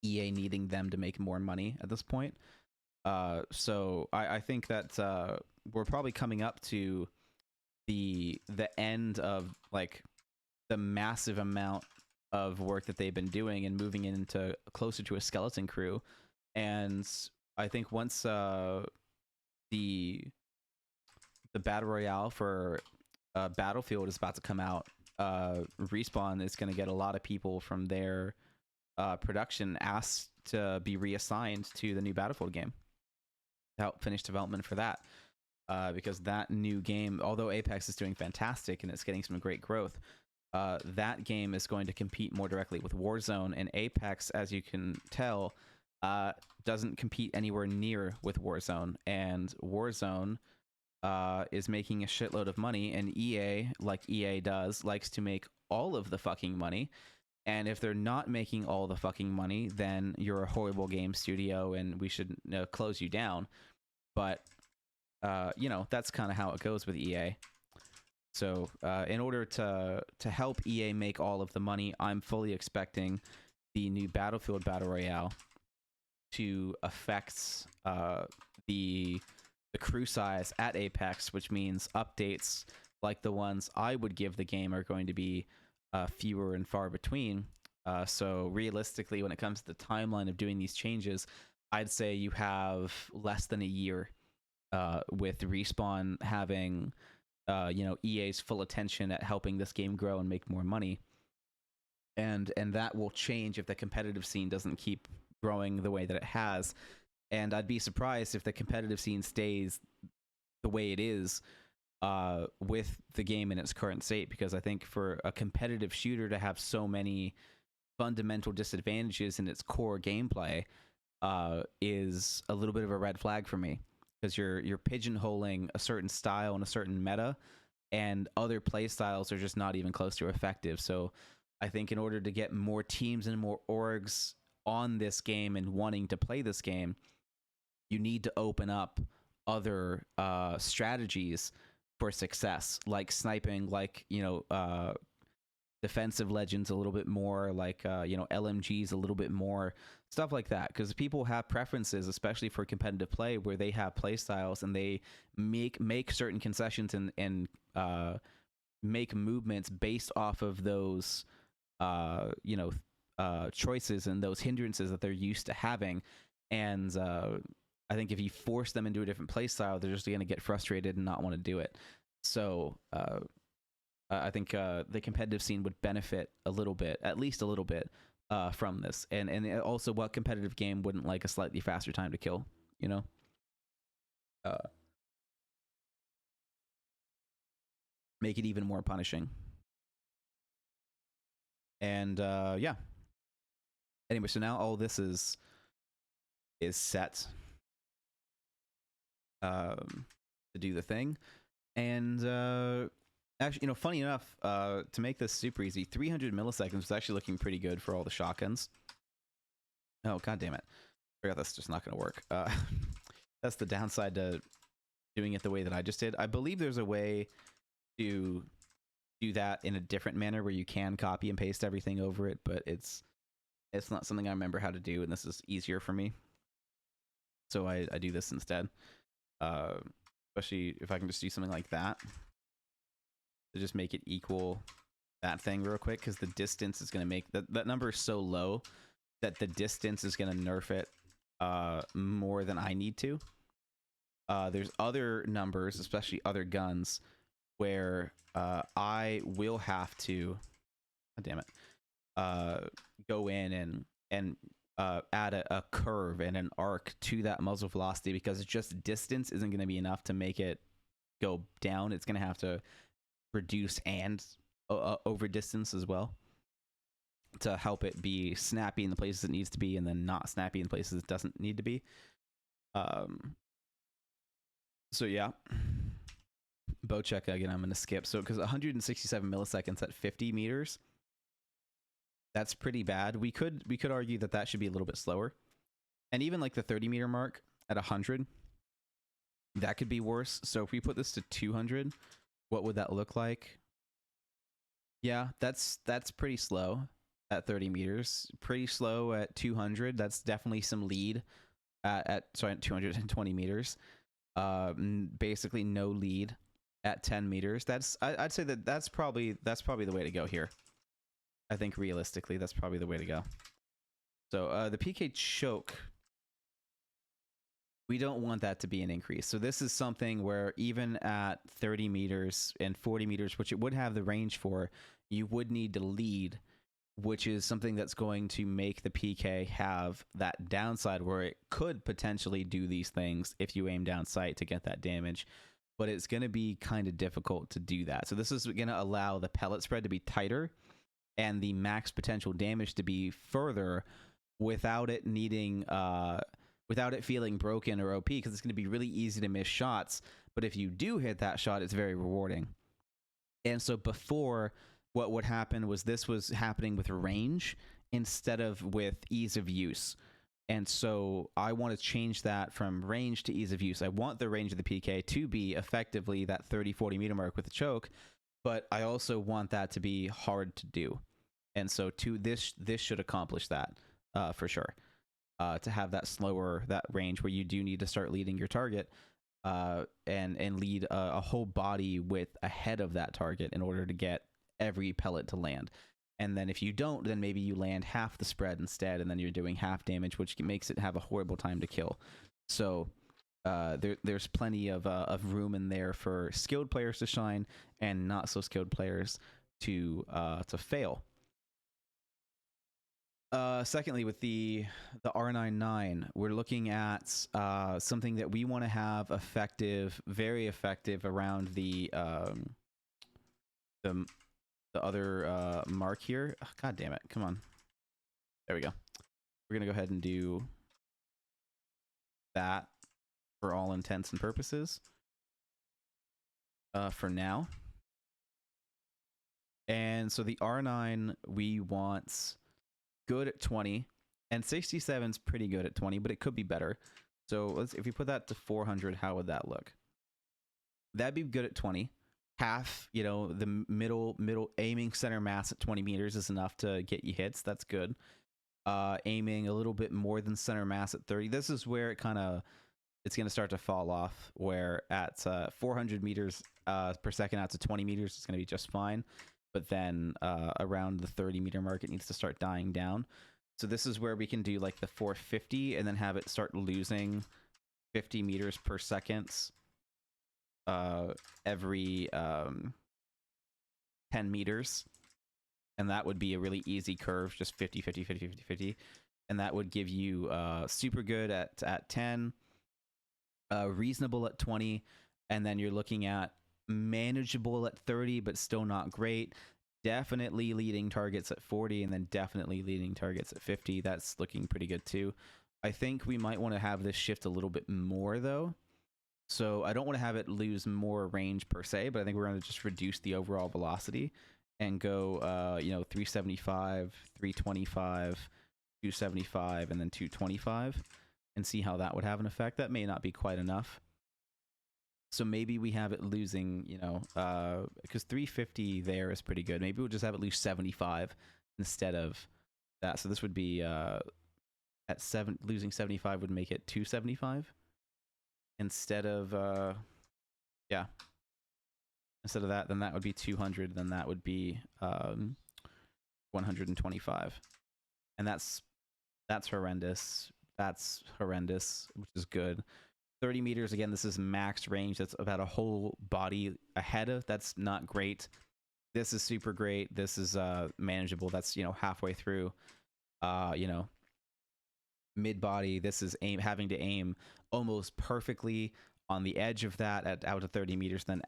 EA needing them to make more money at this point. So I think that we're probably coming up to the end of like the massive amount of work that they've been doing and moving into closer to a skeleton crew. And I think once the battle royale for Battlefield is about to come out, Respawn is going to get a lot of people from their production asked to be reassigned to the new Battlefield game to help finish development for that. Because that new game, although Apex is doing fantastic and it's getting some great growth, that game is going to compete more directly with Warzone, and Apex, as you can tell, doesn't compete anywhere near with Warzone, and Warzone is making a shitload of money, and EA, like EA does, likes to make all of the fucking money. And if they're not making all the fucking money, then you're a horrible game studio and we should close you down. But that's kind of how it goes with EA. So in order to help EA make all of the money, I'm fully expecting the new Battlefield Battle Royale to affect the crew size at Apex, which means updates like the ones I would give the game are going to be fewer and far between. So realistically, when it comes to the timeline of doing these changes, I'd say you have less than a year with Respawn having EA's full attention at helping this game grow and make more money. And that will change if the competitive scene doesn't keep growing the way that it has. And I'd be surprised if the competitive scene stays the way it is with the game in its current state, because I think for a competitive shooter to have so many fundamental disadvantages in its core gameplay is a little bit of a red flag for me, because you're pigeonholing a certain style and a certain meta and other play styles are just not even close to effective. So I think in order to get more teams and more orgs on this game and wanting to play this game, you need to open up other strategies for success, like sniping, like defensive legends a little bit more, like LMGs a little bit more, stuff like that. Because people have preferences, especially for competitive play, where they have play styles and they make certain concessions and make movements based off of those choices and those hindrances that they're used to having. And I think if you force them into a different play style, they're just going to get frustrated and not want to do it. So I think the competitive scene would benefit a little bit, at least a little bit, from this. And also, what competitive game wouldn't like a slightly faster time to kill, you know? Make it even more punishing. And yeah. Anyway, so now all this is set to do the thing. And actually, funny enough, to make this super easy, 300 milliseconds was actually looking pretty good for all the shotguns. Oh, god damn it. I forgot that's just not going to work. That's the downside to doing it the way that I just did. I believe there's a way to do that in a different manner where you can copy and paste everything over it, but it's not something I remember how to do, and this is easier for me. So I do this instead. Especially if I can just do something like that to just make it equal that thing real quick, because the distance is going to make that number is so low that the distance is going to nerf it more than I need to. There's other numbers, especially other guns, where I will have to, oh, damn it, go in and add a curve and an arc to that muzzle velocity, because just distance isn't going to be enough to make it go down. It's going to have to reduce and over distance as well to help it be snappy in the places it needs to be, and then not snappy in places it doesn't need to be. So yeah, bow check again. I'm gonna skip. So because 167 milliseconds at 50 meters, that's pretty bad. We could argue that should be a little bit slower, and even like the 30 meter mark at 100, that could be worse. So if we put this to 200, what would that look like? Yeah, that's pretty slow at 30 meters. Pretty slow at 200. That's definitely some lead at 220 meters. Basically no lead at 10 meters. I'd say that's probably the way to go here. I think realistically that's probably the way to go. So the PK choke, we don't want that to be an increase. So this is something where even at 30 meters and 40 meters, which it would have the range for, you would need to lead, which is something that's going to make the PK have that downside where it could potentially do these things if you aim down sight to get that damage. But it's going to be kind of difficult to do that. So this is going to allow the pellet spread to be tighter and the max potential damage to be further without it needing... without it feeling broken or OP, because it's going to be really easy to miss shots. But if you do hit that shot, it's very rewarding. And so before, what would happen was this was happening with range instead of with ease of use. And so I want to change that from range to ease of use. I want the range of the PK to be effectively that 30-40 meter mark with the choke, but I also want that to be hard to do. And so this should accomplish that for sure. To have that range where you do need to start leading your target and lead a whole body width ahead of that target in order to get every pellet to land. And then if you don't, then maybe you land half the spread instead, and then you're doing half damage, which makes it have a horrible time to kill. So there's plenty of room in there for skilled players to shine and not so skilled players to fail. Secondly, with the R99, we're looking at something that we want to have effective, very effective around the other mark here. Oh, God damn it! Come on. There we go. We're gonna go ahead and do that for all intents and purposes. For now. And so the R9 we want good at 20, and 67's pretty good at 20, but it could be better. So let's, if we put that to 400, how would that look? That'd be good at 20. Half, you know, the middle aiming center mass at 20 meters is enough to get you hits. That's good. Aiming a little bit more than center mass at 30. This is where it's going to start to fall off, where at 400 meters per second out to 20 meters, it's going to be just fine. But then around the 30 meter mark, it needs to start dying down. So this is where we can do like the 450 and then have it start losing 50 meters per second every 10 meters. And that would be a really easy curve, just 50, 50, 50, 50, 50. And that would give you super good at 10, reasonable at 20, and then you're looking at manageable at 30, but still not great. Definitely leading targets at 40, and then definitely leading targets at 50. That's looking pretty good too. I think we might want to have this shift a little bit more though. So I don't want to have it lose more range per se, but I think we're going to just reduce the overall velocity and go, 375, 325, 275, and then 225, and see how that would have an effect. That may not be quite enough. So maybe we have it losing, because 350 there is pretty good. Maybe we'll just have it lose 75 instead of that. So this would be losing 75 would make it 275 instead of instead of that. Then that would be 200. Then that would be 125, and that's horrendous. That's horrendous, which is good. 30 meters, again, this is max range. That's about a whole body ahead of. That's not great. This is super great. This is manageable. That's, halfway through. Mid body. This is having to aim almost perfectly on the edge of that at out to 30 meters. Then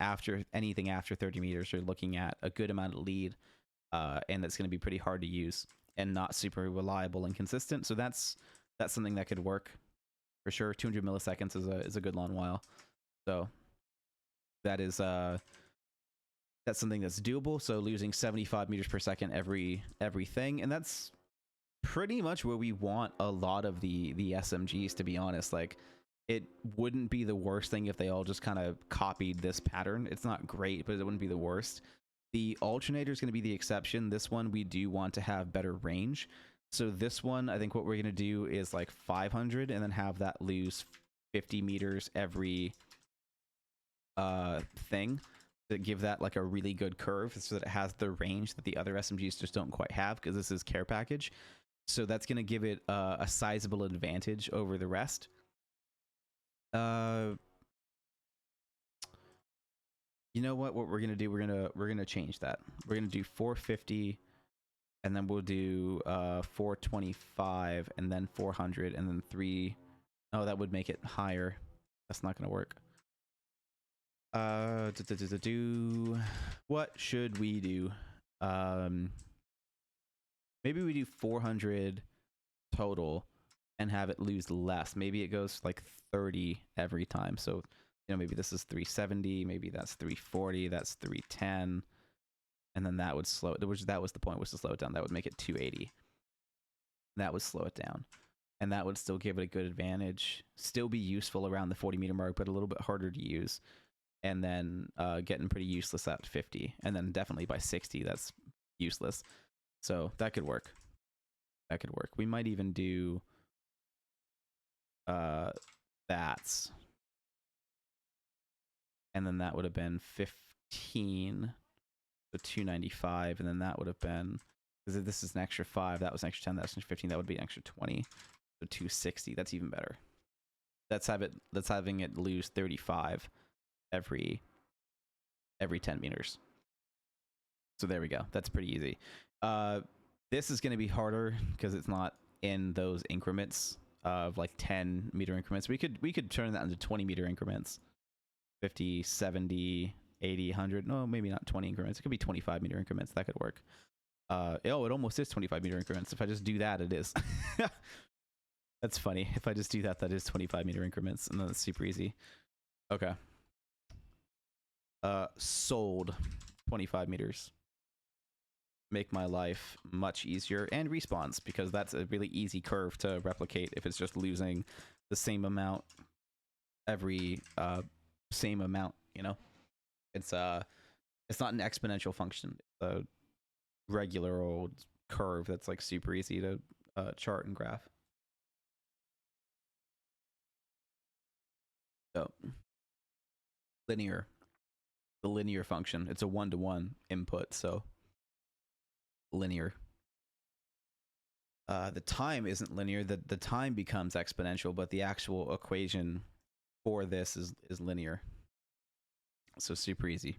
anything after 30 meters, you're looking at a good amount of lead, and that's going to be pretty hard to use and not super reliable and consistent. So that's something that could work. For sure, 200 milliseconds is a good long while. So that is that's something that's doable. So losing 75 meters per second everything, and that's pretty much where we want a lot of the SMGs, to be honest. Like, it wouldn't be the worst thing if they all just kind of copied this pattern. It's not great, but it wouldn't be the worst. The alternator is going to be the exception. This one we do want to have better range. So this one, I think what we're going to do is like 500 and then have that lose 50 meters every thing to give that like a really good curve so that it has the range that the other SMGs just don't quite have, because this is care package. So that's going to give it a sizable advantage over the rest. You know what we're going to do? We're going to change that. We're going to do 450, and then we'll do 425, and then 400, and then 3. Oh, that would make it higher. That's not going to work. What should we do? Maybe we do 400 total and have it lose less. Maybe it goes like 30 every time. So, maybe this is 370, maybe that's 340, that's 310. And then that would slow it, that was the point, was to slow it down. That would make it 280. That would slow it down. And that would still give it a good advantage. Still be useful around the 40 meter mark, but a little bit harder to use. And then getting pretty useless at 50. And then definitely by 60, that's useless. So that could work. That could work. We might even do that. And then that would have been 15. So 295, and then that would have been, because this is an extra 5, that was an extra 10, that's an extra 15, that would be an extra 20. So 260, that's even better. That's having it lose 35 every 10 meters. So there we go. That's pretty easy. This is going to be harder because it's not in those increments of like 10 meter increments. We could turn that into 20 meter increments. 50, 70, 80, 100. No, maybe not 20 increments. It could be 25 meter increments. That could work. It almost is 25 meter increments. If I just do that, it is. That's funny. If I just do that, that is 25 meter increments, and then it's super easy. Okay. Sold 25 meters. make my life much easier, and respawns, because that's a really easy curve to replicate if it's just losing the same amount every same amount, you know. It's not an exponential function. It's a regular old curve that's like super easy to chart and graph. So linear, the linear function, it's a 1-to-1 input, so linear. The time isn't linear. The time becomes exponential, but the actual equation for this is linear. So super easy.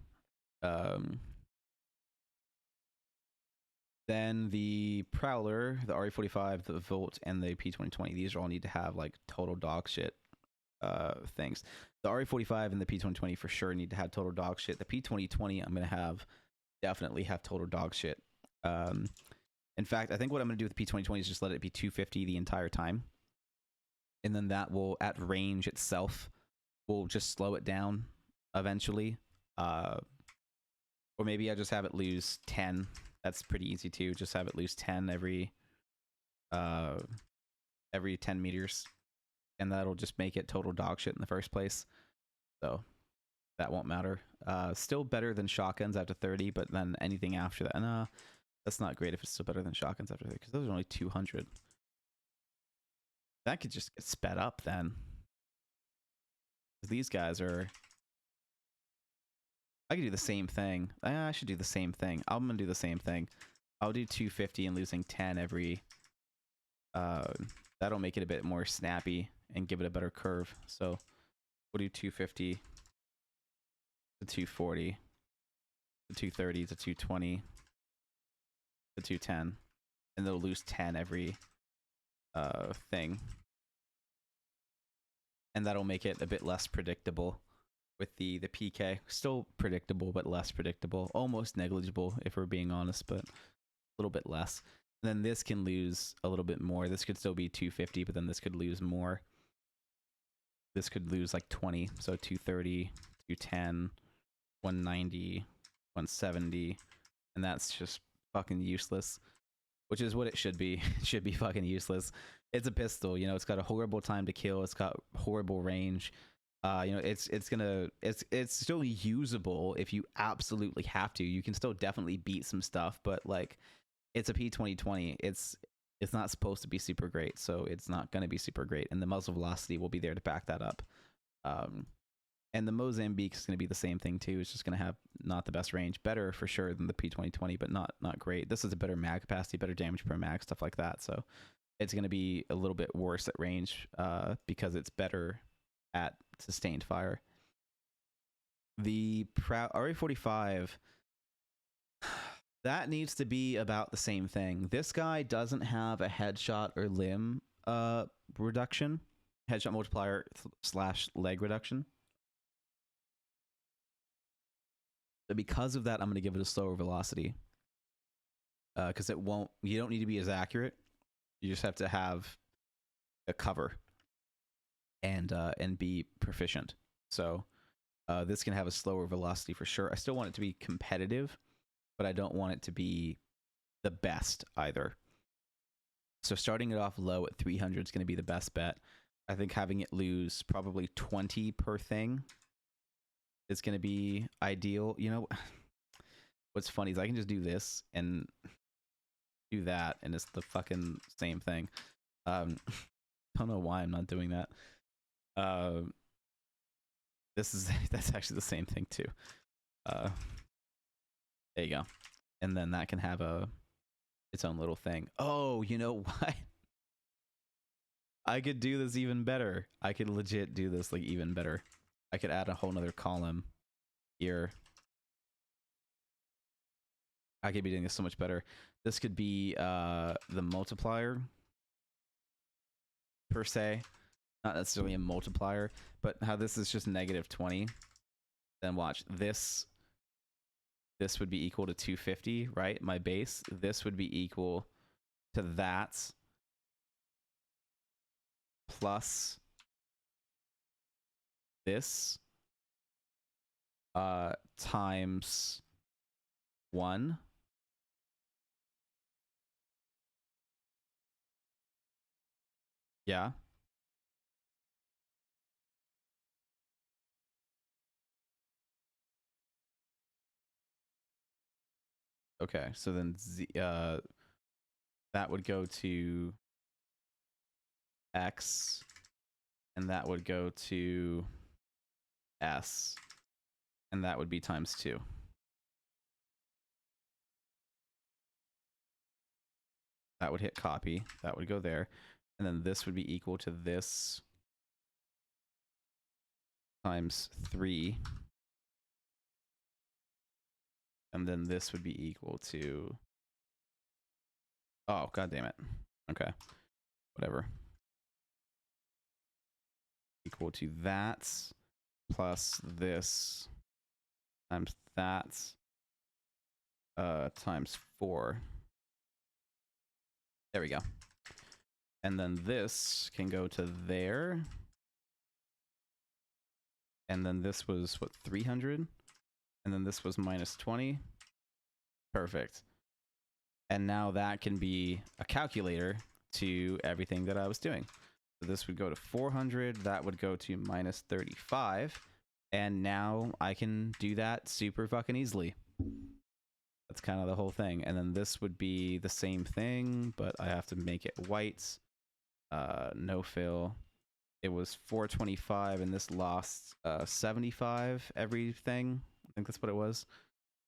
Then the Prowler, the RE45, the Volt, and the P2020, these all need to have like total dog shit things. The RE45 and the P2020 for sure need to have total dog shit. The P2020 I'm gonna definitely have total dog shit. In fact, I think what I'm gonna do with the P2020 is just let it be 250 the entire time, and then that will, at range itself, will just slow it down eventually. Or maybe I just have it lose 10. That's pretty easy too. Just have it lose 10 every 10 meters, and that'll just make it total dog shit in the first place. So that won't matter. Still better than shotguns after 30, but then anything after that, nah, that's not great if it's still better than shotguns after 30, because those are only 200. That could just get sped up then. These guys are... I could do the same thing. I should do the same thing. I'm gonna do the same thing. I'll do 250 and losing 10 every... that'll make it a bit more snappy and give it a better curve. So we'll do 250 to 240 to 230 to 220 to 210, and they'll lose 10 every thing. And that'll make it a bit less predictable. With the PK, still predictable, but less predictable. Almost negligible, if we're being honest, but a little bit less. And then this can lose a little bit more. This could still be 250, but then this could lose more. This could lose like 20, so 230, 210, 190, 170, and that's just fucking useless. Which is what it should be. It should be fucking useless. It's a pistol, you know, it's got a horrible time to kill, it's got horrible range. You know, it's still usable if you absolutely have to. You can still definitely beat some stuff, but like, it's a P2020. It's not supposed to be super great, so it's not going to be super great, and the muzzle velocity will be there to back that up. And the Mozambique is going to be the same thing too. It's just going to have not the best range, better for sure than the P2020, but not great. This is a better mag capacity, better damage per mag, stuff like that. So it's going to be a little bit worse at range because it's better at sustained fire. The RE45, that needs to be about the same thing. This guy doesn't have a headshot or limb reduction, headshot multiplier / leg reduction. So because of that, I'm going to give it a slower velocity, because it won't. You don't need to be as accurate. You just have to have a cover and be proficient. So this can have a slower velocity for sure. I still want it to be competitive, but I don't want it to be the best either. So starting it off low at 300 is going to be the best bet. I think having it lose probably 20 per thing is going to be ideal. You know, what's funny is I can just do this and do that, and it's the fucking same thing. Don't know why I'm not doing that. That's actually the same thing too. There you go. And then that can have its own little thing. Oh, you know what? I could do this even better. I could legit do this like even better. I could add a whole nother column here. I could be doing this so much better. This could be the multiplier per se. Not necessarily a multiplier, but how this is just -20. Then watch this. This would be equal to 250, right? My base. This would be equal to that plus this times 1. Yeah. Okay, so then that would go to X, and that would go to S, and that would be times 2. That would hit copy. That would go there. And then this would be equal to this times 3. And then this would be equal to... Oh, god damn it. Okay. Whatever. Equal to that plus this times that times 4. There we go. And then this can go to there. And then this was, what, 300? And then this was minus 20. Perfect. And now that can be a calculator to everything that I was doing. So this would go to 400. That would go to minus 35. And now I can do that super fucking easily. That's kind of the whole thing. And then this would be the same thing, but I have to make it white. No fill. It was 425, and this lost 75 everything. I think that's what it was.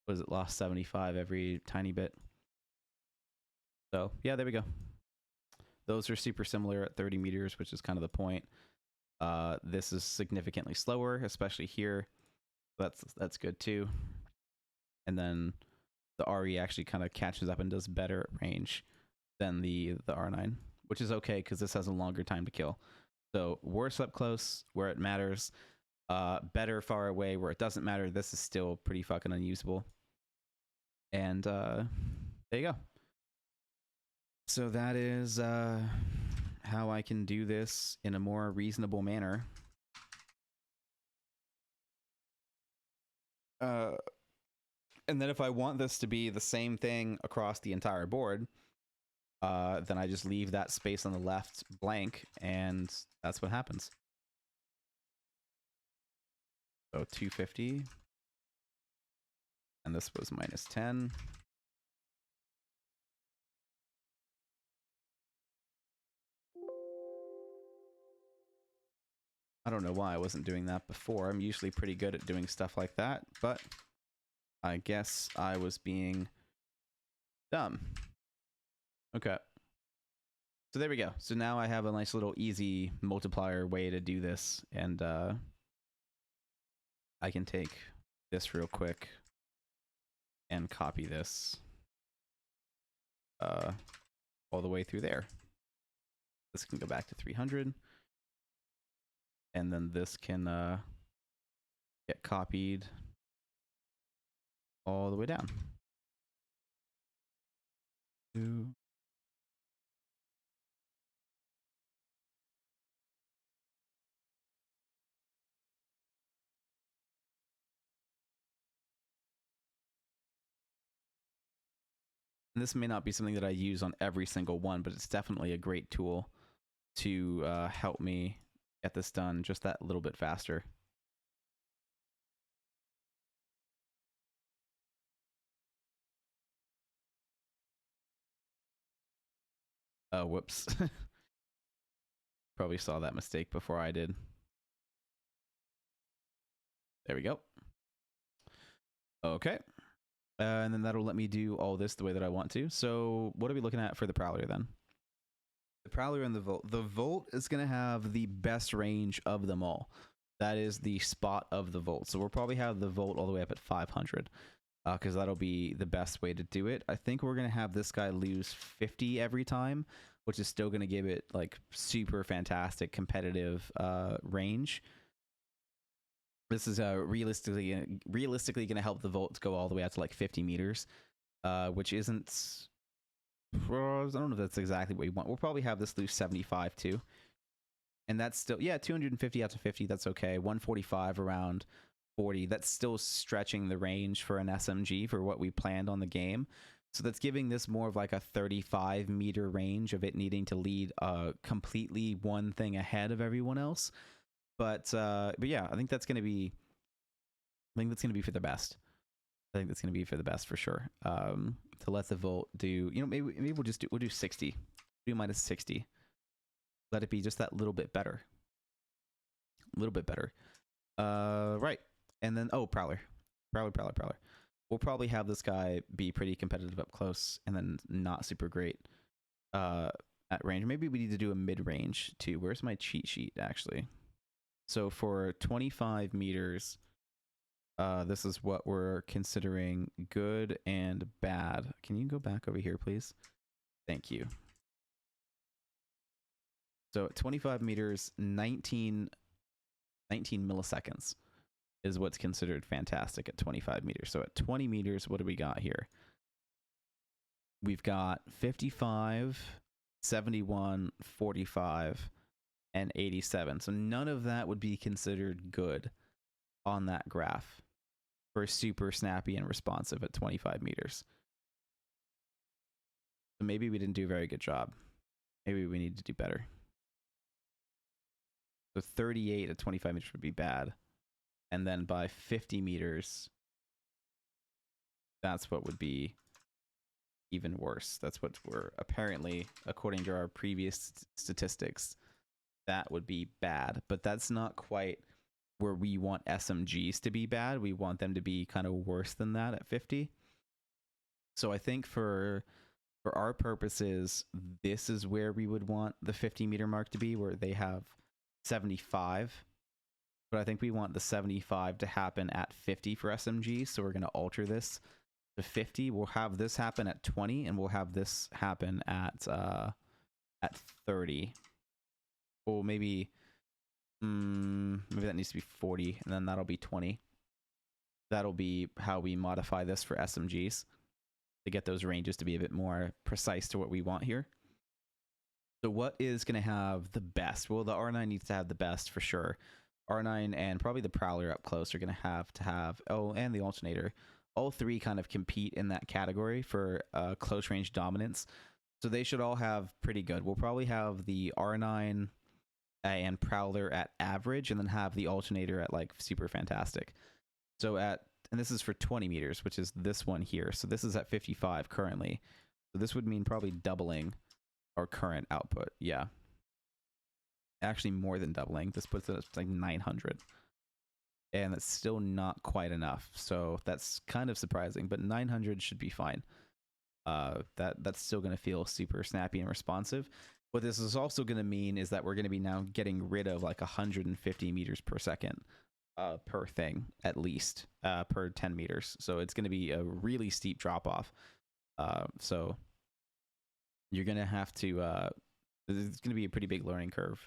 Was it lost 75 every tiny bit? So yeah, there we go. Those are super similar at 30 meters, which is kind of the point. This is significantly slower, especially here. That's good too. And then the RE actually kind of catches up and does better at range than the R9, which is okay because this has a longer time to kill. So worse up close where it matters, better far away where it doesn't matter. This is still pretty fucking unusable. And there you go. So that is how I can do this in a more reasonable manner. And then if I want this to be the same thing across the entire board, then I just leave that space on the left blank, and that's what happens. So 250. And this was minus 10. I don't know why I wasn't doing that before. I'm usually pretty good at doing stuff like that, but I guess I was being dumb. Okay. So there we go. So now I have a nice little easy multiplier way to do this, and I can take this real quick and copy this all the way through there. This can go back to 300. And then this can get copied all the way down. And this may not be something that I use on every single one, but it's definitely a great tool to help me get this done just that little bit faster. Oh, whoops. Probably saw that mistake before I did. There we go. Okay. And then that'll let me do all this the way that I want to. So what are we looking at for the Prowler then? The Prowler and the Volt. The Volt is going to have the best range of them all. That is the spot of the Volt. So we'll probably have the Volt all the way up at 500. Because that'll be the best way to do it. I think we're going to have this guy lose 50 every time, which is still going to give it like super fantastic competitive range. This is realistically going to help the Volt go all the way out to like 50 meters, which isn't... I don't know if that's exactly what we want. We'll probably have this lose 75 too. And that's still... Yeah, 250 out to 50, that's okay. 145 around 40, that's still stretching the range for an SMG for what we planned on the game. So that's giving this more of like a 35-meter range of it needing to lead completely one thing ahead of everyone else. But yeah, I think that's going to be for the best. I think that's going to be for the best for sure. To let the Volt do, maybe we'll do 60. Do minus 60. Let it be just that little bit better. A little bit better. Right. And then, Prowler. We'll probably have this guy be pretty competitive up close and then not super great at range. Maybe we need to do a mid-range too. Where's my cheat sheet, actually? So for 25 meters, this is what we're considering good and bad. Can you go back over here, please? Thank you. So at 25 meters, 19 milliseconds is what's considered fantastic at 25 meters. So at 20 meters, what do we got here? We've got 55, 71, 45, and 87. So none of that would be considered good on that graph for super snappy and responsive at 25 meters. So maybe we didn't do a very good job. Maybe we need to do better. So 38 at 25 meters would be bad. And then by 50 meters, that's what would be even worse. That's what we're apparently, according to our previous statistics, that would be bad. But that's not quite where we want SMGs to be bad. We want them to be kind of worse than that at 50. So I think for our purposes, this is where we would want the 50-meter mark to be, where they have 75. But I think we want the 75 to happen at 50 for SMG, so we're going to alter this to 50. We'll have this happen at 20, and we'll have this happen at 30. Or maybe that needs to be 40, and then that'll be 20. That'll be how we modify this for SMGs to get those ranges to be a bit more precise to what we want here. So what is going to have the best? Well, the R9 needs to have the best for sure. R9 and probably the Prowler up close are going to have, and the Alternator. All three kind of compete in that category for close range dominance. So they should all have pretty good. We'll probably have the R9 and Prowler at average, and then have the Alternator at like super fantastic. So and this is for 20 meters, which is this one here. So this is at 55 currently. So this would mean probably doubling our current output. Yeah. Actually more than doubling. This puts it at like 900. And that's still not quite enough. So that's kind of surprising, but 900 should be fine. That's still going to feel super snappy and responsive. What this is also going to mean is that we're going to be now getting rid of like 150 meters per second per thing, at least, per 10 meters. So it's going to be a really steep drop off. So you're going to have to, it's going to be a pretty big learning curve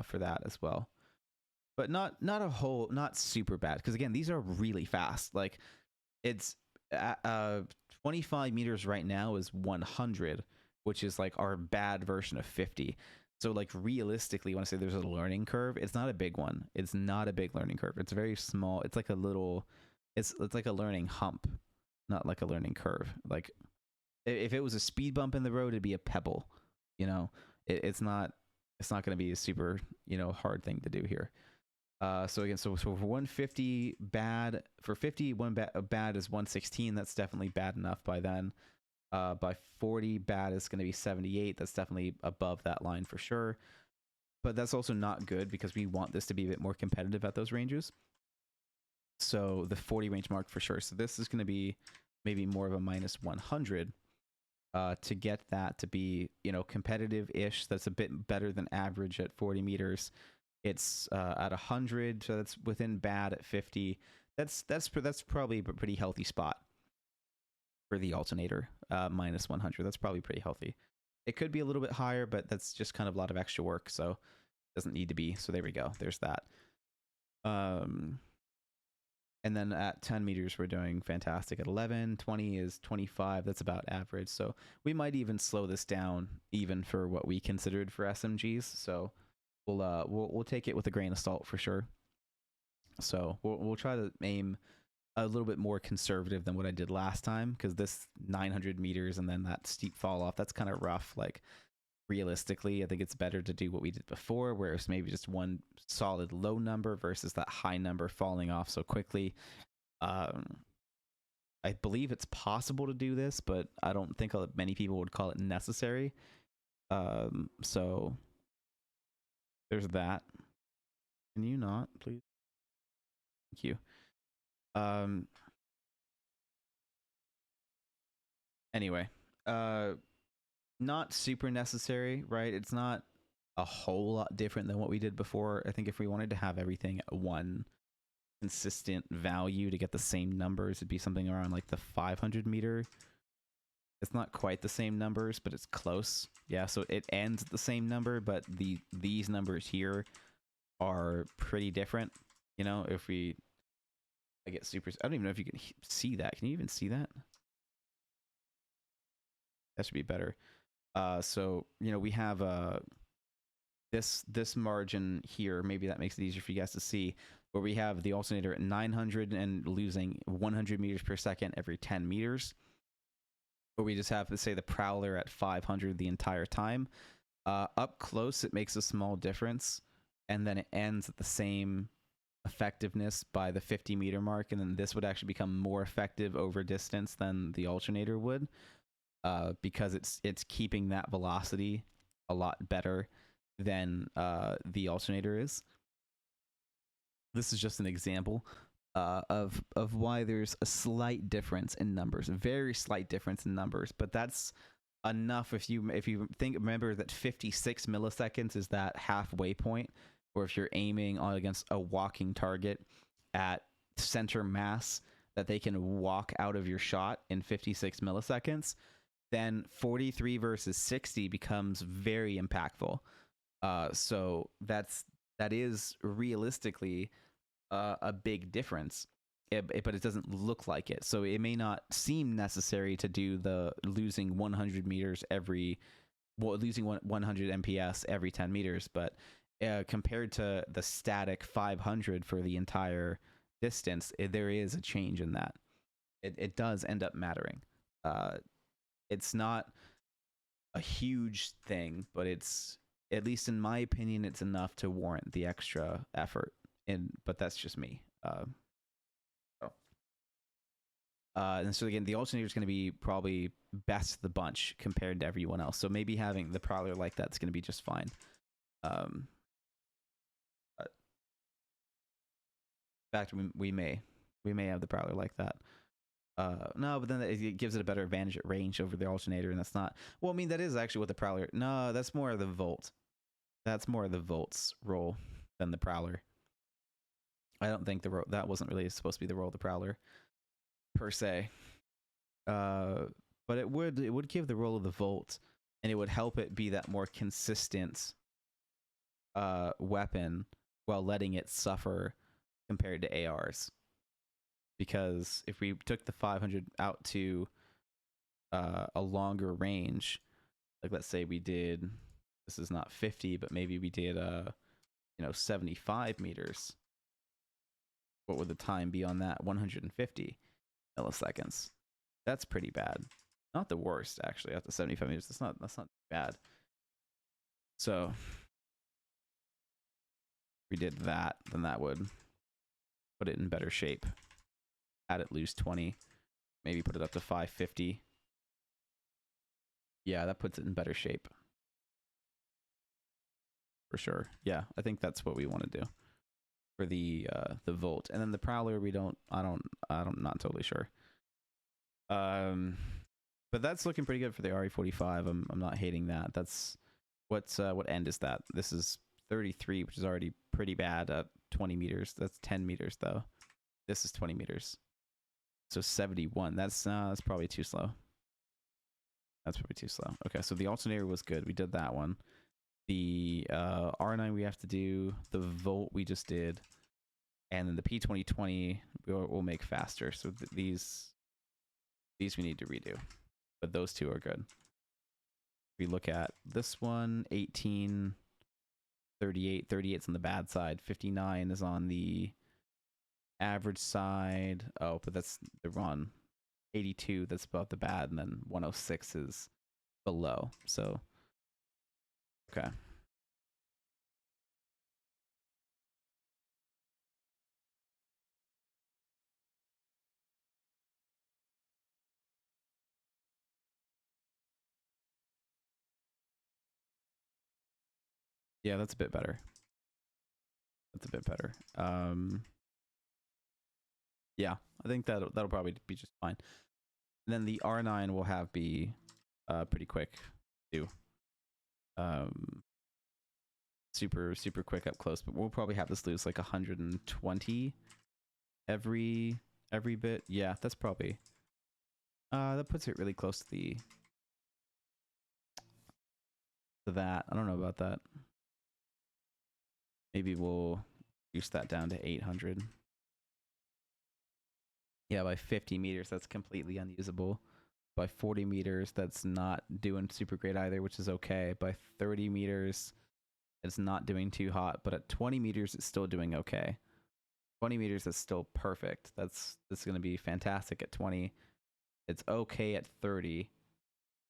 for that as well. But not super bad, because again, these are really fast. Like, it's 25 meters right now is 100, which is like our bad version of 50. So like realistically, when I say there's a learning curve, it's not a big one. It's not a big learning curve. It's very small. It's like a little, it's like a learning hump, not like a learning curve. Like if it was a speed bump in the road, it'd be a pebble. You know, it's not going to be a super, hard thing to do here. So again, so for 150 bad, for 50, bad is 116. That's definitely bad enough by then. By 40, bad is going to be 78. That's definitely above that line for sure. But that's also not good, because we want this to be a bit more competitive at those ranges. So the 40 range mark for sure. So this is going to be maybe more of a minus 100 to get that to be, competitive-ish. That's a bit better than average at 40 meters. It's at 100, so that's within bad at 50. That's probably a pretty healthy spot for the Alternator, minus 100. That's probably pretty healthy. It could be a little bit higher, but that's just kind of a lot of extra work, so it doesn't need to be. So there we go. There's that. And then at 10 meters, we're doing fantastic at 11. 20 is 25. That's about average. So we might even slow this down even for what we considered for SMGs. So we'll take it with a grain of salt for sure. So we'll try to aim a little bit more conservative than what I did last time, because this 900 meters and then that steep fall off, that's kind of rough. Like, realistically, I think it's better to do what we did before, where it's maybe just one solid low number versus that high number falling off so quickly. I believe it's possible to do this, but I don't think many people would call it necessary. So there's that. Can you not, please? Thank you. Anyway, not super necessary, right? It's not a whole lot different than what we did before. I think if we wanted to have everything at one consistent value to get the same numbers, it'd be something around like the 500 meter. It's not quite the same numbers, but it's close. Yeah, so it ends at the same number, but these numbers here are pretty different. You know, if I get super, I don't even know if you can see that. Can you even see that? That should be better. So, you know, we have this margin here. Maybe that makes it easier for you guys to see, where we have the alternator at 900 and losing 100 meters per second every 10 meters. Or we just have to say the Prowler at 500 the entire time. Up close, it makes a small difference, and then it ends at the same effectiveness by the 50 meter mark, and then this would actually become more effective over distance than the alternator would, because it's keeping that velocity a lot better than the alternator is. This is just an example of why there's a slight difference in numbers, a very slight difference in numbers, but that's enough. If you remember that 56 milliseconds is that halfway point, or if you're aiming against a walking target at center mass that they can walk out of your shot in 56 milliseconds, then 43 versus 60 becomes very impactful. So that is realistically a big difference, but it doesn't look like it. So it may not seem necessary to do the losing 100 meters losing 100 MPS every 10 meters, but compared to the static 500 for the entire distance, there is a change in that. It does end up mattering. It's not a huge thing, but it's, at least in my opinion, it's enough to warrant the extra effort. But that's just me. And so again, the alternator is going to be probably best of the bunch compared to everyone else. So maybe having the Prowler like that's going to be just fine. In fact, we may have the Prowler like that. No, but then it gives it a better advantage at range over the alternator, and that's not. Well, I mean, that is actually what the Prowler. No, that's more of the Volt. That's more of the Volt's role than the Prowler. I don't think that wasn't really supposed to be the role of the Prowler, per se. But it would give the role of the Volt, and it would help it be that more consistent weapon while letting it suffer compared to ARs. Because if we took the 500 out to a longer range, like let's say we did, this is not 50, but maybe we did 75 meters. What would the time be on that? 150 milliseconds. That's pretty bad. Not the worst, actually. At the 75 meters, that's not bad. So if we did that, then that would put it in better shape. Had it lose 20, maybe put it up to 550. Yeah, that puts it in better shape. For sure. Yeah, I think that's what we want to do for the Volt. And then the Prowler, I'm not totally sure. But that's looking pretty good for the RE45. I'm not hating that. That's what end is that? This is 33, which is already pretty bad at 20 meters. That's 10 meters though. This is 20 meters. So 71. That's probably too slow. That's probably too slow. Okay, so the alternator was good. We did that one. The R9 we have to do. The Volt we just did. And then the P2020 we'll make faster. So these we need to redo. But those two are good. We look at this one, 18, 38. 38's on the bad side. 59 is on the Average side. Oh, but that's the wrong. 82, that's about the bad, and then 106 is below. So, okay. Yeah, that's a bit better. That's a bit better. Yeah, I think that'll probably be just fine. And then the R9 will have be pretty quick too. Super quick up close, but we'll probably have this lose like 120 every bit. Yeah, that's probably that puts it really close to that. I don't know about that. Maybe we'll reduce that down to 800. Yeah, by 50 meters, that's completely unusable. By 40 meters, that's not doing super great either, which is okay. By 30 meters, it's not doing too hot, but at 20 meters, it's still doing okay. 20 meters is still perfect. That's going to be fantastic at 20. It's okay at 30,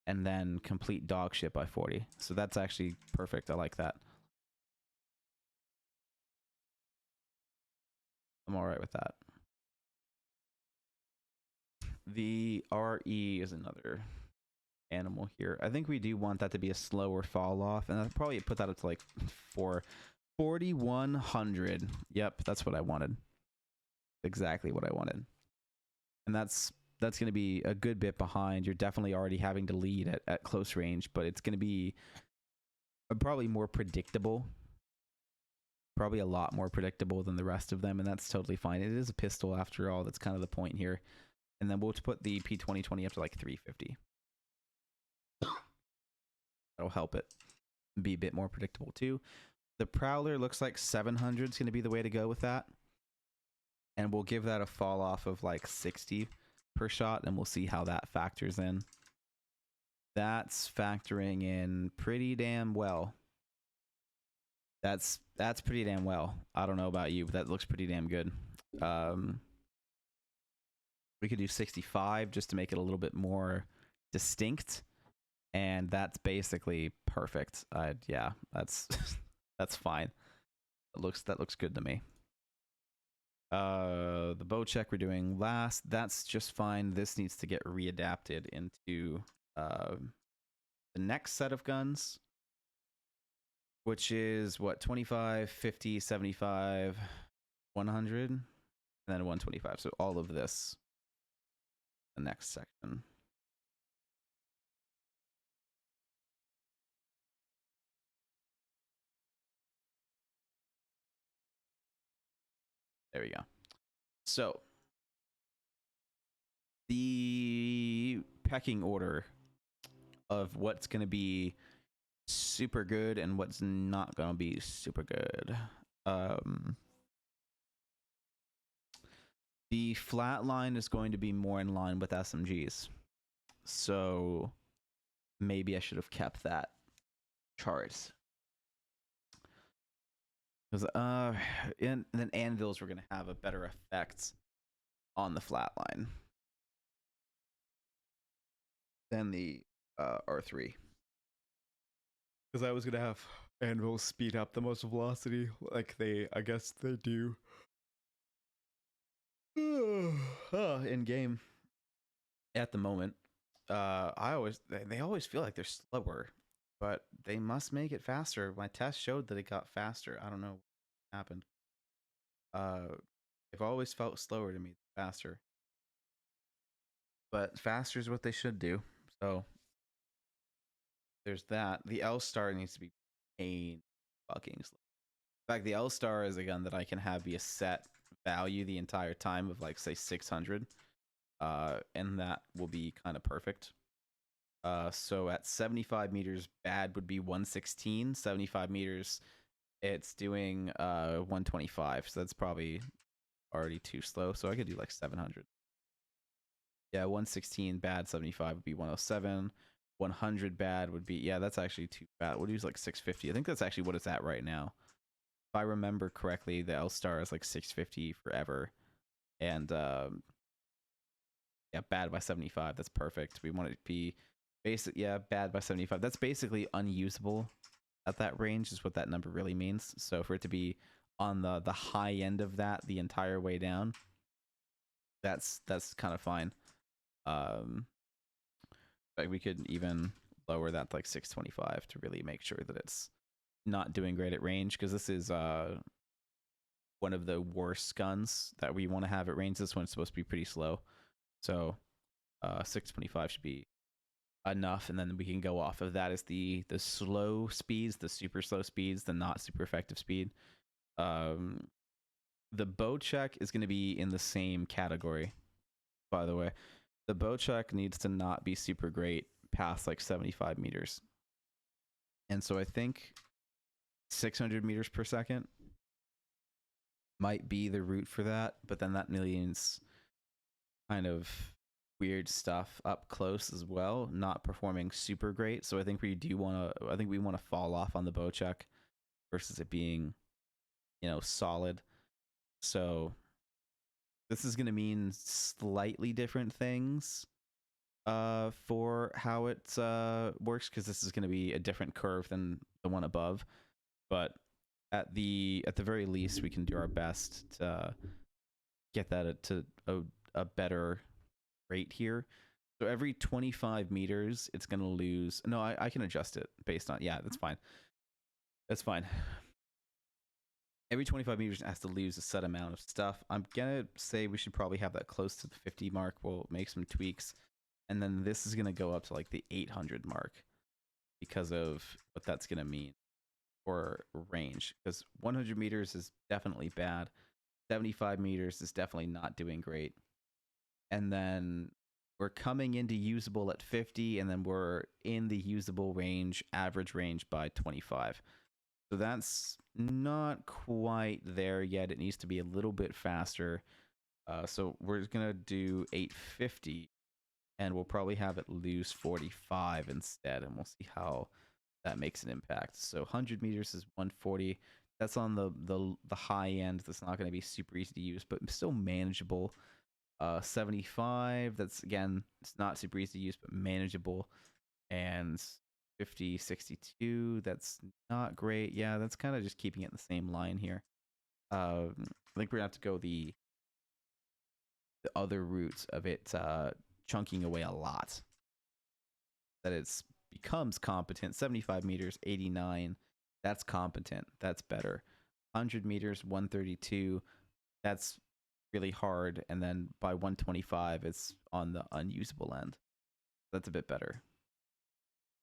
and then complete dog shit by 40. So that's actually perfect. I like that. I'm all right with that. The RE is another animal here. I think we do want that to be a slower fall off, and I'll probably put that up to like 4100. Yep, that's what I wanted. Exactly what I wanted. And that's going to be a good bit behind. You're definitely already having to lead at close range, but it's going to be probably more predictable. Probably a lot more predictable than the rest of them, and that's totally fine. It is a pistol after all. That's kind of the point here. And then we'll put the P2020 up to like 350. That'll help it be a bit more predictable too. The Prowler looks like 700 is going to be the way to go with that. And we'll give that a fall off of like 60 per shot, and we'll see how that factors in. That's factoring in pretty damn well. That's pretty damn well. I don't know about you, but that looks pretty damn good. We could do 65 just to make it a little bit more distinct, and that's basically perfect. Yeah, that's that's fine. That looks good to me. The bow check we're doing last, that's just fine. This needs to get readapted into the next set of guns, which is what, 25, 50, 75, 100, and then 125. So all of this, the next section. There we go. So the pecking order of what's going to be super good and what's not going to be super good. The flatline is going to be more in line with SMGs. So maybe I should have kept that chart. Because and then anvils were going to have a better effect on the flatline than the R3. Because I was going to have anvils speed up the most velocity, like I guess they do in game at the moment. They always feel like they're slower, but they must make it faster. My test showed that it got faster. I don't know what happened. They've always felt slower to me, faster. But faster is what they should do. So there's that. The L-Star needs to be pain fucking slow. In fact, the L-Star is a gun that I can have be a set value the entire time of like say 600. And that will be kind of perfect. So at 75 meters, bad would be 116. 75 meters, it's doing 125. So that's probably already too slow. So I could do like 700. Yeah, 116 bad, 75 would be 107. 100 bad would be, yeah, that's actually too bad. We'll use like 650. I think that's actually what it's at right now. If I remember correctly, the L-Star is like 650 forever. And yeah, bad by 75. That's perfect. We want it to be basic. Yeah, bad by 75. That's basically unusable at that range is what that number really means. So for it to be on the high end of that the entire way down, that's kind of fine. Like we could even lower that to like 625 to really make sure that it's not doing great at range, because this is one of the worst guns that we want to have at range. This one's supposed to be pretty slow, so 625 should be enough, and then we can go off of that as the slow speeds, the super slow speeds, the not super effective speed. The bow check is going to be in the same category, by the way. The bow check needs to not be super great past like 75 meters, and so I think 600 meters per second might be the route for that, but then that means kind of weird stuff up close as well, not performing super great. So I think we want to fall off on the bow check versus it being, solid. So this is going to mean slightly different things for how it works, because this is going to be a different curve than the one above. But at the very least, we can do our best to get that to a better rate here. So every 25 meters, it's going to lose. No, I can adjust it based on, yeah, that's fine. That's fine. Every 25 meters, it has to lose a set amount of stuff. I'm going to say we should probably have that close to the 50 mark. We'll make some tweaks. And then this is going to go up to like the 800 mark because of what that's going to mean for range. Because 100 meters is definitely bad. 75 meters is definitely not doing great. And then we're coming into usable at 50, and then we're in the usable range, average range by 25. So that's not quite there yet. It needs to be a little bit faster. So we're going to do 850, and we'll probably have it lose 45 instead, and we'll see how that makes an impact. So 100 meters is 140. That's on the high end. That's not going to be super easy to use, but still manageable. 75, that's again, it's not super easy to use, but manageable. And 50, 62, that's not great. Yeah, that's kind of just keeping it in the same line here. I think we're gonna have to go the other route of it chunking away a lot. That it's becomes competent. 75 meters, 89. That's competent. That's better. 100 meters, 132. That's really hard. And then by 125, it's on the unusable end. That's a bit better.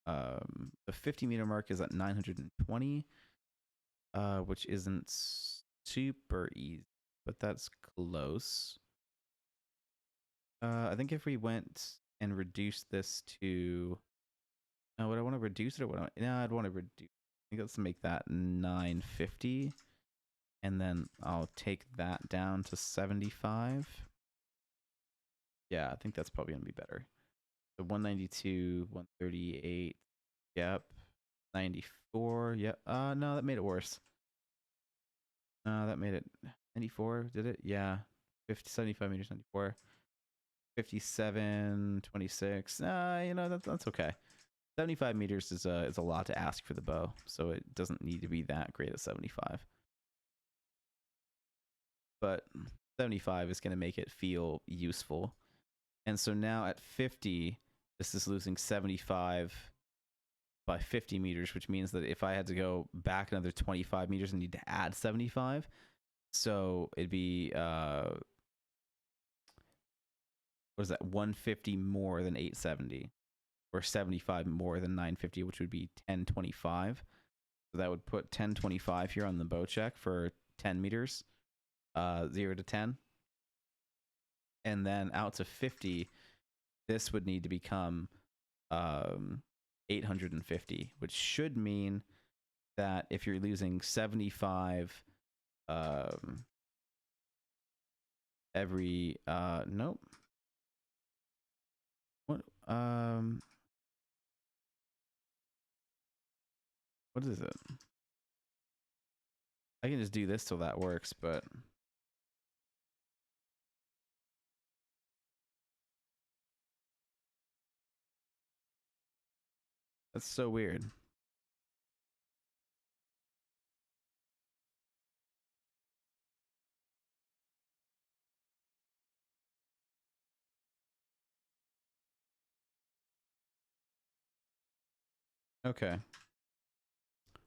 The 50-meter mark is at 920, which isn't super easy, but that's close. I think if we went and reduced this to, would I want to reduce it or what? No, I'd want to reduce. I think let's make that 950, and then I'll take that down to 75. Yeah, I think that's probably gonna be better. So 192, 138. Yep. 94. Yep. No, that made it worse. That made it 94. Did it? Yeah. 50, 75 meters, 94. 57, 26. That's okay. 75 meters is a lot to ask for the bow, so it doesn't need to be that great at 75. But 75 is going to make it feel useful. And so now at 50, this is losing 75 by 50 meters, which means that if I had to go back another 25 meters, I need to add 75. So it'd be, what is that, 150 more than 870, or 75 more than 950, which would be 1025. So that would put 1025 here on the bow check for 10 meters, 0 to 10. And then out to 50, this would need to become 850, which should mean that if you're losing 75 every nope. What what is it? I can just do this till that works, but That's so weird. Okay.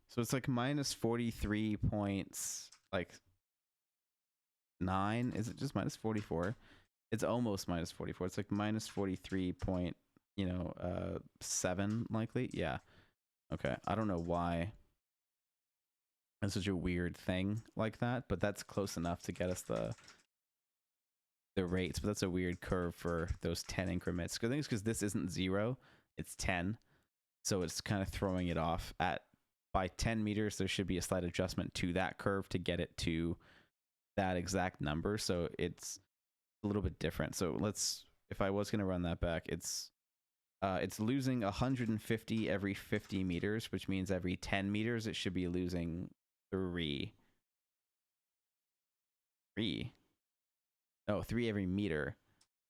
So it's like minus 43 points, like 9. Is it just minus 44? It's almost minus 44. It's like minus 43 point, 7 likely. Yeah. Okay. I don't know why it's such a weird thing like that, but that's close enough to get us the rates. But that's a weird curve for those 10 increments. I think it's because this isn't 0, it's 10. So it's kind of throwing it off. By 10 meters, there should be a slight adjustment to that curve to get it to that exact number. So it's a little bit different. So if I was going to run that back, it's losing 150 every 50 meters, which means every 10 meters it should be losing 3. No, 3 every meter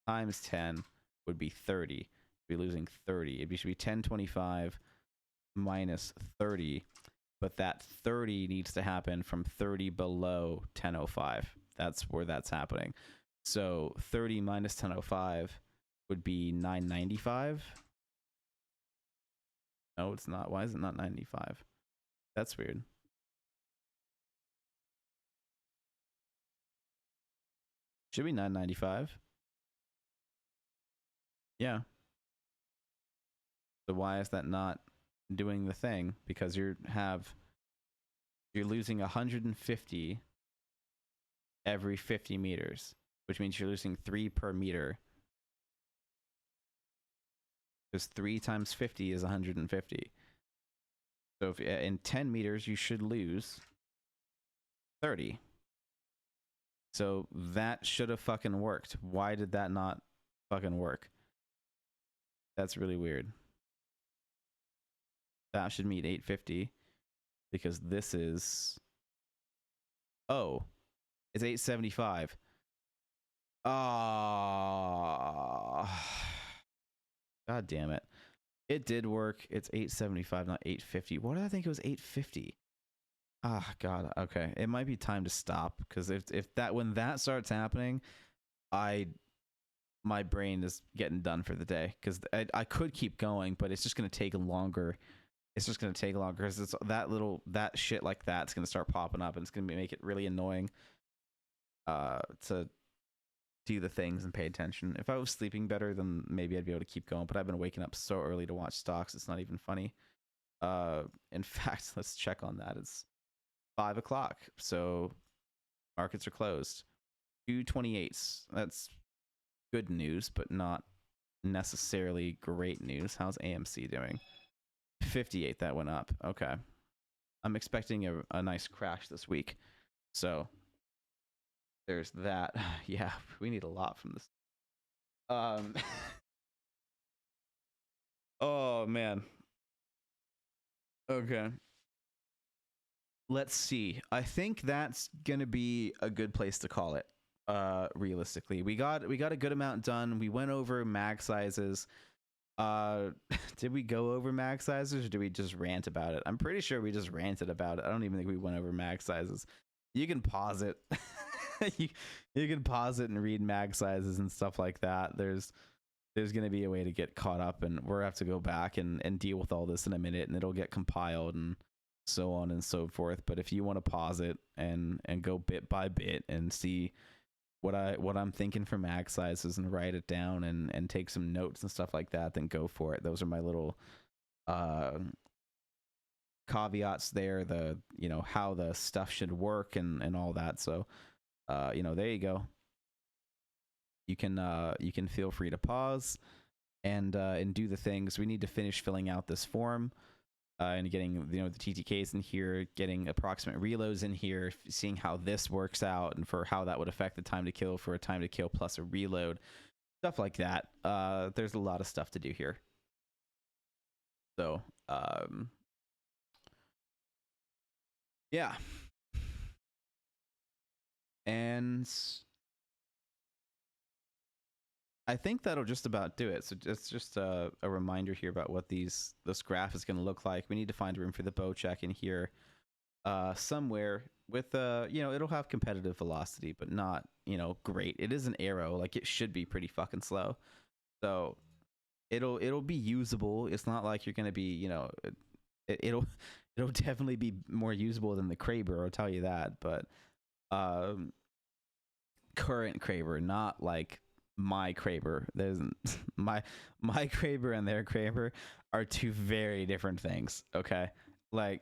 times 10 would be 30. Be losing 30. It should be 1025 minus 30, but that 30 needs to happen from 30 below 1005. That's where that's happening. So 30 minus 1005 would be 995. No, it's not. Why is it not 95? That's weird. Should be 995. Yeah. So why is that not doing the thing? Because you're losing 150 every 50 meters, which means you're losing 3 per meter. Because 3 times 50 is 150. So if in 10 meters, you should lose 30. So that should have fucking worked. Why did that not fucking work? That's really weird. That should meet 850 because this is... Oh, it's 875. Oh, God damn it. It did work. It's 875, not 850. Why did I think it was 850? Ah, God. Okay. It might be time to stop because when that starts happening, my brain is getting done for the day because I could keep going, but it's just going to take longer. It's just going to take longer because it's that shit like that's going to start popping up and it's going to make it really annoying to do the things and pay attention. If I was sleeping better, then maybe I'd be able to keep going, but I've been waking up so early to watch stocks. It's not even funny. In fact, let's check on that. It's 5 o'clock. So markets are closed. 228s. That's good news, but not necessarily great news. How's AMC doing? 58, that went up. Okay. I'm expecting a nice crash this week. So there's that. Yeah, we need a lot from this. Oh man. Okay. Let's see. I think that's gonna be a good place to call it. Realistically, we got a good amount done. We went over mag sizes. Did we go over mag sizes or did we just rant about it? I'm pretty sure we just ranted about it. I don't even think we went over mag sizes. You can pause it. you can pause it and read mag sizes and stuff like that. There's going to be a way to get caught up, and we'll have to go back and deal with all this in a minute, and it'll get compiled and so on and so forth. But if you want to pause it and go bit by bit and see what I'm thinking for mag sizes and write it down and take some notes and stuff like that, then go for it. Those are my little caveats there, how the stuff should work and all that. So there you go. You can feel free to pause and do the things. We need to finish filling out this form and getting the TTKs in here, getting approximate reloads in here, seeing how this works out and for how that would affect the time to kill for a time to kill plus a reload, stuff like that. There's a lot of stuff to do here. So yeah. And I think that'll just about do it. So it's just a reminder here about what this graph is going to look like. We need to find room for the bow check in here somewhere with it'll have competitive velocity, but not great. It is an arrow, like it should be pretty fucking slow. So it'll be usable. It's not like you're going to be it'll definitely be more usable than the Kraber, I'll tell you that. But current Kraber, not like my Kraber. There's my Kraber and their Kraber are two very different things. Okay, like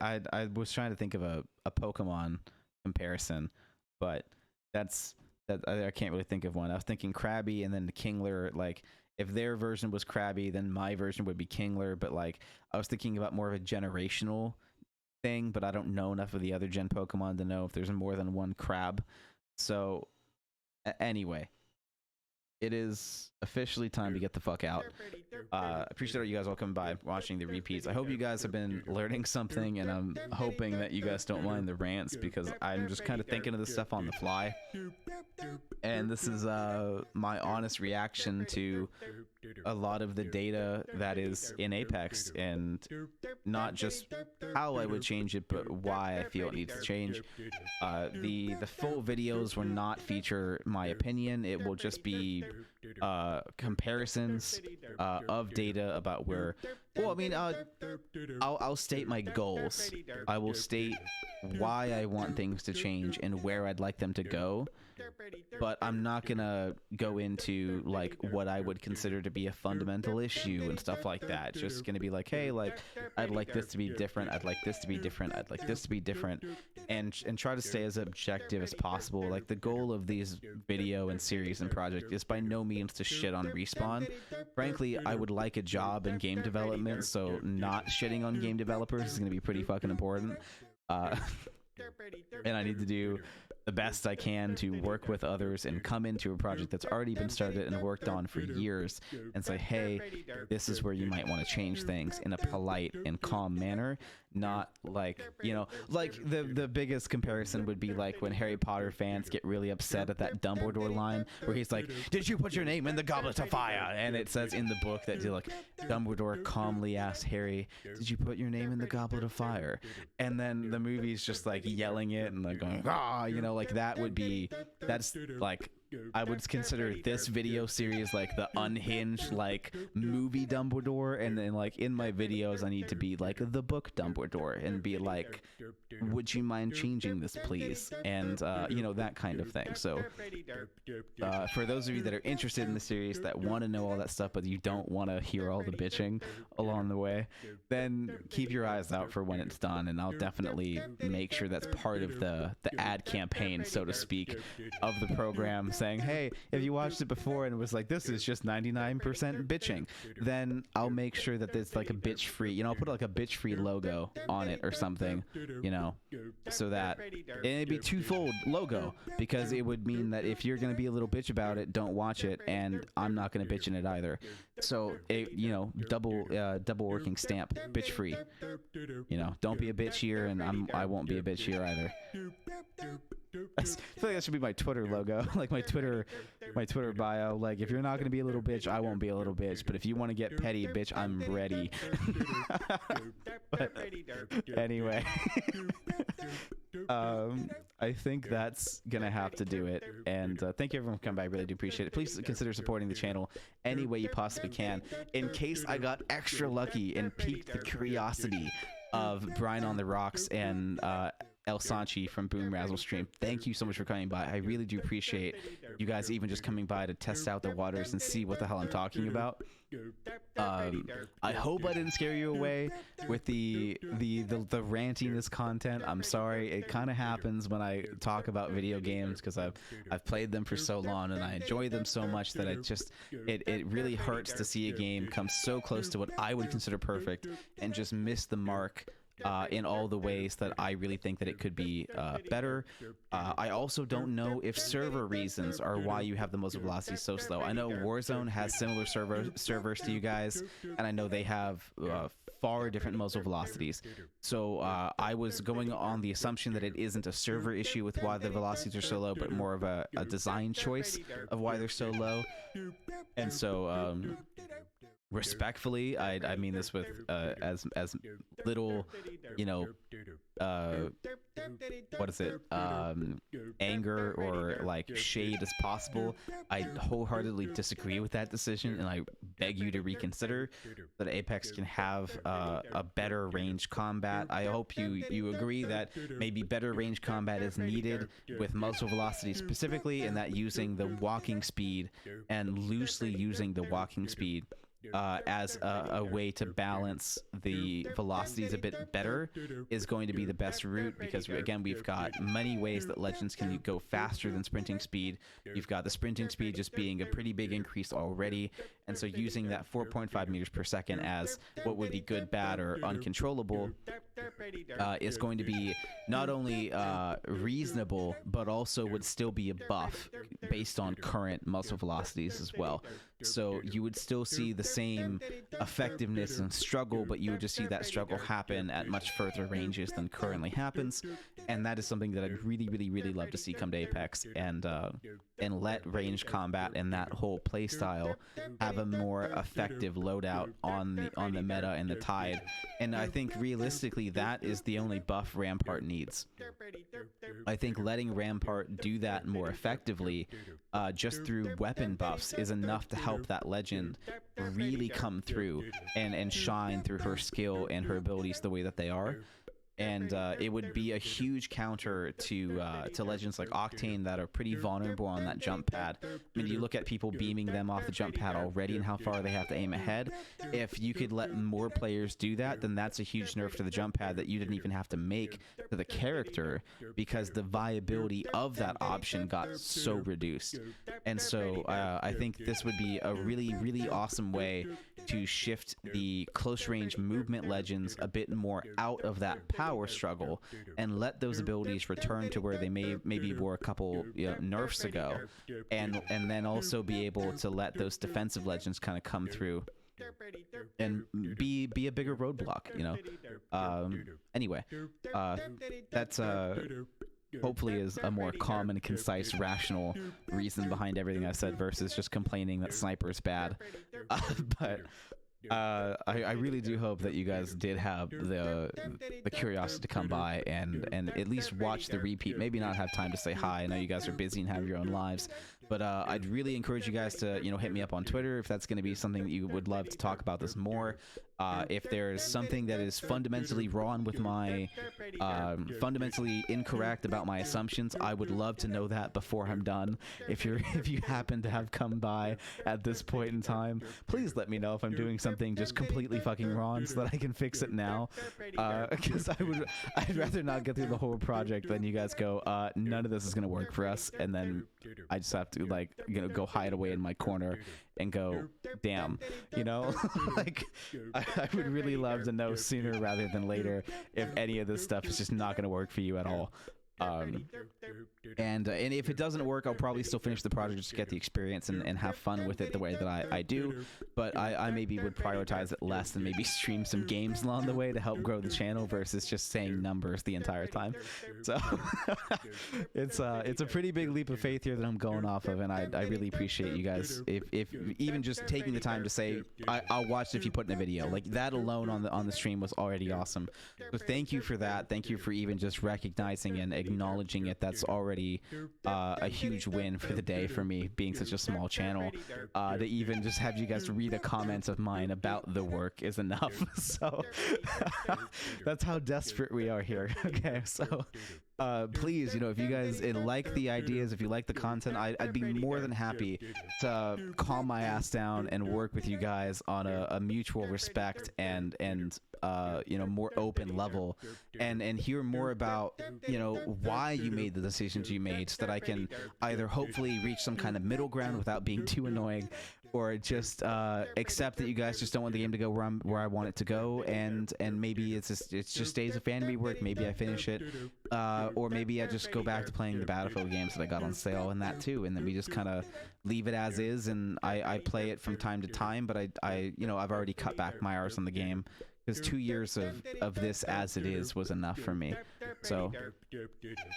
I was trying to think of a Pokemon comparison, but I can't really think of one. I was thinking Krabby and then the Kingler. Like if their version was Krabby, then my version would be Kingler. But like I was thinking about more of a generational thing, but I don't know enough of the other gen Pokemon to know if there's more than one Crab. So anyway, it is officially time to get the fuck out. Appreciate you guys all coming by, watching the repeats. I hope you guys have been learning something, and I'm hoping that you guys don't mind the rants, because I'm just kind of thinking of this stuff on the fly. And this is my honest reaction to a lot of the data that is in Apex, and not just how I would change it, but why I feel it needs to change. The full videos will not feature my opinion. It will just be comparisons of data about where, well, I mean, I'll state my goals. I will state why I want things to change and where I'd like them to go, but I'm not gonna go into like what I would consider to be a fundamental issue and stuff like that. It's just gonna be like, hey, like I'd like this to be different, I'd like this to be different, I'd like this to be different, and try to stay as objective as possible. Like the goal of these video and series and project is by no means to shit on Respawn. Frankly, I would like a job in game development, so not shitting on game developers is gonna be pretty fucking important. And I need to do the best I can to work with others and come into a project that's already been started and worked on for years and say, hey, this is where you might want to change things in a polite and calm manner. Not like, like the biggest comparison would be like when Harry Potter fans get really upset at that Dumbledore line where he's like, did you put your name in the Goblet of Fire? And it says in the book that like Dumbledore calmly asked Harry, did you put your name in the Goblet of Fire? And then the movie's just like yelling it and like going, ah, like that would be, that's like, I would consider this video series like the unhinged like movie Dumbledore, and then like in my videos I need to be like the book Dumbledore and be like, would you mind changing this please, and that kind of thing. So for those of you that are interested in the series, that want to know all that stuff but you don't want to hear all the bitching along the way, then keep your eyes out for when it's done, and I'll definitely make sure that's part of the ad campaign, so to speak, of the program, saying, hey, if you watched it before and it was like, this is just 99% bitching, then I'll make sure that there's like a bitch free, I'll put like a bitch free logo on it or something, so that it'd be twofold logo, because it would mean that if you're going to be a little bitch about it, don't watch it, and I'm not going to bitch in it either. So double working stamp, bitch free, don't be a bitch here, and I won't be a bitch here either. I feel like that should be my Twitter logo, like my Twitter bio. Like, if you're not gonna be a little bitch, I won't be a little bitch. But if you want to get petty, bitch, I'm ready. But anyway, I think that's gonna have to do it. And thank you everyone for coming by. I really do appreciate it. Please consider supporting the channel any way you possibly can. In case I got extra lucky and piqued the curiosity of Brian on the Rocks and El Sanchi from Boom Razzle Stream, thank you so much for coming by. I really do appreciate you guys even just coming by to test out the waters and see what the hell I'm talking about. I hope I didn't scare you away with the rantiness content. I'm sorry, it kind of happens when I talk about video games, because I've played them for so long and I enjoy them so much that it really hurts to see a game come so close to what I would consider perfect and just miss the mark in all the ways that I really think that it could be better. I also don't know if server reasons are why you have the muzzle velocity so slow. I know Warzone has similar servers to you guys, and I know they have far different muzzle velocities. So I was going on the assumption that it isn't a server issue with why the velocities are so low, but more of a design choice of why they're so low. And so respectfully, I mean this with as little, you know, what is it, anger or like shade as possible. I wholeheartedly disagree with that decision, and I beg you to reconsider that Apex can have a better range combat. I hope you agree that maybe better range combat is needed with muzzle velocity specifically, and that using the walking speed and loosely using the walking speed as a way to balance the velocities a bit better is going to be the best route, because again, we've got many ways that Legends can go faster than sprinting speed. You've got the sprinting speed just being a pretty big increase already, and so using that 4.5 meters per second as what would be good, bad, or uncontrollable is going to be not only reasonable, but also would still be a buff based on current muzzle velocities as well. So you would still see the same effectiveness and struggle, but you would just see that struggle happen at much further ranges than currently happens. And that is something that I'd really love to see come to Apex, and let range combat and that whole play style have a more effective loadout on the meta and the Tide. And I think realistically that is the only buff Rampart needs. I think letting Rampart do that more effectively just through weapon buffs is enough to help that legend really come through and shine through her skill and her abilities the way that they are. And it would be a huge counter to legends like Octane that are pretty vulnerable on that jump pad. I mean, you look at people beaming them off the jump pad already and how far they have to aim ahead. If you could let more players do that, then that's a huge nerf to the jump pad that you didn't even have to make to the character, because the viability of that option got so reduced. And so I think this would be a really awesome way to shift the close range movement legends a bit more out of that power struggle and let those abilities return to where they maybe were a couple nerfs ago, and then also be able to let those defensive legends kind of come through and be a bigger roadblock, anyway, that's hopefully is a more calm and concise, rational reason behind everything I said versus just complaining that Sniper is bad. But I really do hope that you guys did have the curiosity to come by and at least watch the repeat. Maybe not have time to say hi. I know you guys are busy and have your own lives, but I'd really encourage you guys to hit me up on Twitter if that's going to be something that you would love to talk about this more. If there's something that is fundamentally wrong with my fundamentally incorrect about my assumptions, I would love to know that before I'm done. If you happen to have come by at this point in time, please let me know if I'm doing something just completely fucking wrong so that I can fix it now. Because I'd rather not get through the whole project than you guys go, none of this is gonna work for us, and then I just have to go hide away in my corner and go, damn, like I would really love to know sooner rather than later if any of this stuff is just not going to work for you at all. And if it doesn't work, I'll probably still finish the project just to get the experience and have fun with it the way that I do. But I maybe would prioritize it less and maybe stream some games along the way to help grow the channel versus just saying numbers the entire time. So it's a pretty big leap of faith here that I'm going off of, and I really appreciate you guys if even just taking the time to say I'll watch it if you put in a video. Like that alone on the stream was already awesome. So thank you for that. Thank you for even just recognizing and acknowledging it. That's already a huge win for the day for me, being such a small channel. To even just have you guys read a comment of mine about the work is enough. So that's how desperate we are here. Okay, so please, if you guys like the ideas, if you like the content, I'd be more than happy to calm my ass down and work with you guys on a mutual respect and more open level, and hear more about why you made the decisions you made, so that I can either hopefully reach some kind of middle ground without being too annoying, or just accept that you guys just don't want the game to go where I want it to go, and maybe it just stays a fan rework. Maybe I finish it, or maybe I just go back to playing the Battlefield games that I got on sale and that too, and then we just kind of leave it as is, and I play it from time to time. But I you know, I've already cut back my hours on the game, because 2 years of this as it is was enough for me. So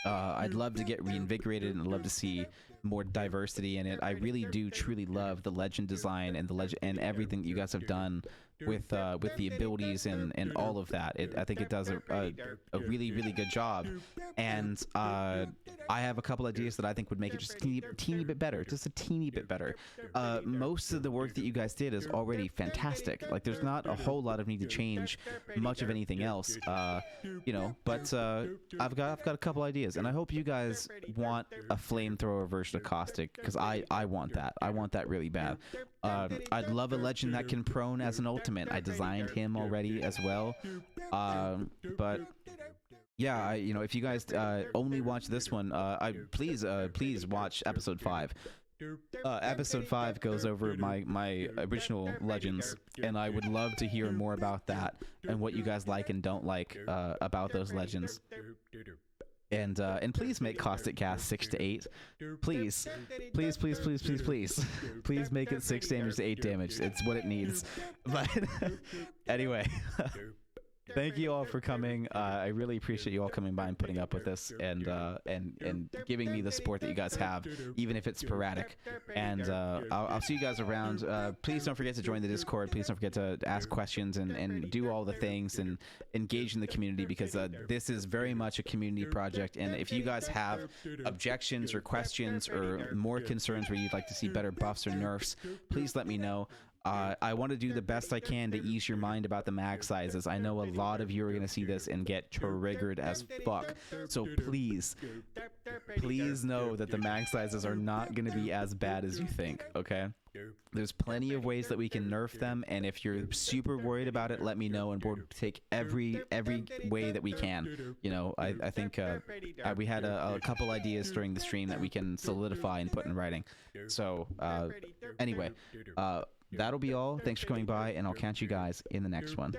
I'd love to get reinvigorated, and I'd love to see more diversity in it. I really do truly love the legend design and the legend and everything that you guys have done with the abilities and all of that. I think it does a really good job, and I have a couple ideas that I think would make it just a teeny bit better, just a teeny bit better. Most of the work that you guys did is already fantastic. Like, there's not a whole lot of need to change much of anything else, you know. But I've got a couple ideas, and I hope you guys want a flamethrower version of Caustic, because I want that. I want that really bad. I'd love a legend that can prone as an ultimate. I designed him already as well, but yeah, you know, if you guys only watch this one, please watch episode 5. Episode 5 goes over my original legends, and I would love to hear more about that and what you guys like and don't like about those legends. And please make Caustic cast 6 to 8. Please make it 6 damage to 8 damage. It's what it needs. But anyway, thank you all for coming. I really appreciate you all coming by and putting up with this, and giving me the support that you guys have, even if it's sporadic. And I'll see you guys around. Please don't forget to join the Discord. Please don't forget to ask questions and do all the things and engage in the community, because this is very much a community project. And if you guys have objections or questions or more concerns where you'd like to see better buffs or nerfs, please let me know. I want to do the best I can to ease your mind about the mag sizes. I know a lot of you are going to see this and get triggered as fuck. So please know that the mag sizes are not going to be as bad as you think, okay? There's plenty of ways that we can nerf them, and if you're super worried about it, let me know, and we'll take every way that we can. You know, I think we had a couple ideas during the stream that we can solidify and put in writing. So anyway, that'll be all. Thanks for coming by, and I'll catch you guys in the next one.